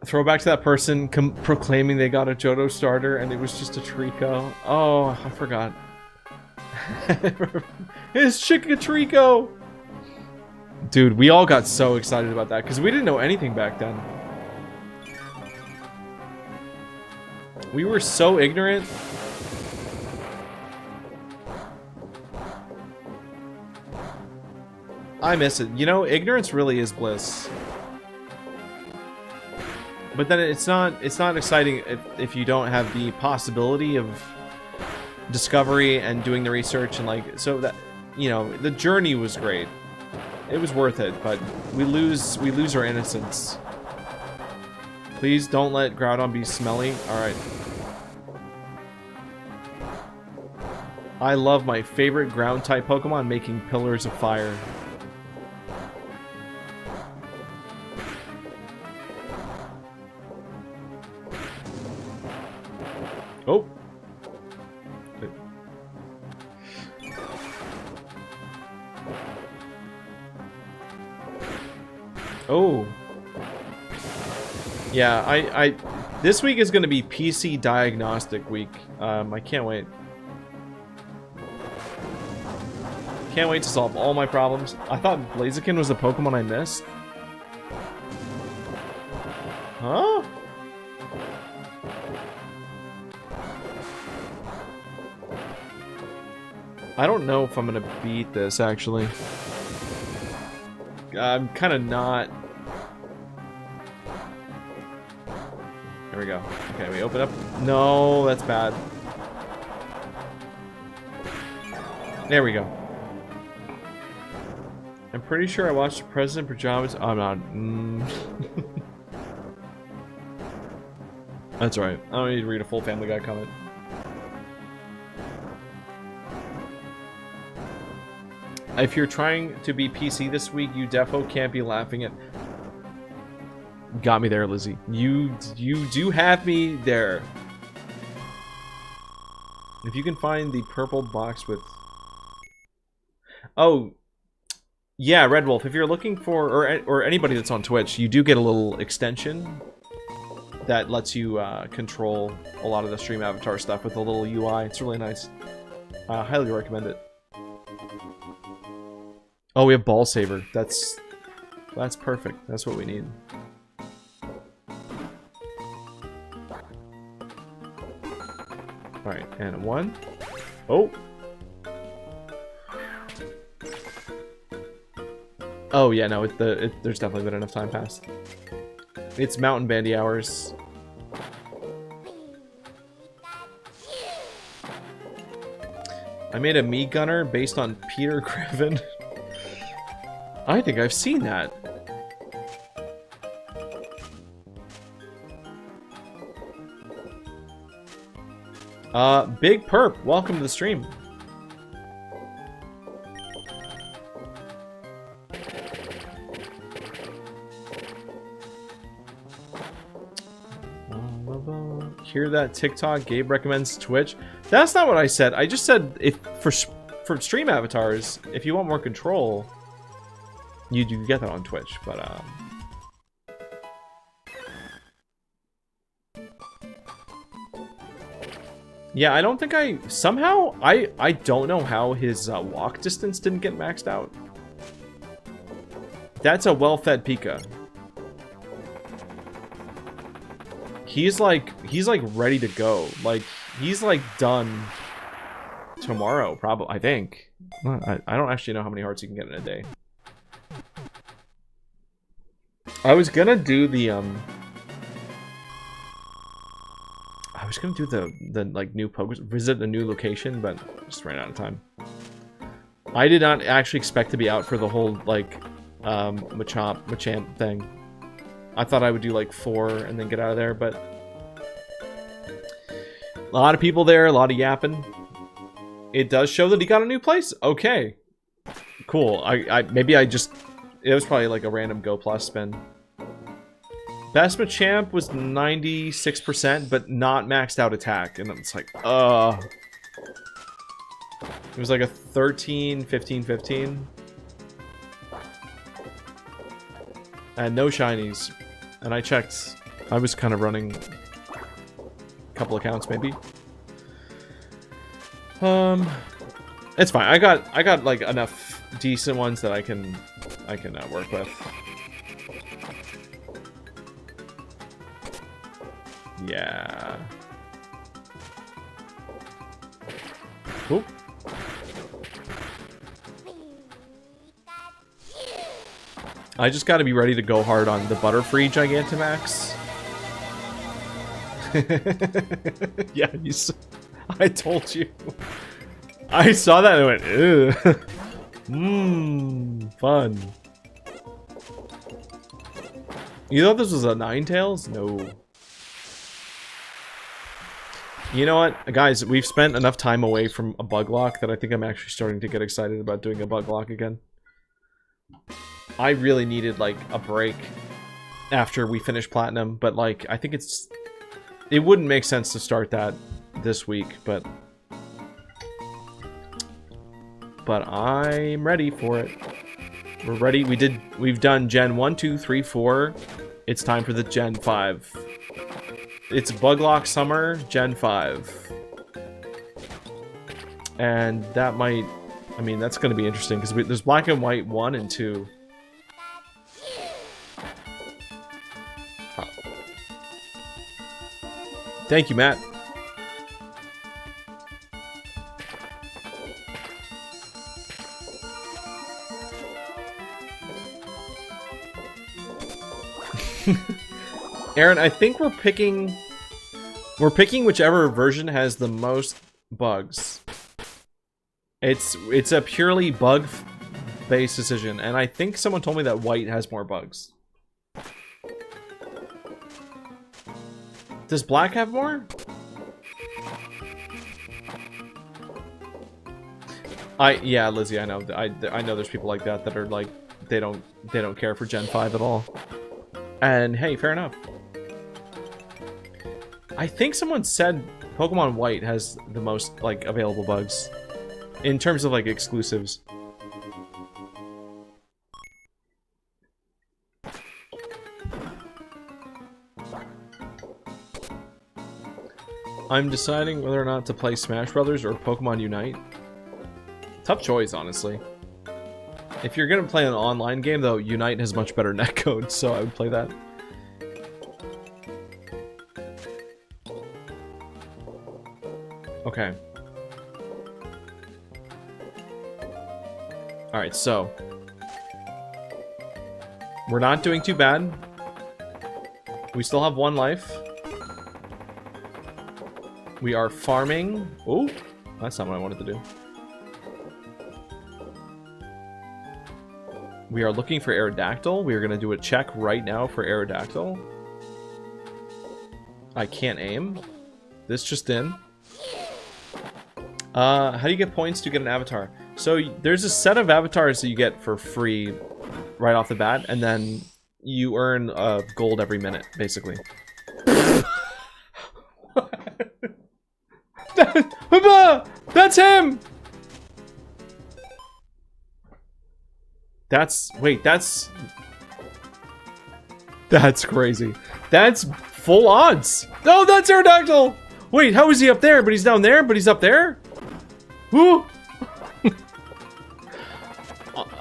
Throwback to that person proclaiming they got a Johto starter and it was just a Trico. Oh, I forgot. It's Chicatrico! Dude, we all got so excited about that because we didn't know anything back then. We were so ignorant. I miss it. You know, ignorance really is bliss. But then it's not exciting if you don't have the possibility of discovery and doing the research and like, so that, you know, the journey was great. It was worth it, but we lose our innocence. Please don't let Groudon be smelly. Alright. I love my favorite ground type Pokemon making pillars of fire. Oh. Oh. Yeah, I this week is going to be PC diagnostic week. I can't wait. Can't wait to solve all my problems. I thought Blaziken was a Pokemon I missed. Huh? I don't know if I'm gonna beat this, actually. I'm kind of not. There we go. Okay, we open up. No, that's bad. There we go. I'm pretty sure I watched the President in Pajamas. Oh, I'm not. That's alright. I don't need to read a full Family Guy comment. If you're trying to be PC this week, you defo can't be laughing at... Got me there, Lizzie. You do have me there. If you can find the purple box with... Oh, yeah, Red Wolf. If you're looking for... Or anybody that's on Twitch, you do get a little extension that lets you control a lot of the stream avatar stuff with a little UI. It's really nice. Highly recommend it. Oh, we have Ball Saver. That's perfect. That's what we need. Alright, and one. Oh! Oh, yeah, no, there's definitely been enough time passed. It's Mountain Bandy hours. I made a Mii Gunner based on Peter Griffin. I think I've seen that. Big Perp, welcome to the stream. Hear that TikTok? Gabe recommends Twitch. That's not what I said. I just said if for stream avatars, if you want more control, you do get that on Twitch. But yeah, I don't think I somehow I don't know how his walk distance didn't get maxed out. That's a well-fed Pika. He's like ready to go. Like he's like done tomorrow, probably. I think. I don't actually know how many hearts you can get in a day. I was gonna do the I was gonna do the like new visit the new location, but just ran out of time. I did not actually expect to be out for the whole like Machamp thing. I thought I would do like 4 and then get out of there, but a lot of people there, a lot of yapping. It does show that he got a new place. Okay, cool. Maybe I just, it was probably like a random Go Plus spin. Best Machamp was 96%, but not maxed out attack, and it's like, it was like a 13, 15, 15. And no shinies. And I checked. I was kind of running a couple accounts, maybe. It's fine. I got like enough decent ones that I can work with. Yeah. Oop. I just gotta be ready to go hard on the Butterfree Gigantamax. Yeah, I told you. I saw that and I went, ew. Fun. You thought this was a Ninetales? No. You know what, guys? We've spent enough time away from a bug lock that I think I'm actually starting to get excited about doing a bug lock again. I really needed, like, a break after we finished Platinum, but, like, I think it wouldn't make sense to start that this week, but I'm ready for it. We're ready. We've done Gen 1, 2, 3, 4. It's time for the Gen 5. It's Buglock Summer, Gen 5. And that might, I mean, that's going to be interesting, because there's Black and White 1 and 2. Thank you, Matt. Aaron, I think we're picking whichever version has the most bugs. It's a purely bug-based decision, and I think someone told me that white has more bugs. Does black have more? Yeah, Lizzie, I know. I know there's people like that that are like they don't care for Gen 5 at all. And hey, fair enough. I think someone said Pokemon White has the most like available bugs in terms of like exclusives. I'm deciding whether or not to play Smash Brothers or Pokemon Unite. Tough choice, honestly. If you're gonna play an online game, though, Unite has much better netcode, so I would play that. Okay. Alright, so. We're not doing too bad. We still have 1 life. We are farming. Oh, that's not what I wanted to do. We are looking for Aerodactyl. We are going to do a check right now for Aerodactyl. I can't aim. This just in. How do you get points to get an avatar? So there's a set of avatars that you get for free right off the bat, and then you earn gold every minute, basically. That's him! Wait, that's crazy. That's full odds. No, that's Aerodactyl! Wait, how is he up there? But he's down there? But he's up there? Who?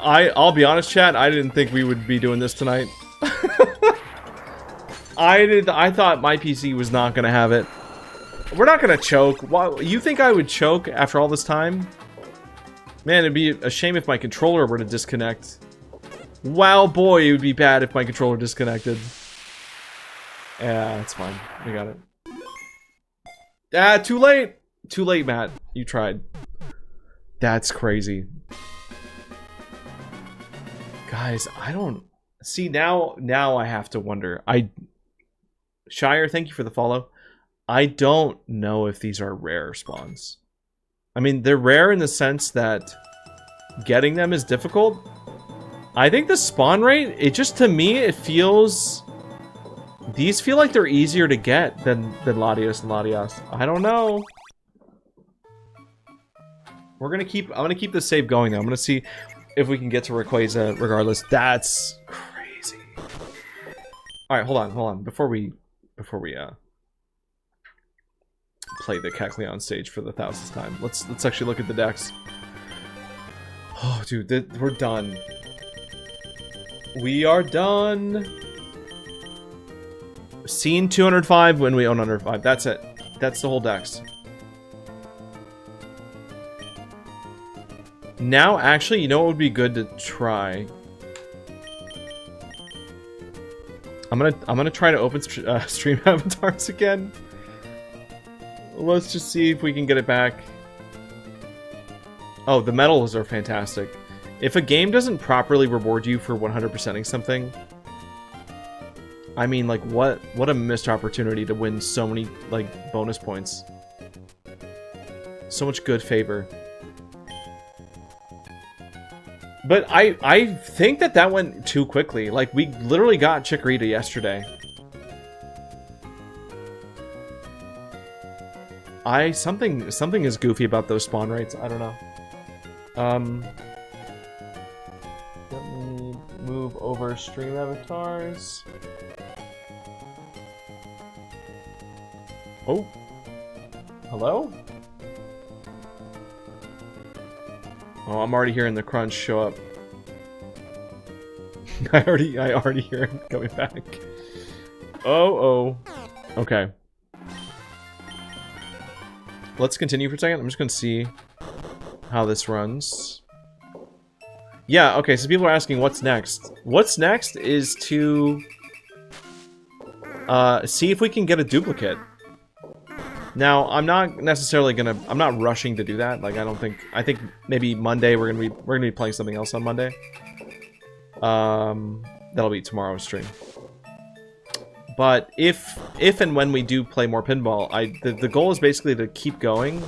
I'll be honest, chat, I didn't think we would be doing this tonight. I thought my PC was not gonna have it. We're not gonna choke. Why, you think I would choke after all this time? Man, it'd be a shame if my controller were to disconnect. Wow, boy, it would be bad if my controller disconnected. Yeah, it's fine. We got it. Ah, too late! Too late, Matt. You tried. That's crazy. Guys, I don't... See, now I have to wonder. Shire, thank you for the follow. I don't know if these are rare spawns. I mean, they're rare in the sense that getting them is difficult. I think the spawn rate, it just, to me, it feels... These feel like they're easier to get than Latios and Latias. I don't know. I'm gonna keep the save going, though. I'm gonna see if we can get to Rayquaza regardless. That's crazy. Alright, hold on. Before we play the Kecleon stage for the 1000th time. Let's actually look at the decks. Oh, dude, we're done. We are done. Scene 205 when we own 105. That's it. That's the whole dex. Now, actually, you know what would be good to try? I'm gonna try to open stream avatars again. Let's just see if we can get it back. Oh, the medals are fantastic. If a game doesn't properly reward you for 100%ing something, I mean, like, what a missed opportunity to win so many, like, bonus points. So much good favor. But I think that went too quickly. Like, we literally got Chikorita yesterday. Something is goofy about those spawn rates. I don't know. Let me move over stream avatars. Oh. Hello? Oh, I'm already hearing the crunch show up. I already hear him coming back. Oh. Okay. Let's continue for a second. I'm just gonna see how this runs. Yeah, okay, so people are asking what's next. What's next is to see if we can get a duplicate. Now, I'm not necessarily gonna... I'm not rushing to do that. Like, I think maybe Monday we're gonna be playing something else on Monday. That'll be tomorrow's stream. But if and when we do play more pinball, the goal is basically to keep going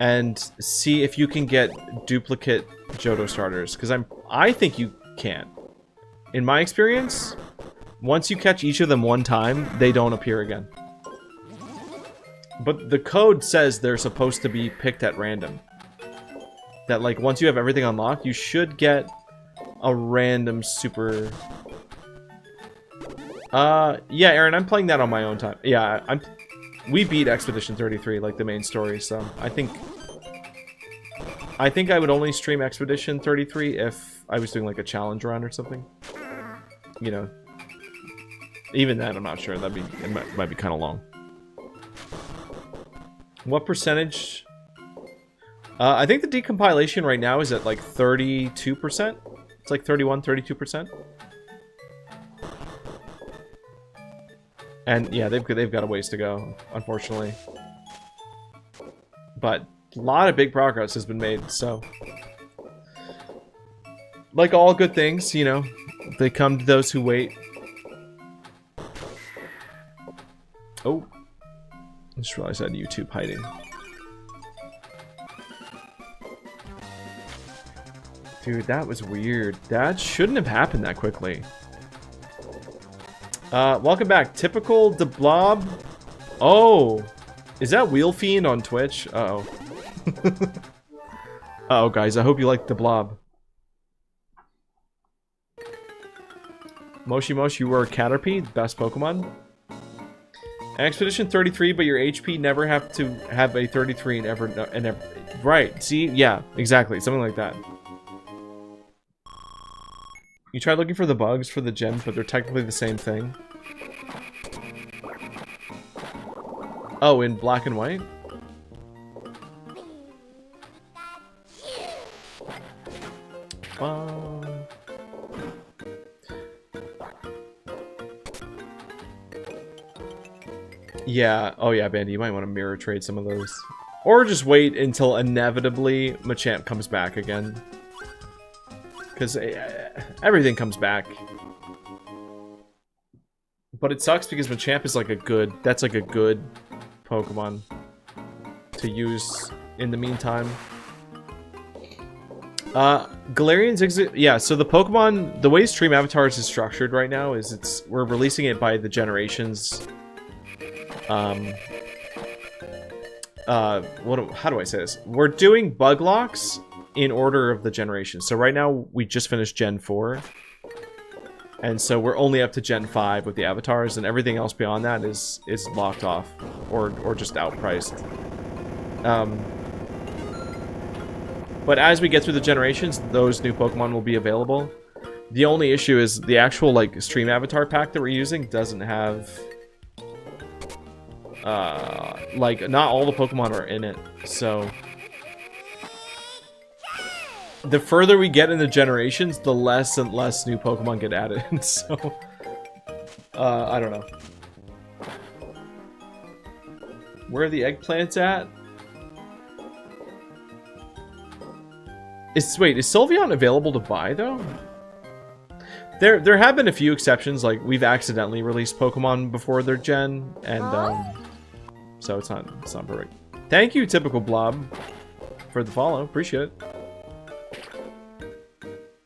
and see if you can get duplicate Johto starters, because I think you can. In my experience, once you catch each of them one time, they don't appear again. But the code says they're supposed to be picked at random. That, like, once you have everything unlocked, you should get a random super... yeah, Aaron, I'm playing that on my own time. Yeah, we beat Expedition 33, like, the main story, so I think I would only stream Expedition 33 if I was doing, like, a challenge run or something. You know. Even that, I'm not sure. It might be kind of long. What percentage? I think the decompilation right now is at like 32%. It's like 32%. And yeah, they've got a ways to go, unfortunately. But a lot of big progress has been made, so... Like all good things, you know, they come to those who wait. Oh. I just realized I had YouTube hiding. Dude, that was weird. That shouldn't have happened that quickly. Welcome back. Typical the Blob. Oh. Is that Wheel Fiend on Twitch? Uh-oh. Uh-oh, guys. I hope you like the Blob. Moshi Moshi, you were a Caterpie. Best Pokemon. Expedition 33, but your HP never have to have a 33 and ever... Right. See? Yeah. Exactly. Something like that. You tried looking for the bugs for the gems, but they're technically the same thing. Oh, in black and white? Yeah. Oh yeah, Bandy, you might want to mirror trade some of those. Or just wait until inevitably Machamp comes back again. Because everything comes back. But it sucks because Machamp is like a good... That's like a good Pokemon to use in the meantime. Galarian's exit... Yeah, so the Pokemon... The way Stream Avatars is structured right now is we're releasing it by the generations... how do I say this? We're doing bug locks in order of the generation. So right now we just finished Gen 4. And so we're only up to Gen 5 with the avatars, and everything else beyond that is locked off or just outpriced. But as we get through the generations, those new Pokemon will be available. The only issue is the actual like Stream Avatar pack that we're using doesn't have like not all the Pokemon are in it, so the further we get in the generations, the less and less new Pokemon get added. So I don't know. Where are the eggplants at? Wait, is Sylveon available to buy though? There have been a few exceptions, like we've accidentally released Pokemon before their gen, and so it's not perfect. Thank you, Typical Blob, for the follow. Appreciate it.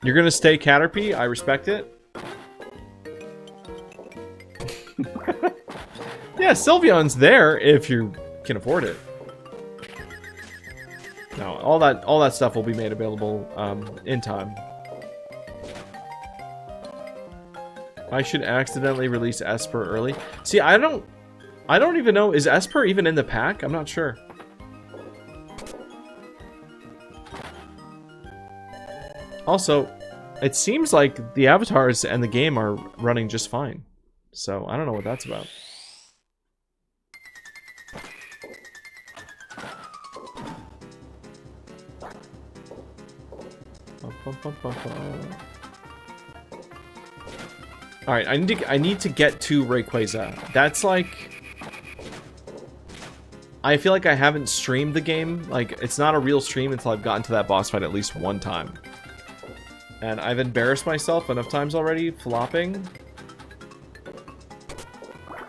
You're gonna stay Caterpie. I respect it. Yeah, Sylveon's there if you can afford it. No, all that stuff will be made available in time. I should accidentally release Esper early. See, I don't even know. Is Esper even in the pack? I'm not sure. Also, it seems like the avatars and the game are running just fine. So, I don't know what that's about. Alright, I need to get to Rayquaza. That's like... I feel like I haven't streamed the game. Like, it's not a real stream until I've gotten to that boss fight at least one time. And I've embarrassed myself enough times already, flopping.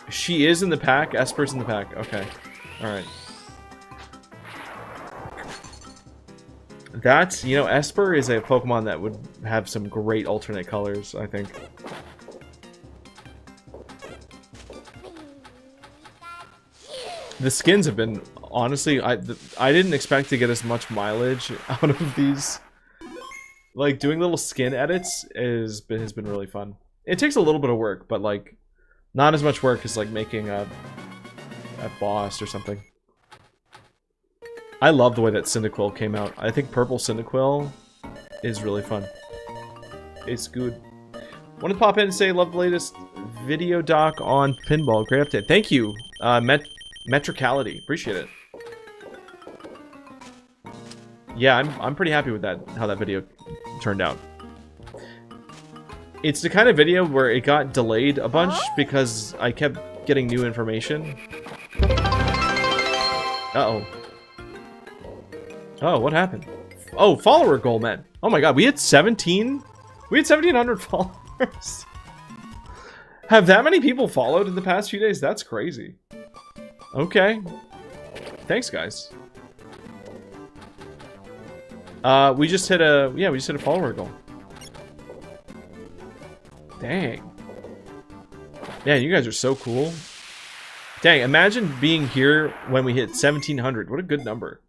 She is in the pack. Esper's in the pack. Okay. Alright. That's, you know, Esper is a Pokemon that would have some great alternate colors, I think. The skins have been, honestly, I didn't expect to get as much mileage out of these. Like, doing little skin edits has been really fun. It takes a little bit of work, but, like, not as much work as, like, making a boss or something. I love the way that Cyndaquil came out. I think purple Cyndaquil is really fun. It's good. Want to pop in and say, love the latest video doc on pinball. Great update. Thank you, Metricality. Appreciate it. Yeah, I'm pretty happy with that, how that video turned out. It's the kind of video where it got delayed a bunch because I kept getting new information. Uh-oh. Oh, what happened? Oh, follower goal, man. Oh my god, we had 17? We had 1,700 followers. Have that many people followed in the past few days? That's crazy. Okay. Thanks, guys. We just hit a... Yeah, we just hit a follower goal. Dang. Man, you guys are so cool. Dang, imagine being here when we hit 1,700. What a good number.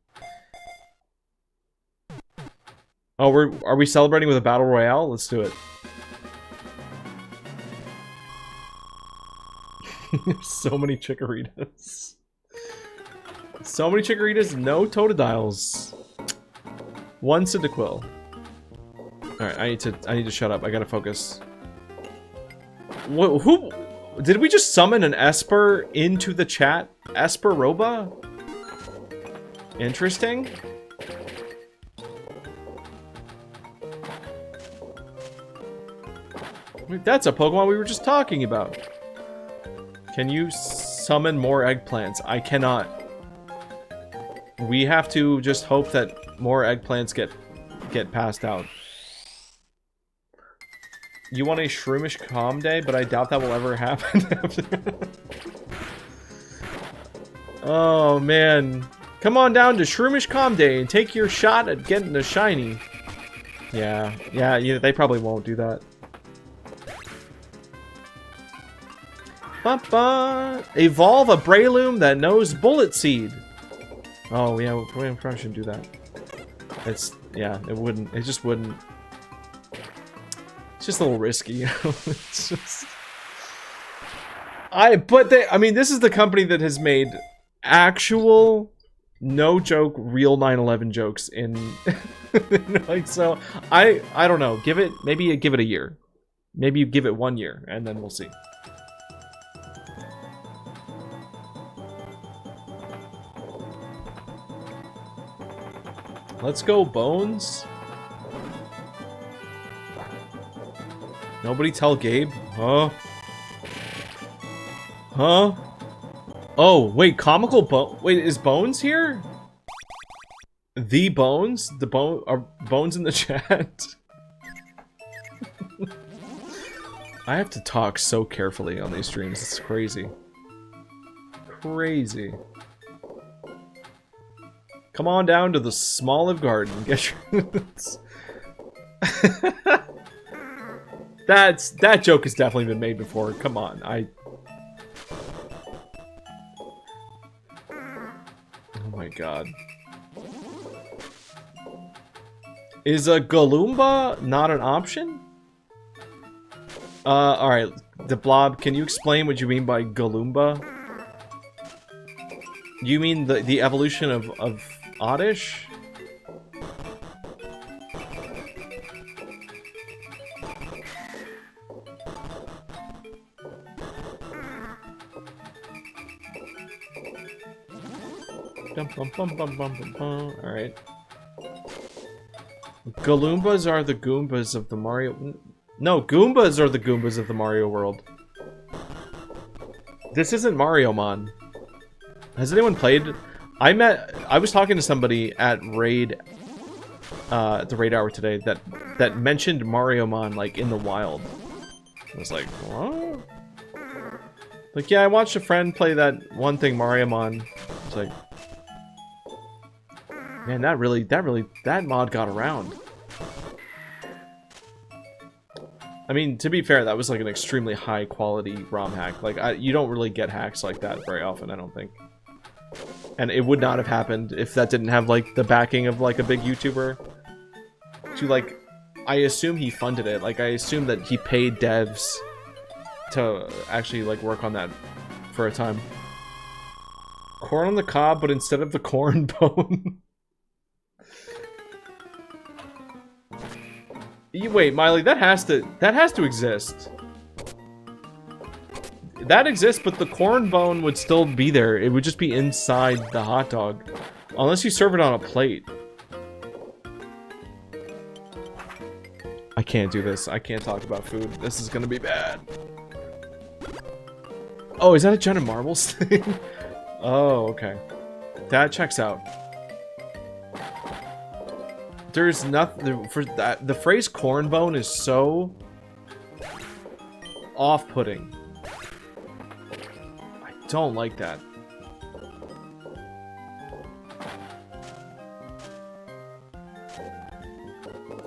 Oh, are we celebrating with a battle royale? Let's do it. So many Chikorritas. So many Chikorritas, no Totodiles. One Cyndaquil. Alright, I need to shut up. I gotta focus. Who did we just summon an Esper into the chat? Esperoba? Interesting. Wait, that's a Pokemon we were just talking about. Can you summon more eggplants? I cannot. We have to just hope that more eggplants get passed out. You want a Shroomish Calm Day, but I doubt that will ever happen. Oh, man. Come on down to Shroomish Calm Day and take your shot at getting a shiny. Yeah, they probably won't do that. Evolve a Breloom that knows Bullet Seed. Oh, yeah, we probably shouldn't do that. Yeah, it wouldn't. It just wouldn't. It's just a little risky, you know? It's just... I mean, this is the company that has made actual, no joke, real 9/11 jokes in... like, so, I don't know. Maybe give it a year. Maybe you give it 1 year, and then we'll see. Let's go, Bones. Nobody tell Gabe? Huh? Huh? Oh, wait, Comical Wait, is Bones here? The Bones? Are Bones in the chat? I have to talk so carefully on these streams. It's crazy. Crazy. Come on down to the Small of Garden. Get your... That joke has definitely been made before. Come on, Oh my god. Is a Galumba not an option? Alright. The Blob, can you explain what you mean by Galumba? You mean the evolution of Oddish? Alright. Galoombas are the Goombas of the Mario... No, Goombas are the Goombas of the Mario world. This isn't Mario Mon. Has anyone played? I was talking to somebody at Raid, at the Raid Hour today that mentioned Mario Mon like in the wild. I was like, what? Like, yeah, I watched a friend play that one thing, Mario Mon. It's like, man, that mod got around. I mean, to be fair, that was like an extremely high quality ROM hack. Like, you don't really get hacks like that very often, I don't think. And it would not have happened if that didn't have like the backing of like a big YouTuber. To like, I assume he funded it. Like, I assume that he paid devs to actually like work on that for a time. Corn on the cob, but instead of the corn bone. Wait, Miley, that has to exist. That exists, but the corn bone would still be there. It would just be inside the hot dog. Unless you serve it on a plate. I can't do this. I can't talk about food. This is gonna be bad. Oh, is that a giant marbles thing? Oh, okay. That checks out. There's nothing for that. The phrase corn bone is so off-putting. I don't like that.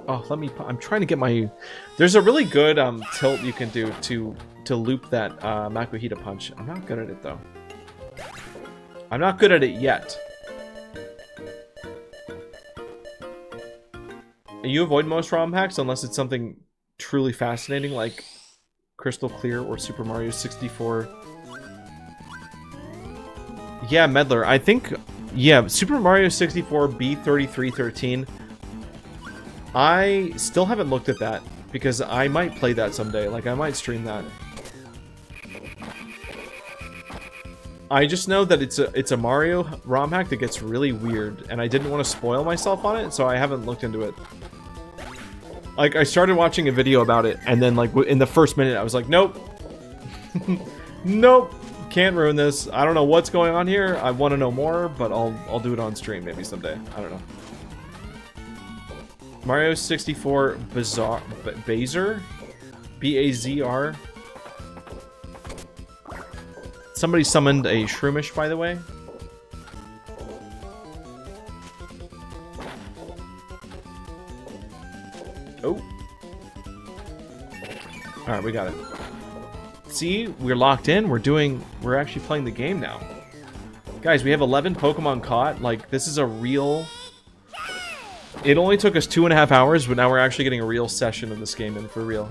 Oh, I'm trying to get my... There's a really good tilt you can do to loop that Makuhita punch. I'm not good at it, though. I'm not good at it yet. You avoid most ROM hacks unless it's something truly fascinating, like Crystal Clear or Super Mario 64. Yeah, Medler. I think... Yeah, Super Mario 64 B3313... I still haven't looked at that, because I might play that someday. Like, I might stream that. I just know that it's a Mario ROM hack that gets really weird, and I didn't want to spoil myself on it, so I haven't looked into it. Like, I started watching a video about it, and then, like, in the first minute, I was like, nope. Nope. Can't ruin this. I don't know what's going on here. I want to know more, but I'll do it on stream maybe someday. I don't know. Mario 64 Bazar? B-A-Z-R? Somebody summoned a Shroomish, by the way. Oh. Alright, we got it. See? We're locked in. We're actually playing the game now. Guys, we have 11 Pokemon caught. Like, this is a real... It only took us 2.5 hours, but now we're actually getting a real session of this game in for real.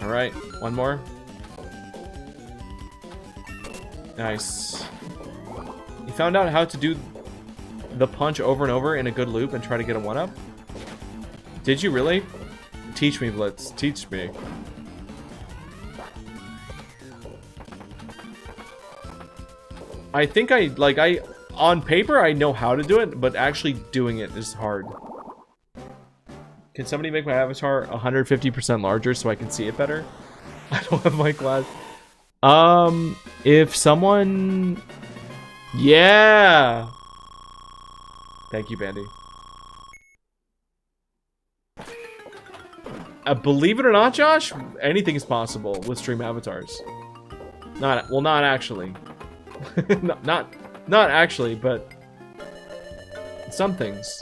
Alright, one more. Nice. You found out how to do the punch over and over in a good loop and try to get a 1-up? Did you really? Teach me, Blitz. Teach me. I think on paper I know how to do it, but actually doing it is hard. Can somebody make my avatar 150% larger so I can see it better? I don't have my glass. If someone... Yeah! Thank you, Bandy. Believe it or not, Josh, anything is possible with stream avatars. Not actually. not actually, but some things.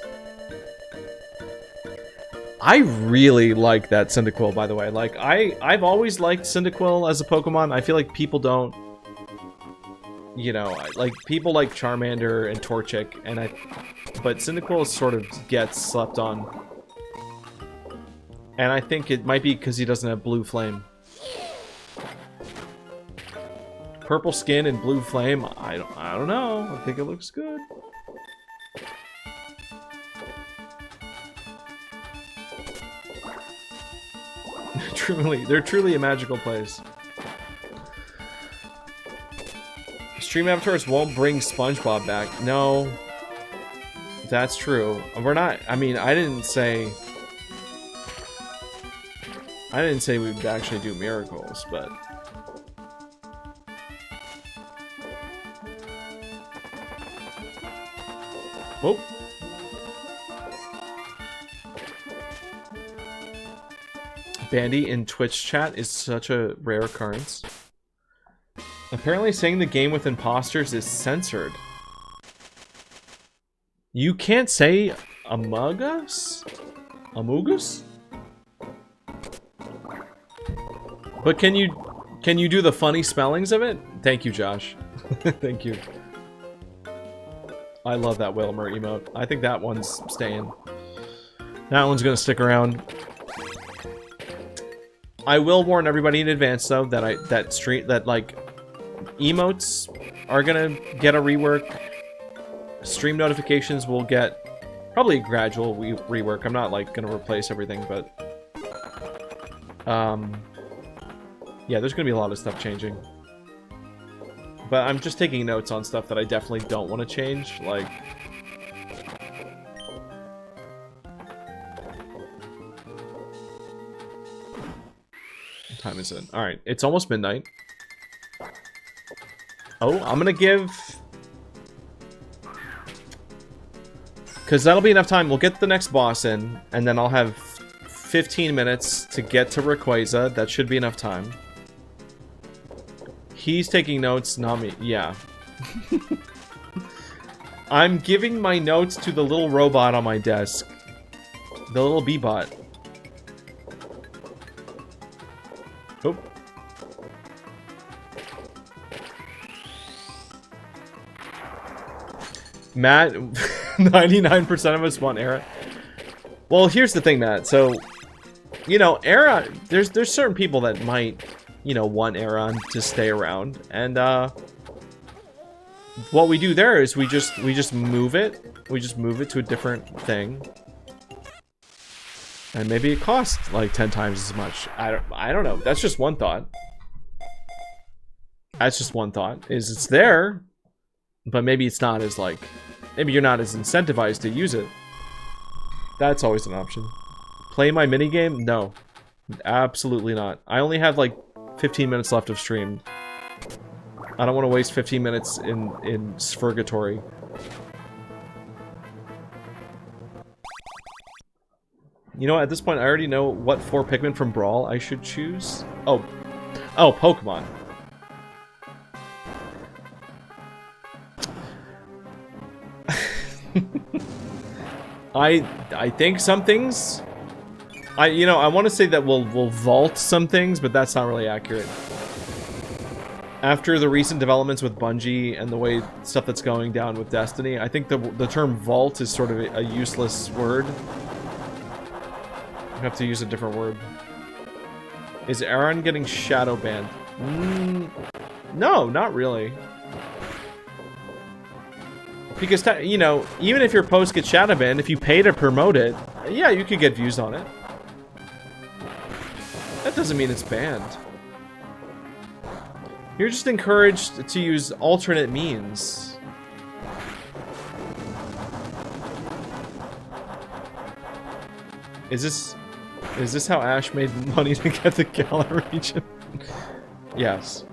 I really like that Cyndaquil, by the way. Like, I've always liked Cyndaquil as a Pokemon. I feel like people don't, you know, like, people like Charmander and Torchic, but Cyndaquil sort of gets slept on. And I think it might be because he doesn't have Blue Flame. Purple skin and blue flame. I don't know. I think it looks good. They're truly a magical place. Stream avatars won't bring SpongeBob back. No. That's true. We're not... I mean, I didn't say we'd actually do miracles, but... Oh. Bandy in Twitch chat is such a rare occurrence. Apparently saying the game with imposters is censored. You can't say Among Us? Among Us? But can you do the funny spellings of it? Thank you, Josh. Thank you. I love that Wilmer emote. I think that one's staying. That one's gonna stick around. I will warn everybody in advance though that like emotes are gonna get a rework. Stream notifications will get probably a gradual rework. I'm not like gonna replace everything, but yeah, there's gonna be a lot of stuff changing. But I'm just taking notes on stuff that I definitely don't want to change, like... What time is it? Alright, it's almost midnight. Oh, I'm gonna give... Because that'll be enough time. We'll get the next boss in, and then I'll have 15 minutes to get to Rayquaza. That should be enough time. He's taking notes, not me. Yeah. I'm giving my notes to the little robot on my desk. The little bee-bot. Oh. Matt, 99% of us want Era. Well, here's the thing, Matt. So, you know, Era, there's certain people that might... you know, want Aeron to stay around, and what we do there is we just move it. We just move it to a different thing, and maybe it costs like 10 times as much. I don't know. That's just one thought. That's just one thought. It's there, but maybe it's not as like, maybe you're not as incentivized to use it. That's always an option. Play my minigame? No, absolutely not. I only have like 15 minutes left of stream. I don't want to waste 15 minutes in Spurgatory. You know what, at this point I already know what 4 Pikmin from Brawl I should choose. Oh, Pokemon. I think some things... you know, I want to say that we'll vault some things, but that's not really accurate. After the recent developments with Bungie and the way stuff that's going down with Destiny, I think the term vault is sort of a useless word. I have to use a different word. Is Aaron getting shadow banned? No, not really. Because, you know, even if your post gets shadow banned, if you pay to promote it, yeah, you could get views on it. That doesn't mean it's banned. You're just encouraged to use alternate means. Is this how Ash made money to get the Galar region? Yes.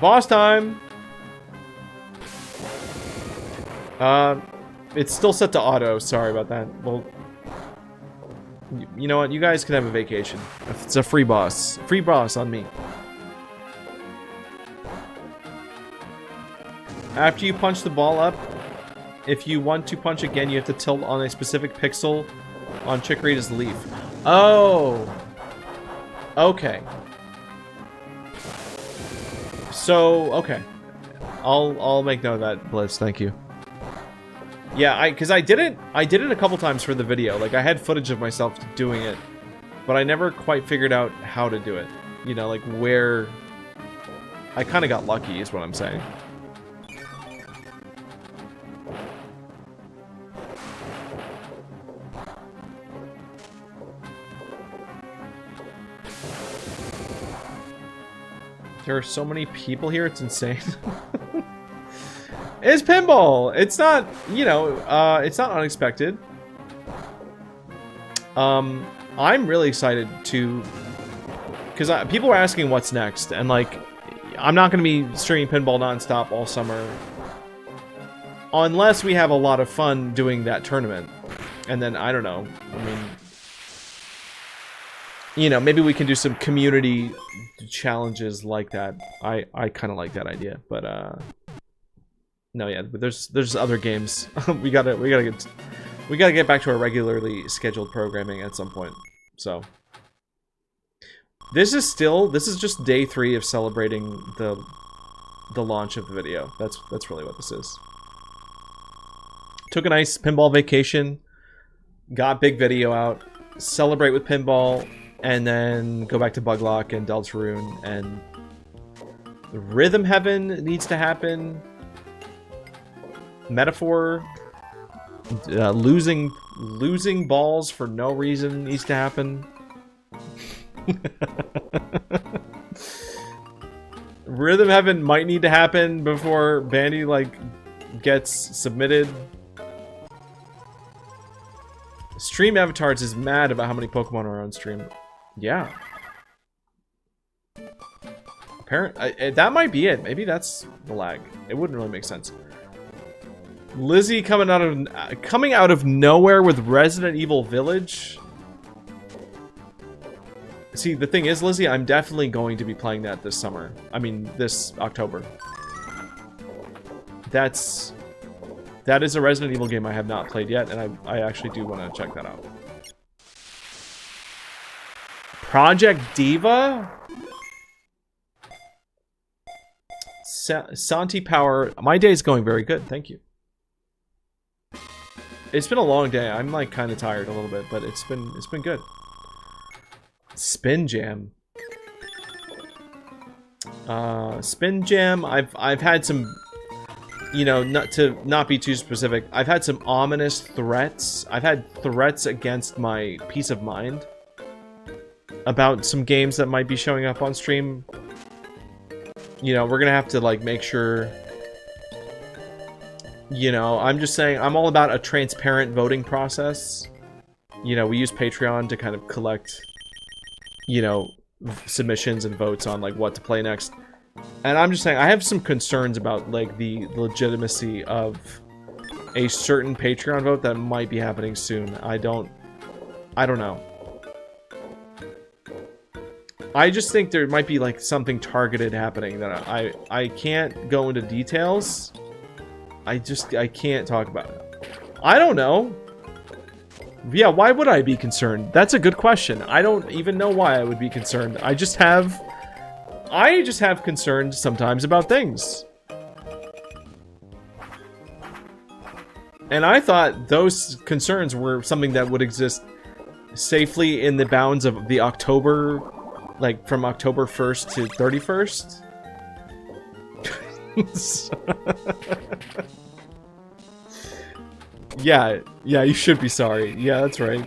Boss time! It's still set to auto. Sorry about that. Well, you know what? You guys can have a vacation. It's a free boss. Free boss on me. After you punch the ball up, if you want to punch again, you have to tilt on a specific pixel on Chikorita's leaf. Oh! Okay. So, okay. I'll make note of that, Blitz. Thank you. Yeah, because I did it a couple times for the video. Like, I had footage of myself doing it, but I never quite figured out how to do it. You know, like, where... I kind of got lucky, is what I'm saying. There are so many people here, it's insane. It's pinball! It's not, you know, it's not unexpected. I'm really excited to... Because people are asking what's next, and like, I'm not going to be streaming pinball nonstop all summer. Unless we have a lot of fun doing that tournament. And then, I don't know, I mean... You know, maybe we can do some community challenges like that. I kind of like that idea, but no, yeah, but there's other games. we gotta get back to our regularly scheduled programming at some point. So this is just day 3 of celebrating the launch of the video. That's really what this is. Took a nice pinball vacation, got big video out, celebrate with pinball. And then go back to Buglock and Deltarune, and Rhythm Heaven needs to happen. Metaphor, losing balls for no reason needs to happen. Rhythm Heaven might need to happen before Bandy like gets submitted. Stream Avatars is mad about how many Pokemon are on stream. Yeah. Apparently, that might be it. Maybe that's the lag. It wouldn't really make sense. Lizzie coming out of nowhere with Resident Evil Village. See, the thing is, Lizzie, I'm definitely going to be playing that this summer. I mean, this October. That is a Resident Evil game I have not played yet, and I actually do want to check that out. Project Diva? Santi Power. My day is going very good, thank you. It's been a long day. I'm like kind of tired a little bit, but it's been good. Spin Jam. Spin Jam. I've had some, you know, not be too specific. I've had some ominous threats. I've had threats against my peace of mind about some games that might be showing up on stream. You know, we're gonna have to like make sure, you know, I'm just saying I'm all about a transparent voting process. You know, we use Patreon to kind of collect, you know, submissions and votes on like what to play next. And I'm just saying I have some concerns about like the legitimacy of a certain Patreon vote that might be happening soon. I don't know. I just think there might be like something targeted happening that I can't go into details. I can't talk about it. I don't know. Yeah, why would I be concerned? That's a good question. I don't even know why I would be concerned. I just have concerns sometimes about things. And I thought those concerns were something that would exist safely in the bounds of the October, like from October 1st to 31st. Yeah, you should be sorry. Yeah, that's right.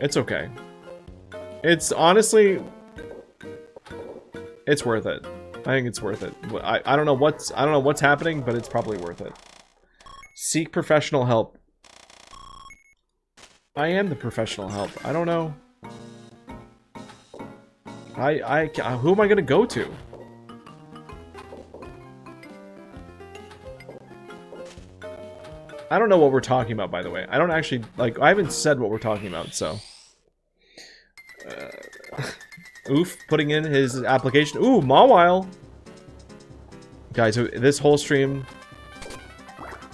It's okay. It's honestly, it's worth it. I think it's worth it. I don't know what's happening, but it's probably worth it. Seek professional help. I am the professional help. I don't know. Who am I gonna go to? I don't know what we're talking about, by the way. I don't actually, like, I haven't said what we're talking about, so. Oof, putting in his application. Ooh, Mawile! Guys, this whole stream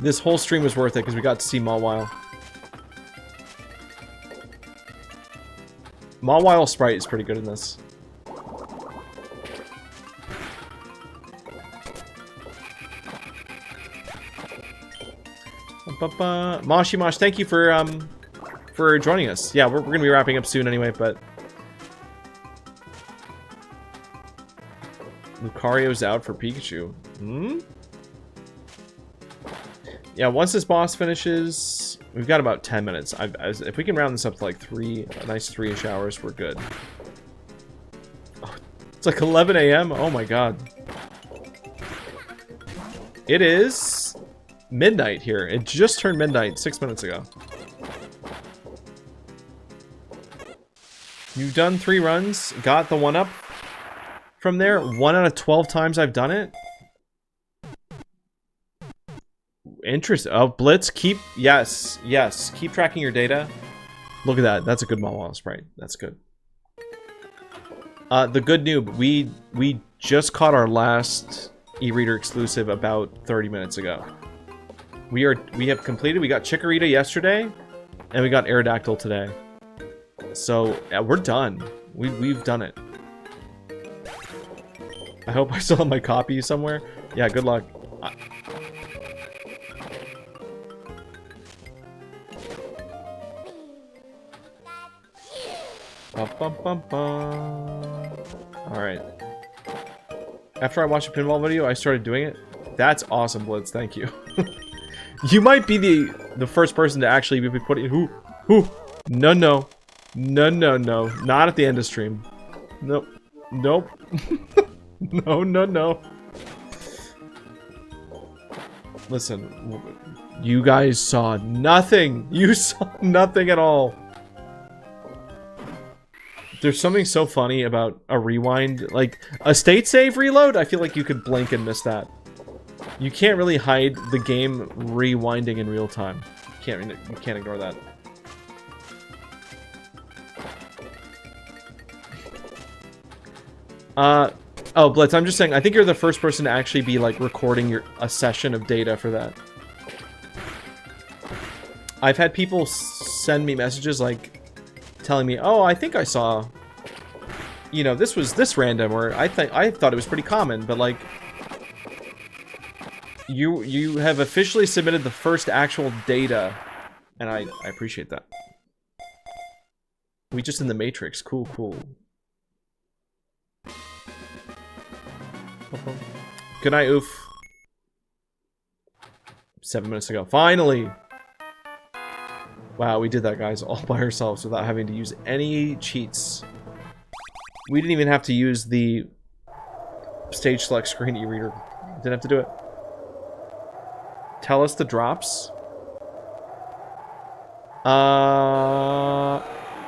was worth it, because we got to see Mawile. Mawile sprite is pretty good in this. Mosh, thank you for joining us. Yeah, we're gonna be wrapping up soon anyway, but Lucario's out for Pikachu. Yeah, once this boss finishes, we've got about 10 minutes. If we can round this up to like a nice 3-ish hours, we're good. Oh, It's like 11 a.m. Oh my god. It is midnight here. It just turned midnight 6 minutes ago. You've done 3 runs, got the 1-up from there. 1 out of 12 times I've done it. Interesting. Oh, Blitz, keep... Yes, yes. Keep tracking your data. Look at that. That's a good Momo sprite. That's good. The good noob. We just caught our last eReader exclusive about 30 minutes ago. We have completed. We got Chikorita yesterday, and we got Aerodactyl today. So yeah, we're done. We've done it. I hope I still have my copy somewhere. Yeah, good luck. Alright. After I watched a pinball video, I started doing it. That's awesome, Blitz. Thank you. You might be the first person to actually be putting... Who? No, no. No, no, no. Not at the end of stream. Nope. Nope. No, no, no. Listen. You guys saw nothing. You saw nothing at all. There's something so funny about a rewind, like a state save reload. I feel like you could blink and miss that. You can't really hide the game rewinding in real time. You can't ignore that. Oh, Blitz, I'm just saying, I think you're the first person to actually be like recording a session of data for that. I've had people send me messages like telling me, oh, I think I saw, you know, this was this random, or I thought it was pretty common, but like, you have officially submitted the first actual data, and I appreciate that. We just in the Matrix. Cool, cool. Good night, oof. 7 minutes ago. Finally! Wow, we did that, guys, all by ourselves without having to use any cheats. We didn't even have to use the stage select screen eReader. Didn't have to do it. Tell us the drops.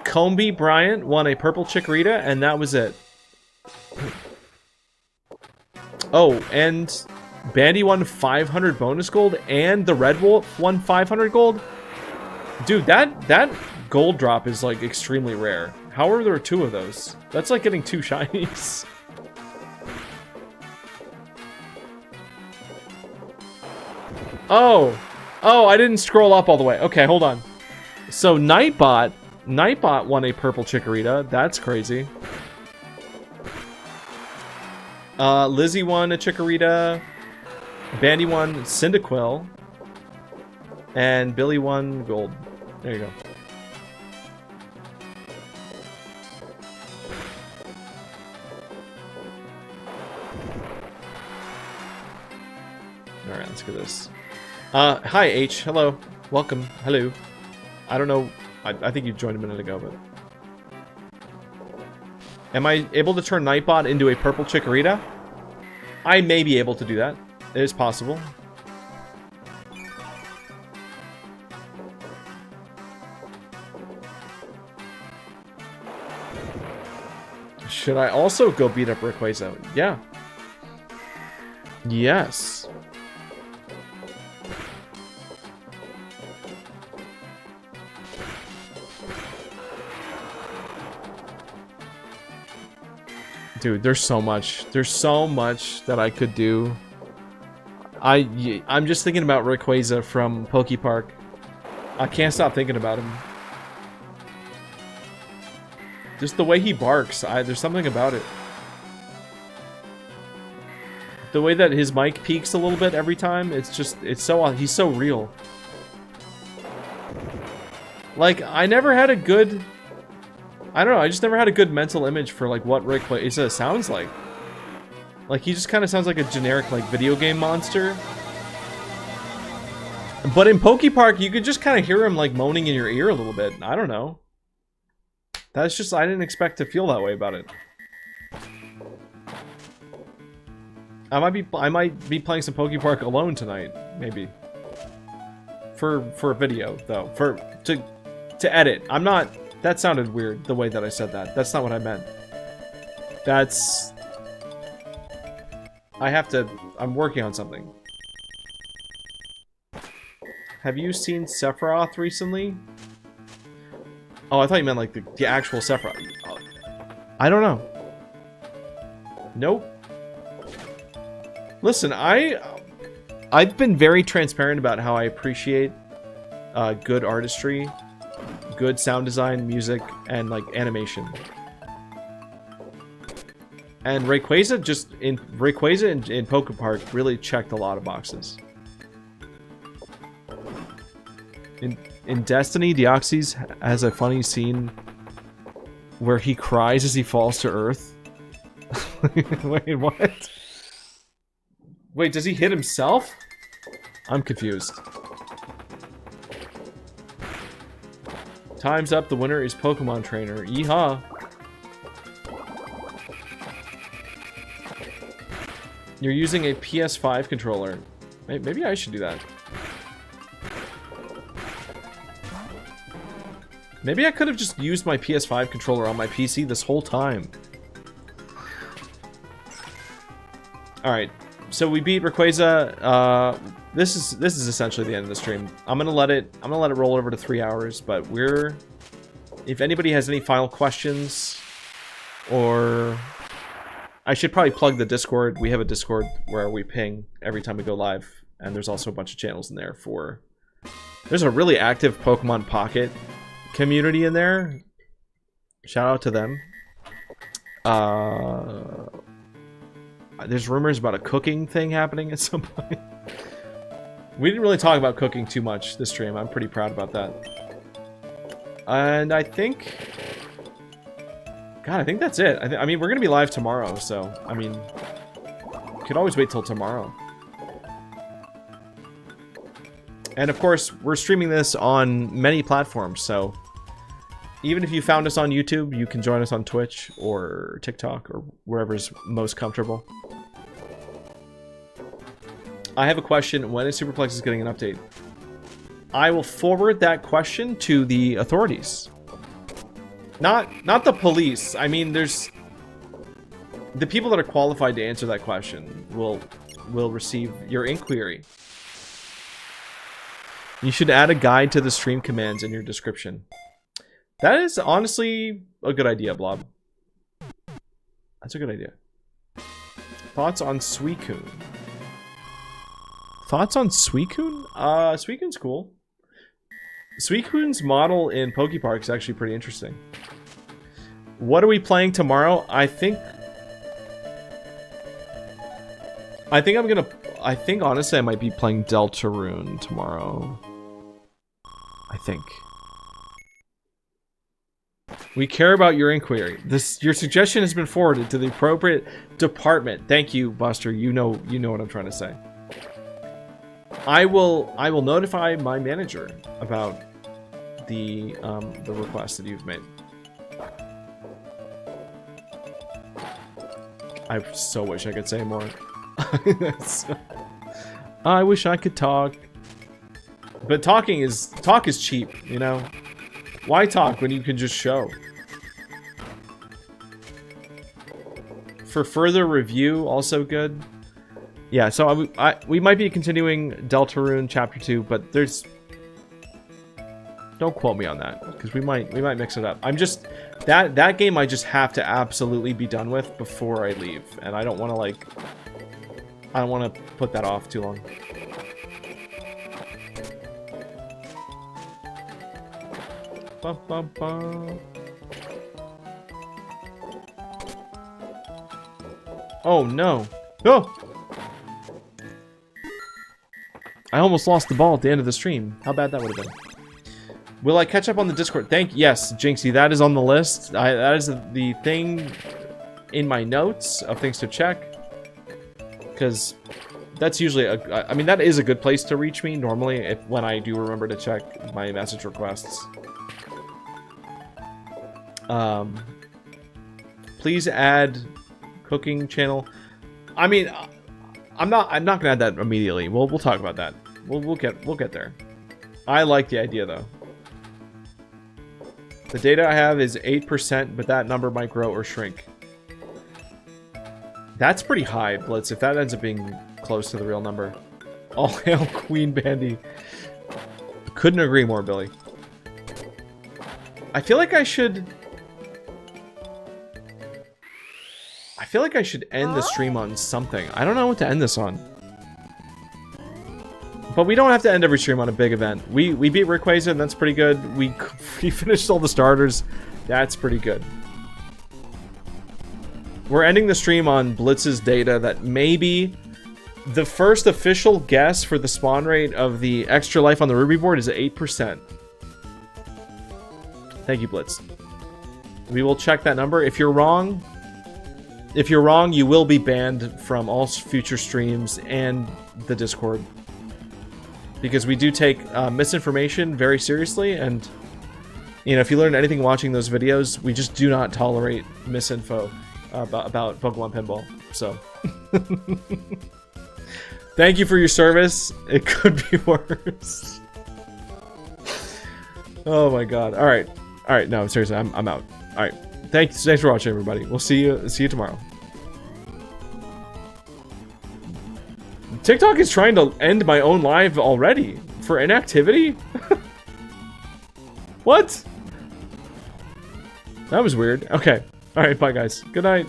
Comby Bryant won a purple Chikorita, and that was it. Oh, and Bandy won 500 bonus gold, and the Red Wolf won 500 gold? Dude, that gold drop is, like, extremely rare. How are there 2 of those? That's like getting 2 shinies. Oh! Oh, I didn't scroll up all the way. Okay, hold on. So, Nightbot won a purple Chikorita. That's crazy. Lizzie won a Chikorita. Bandy won Cyndaquil. And Billy won gold. There you go. Alright, let's get this. Hi, H. Hello. Welcome. Hello. I don't know. I think you joined a minute ago, but... Am I able to turn Nightbot into a purple Chikorita? I may be able to do that. It is possible. Should I also go beat up Rayquaza? Yeah. Yes. Dude, there's so much. There's so much that I could do. I'm just thinking about Rayquaza from Pokepark. I can't stop thinking about him. Just the way he barks, there's something about it. The way that his mic peaks a little bit every time, it's so, he's so real. Like, I never had a good, I don't know, I just never had a good mental image for, like, what Rayquaza sounds like. Like, he just kind of sounds like a generic, like, video game monster. But in Pokepark, you could just kind of hear him, like, moaning in your ear a little bit. I don't know. That's just, I didn't expect to feel that way about it. I might be playing some Poke Park alone tonight, maybe. For a video though, to edit. I'm not. That sounded weird the way that I said that. That's not what I meant. That's. I'm working on something. Have you seen Sephiroth recently? Oh, I thought you meant like the actual Sephiroth. I don't know. Nope. Listen, I've been very transparent about how I appreciate good artistry, good sound design, music, and like animation. And Rayquaza in Poke Park really checked a lot of boxes. In Destiny, Deoxys has a funny scene where he cries as he falls to Earth. Wait, what? Wait, does he hit himself? I'm confused. Time's up. The winner is Pokemon Trainer. Yeehaw! You're using a PS5 controller. Maybe I should do that. Maybe I could have just used my PS5 controller on my PC this whole time. Alright, so we beat Rayquaza. This is essentially the end of the stream. I'm gonna let it roll over to 3 hours, but if anybody has any final questions, or I should probably plug the Discord. We have a Discord where we ping every time we go live, and there's also a bunch of channels in there for. There's a really active Pokemon Pocket community in there. Shout out to them. There's rumors about a cooking thing happening at some point. We didn't really talk about cooking too much this stream. I'm pretty proud about that. And I think... God, I think that's it. I mean, we're going to be live tomorrow, so... I mean... You could always wait till tomorrow. And of course, we're streaming this on many platforms, so... Even if you found us on YouTube, you can join us on Twitch or TikTok or wherever's most comfortable. I have a question. When is Superplexes getting an update? I will forward that question to the authorities. Not the police. I mean, there's... The people that are qualified to answer that question will receive your inquiry. You should add a guide to the stream commands in your description. That is honestly a good idea, Blob. That's a good idea. Thoughts on Suicune? Thoughts on Suicune? Suicune's cool. Suicune's model in Pokepark is actually pretty interesting. What are we playing tomorrow? I think honestly I might be playing Deltarune tomorrow. I think. We care about your inquiry. Your suggestion has been forwarded to the appropriate department. Thank you, Buster. You know what I'm trying to say. I will notify my manager about the request that you've made. I so wish I could say more. I wish I could talk. But talk is cheap, you know? Why talk when you can just show? For further review, also good. Yeah, so we might be continuing Deltarune Chapter 2, but there's... Don't quote me on that, because we might mix it up. I'm just... That game I just have to absolutely be done with before I leave, and I don't want to, like... I don't want to put that off too long. Bum, bum, bum. Oh no! No! I almost lost the ball at the end of the stream. How bad that would have been. Will I catch up on the Discord? Yes, Jinxie, that is on the list. That is the thing in my notes of things to check. Because that's usually I mean, that is a good place to reach me normally when I do remember to check my message requests. Please add cooking channel. I mean, I'm not gonna add that immediately. We'll talk about that. We'll get there. I like the idea though. The data I have is 8%, but that number might grow or shrink. That's pretty high, Blitz, if that ends up being close to the real number. All hail Queen Bandy. Couldn't agree more, Billy. I feel like I should end the stream on something. I don't know what to end this on. But we don't have to end every stream on a big event. We beat Rayquaza, and that's pretty good. We finished all the starters. That's pretty good. We're ending the stream on Blitz's data that maybe the first official guess for the spawn rate of the extra life on the Ruby board is 8%. Thank you, Blitz. We will check that number. If you're wrong, you will be banned from all future streams and the Discord. Because we do take misinformation very seriously, and you know, if you learn anything watching those videos, we just do not tolerate misinfo about Pokemon Pinball. So, thank you for your service. It could be worse. Oh my god! All right. No, seriously, I'm out. All right. Thanks for watching, everybody. We'll see you tomorrow. TikTok is trying to end my own live already for inactivity? What? That was weird. Okay. All right, bye guys. Good night.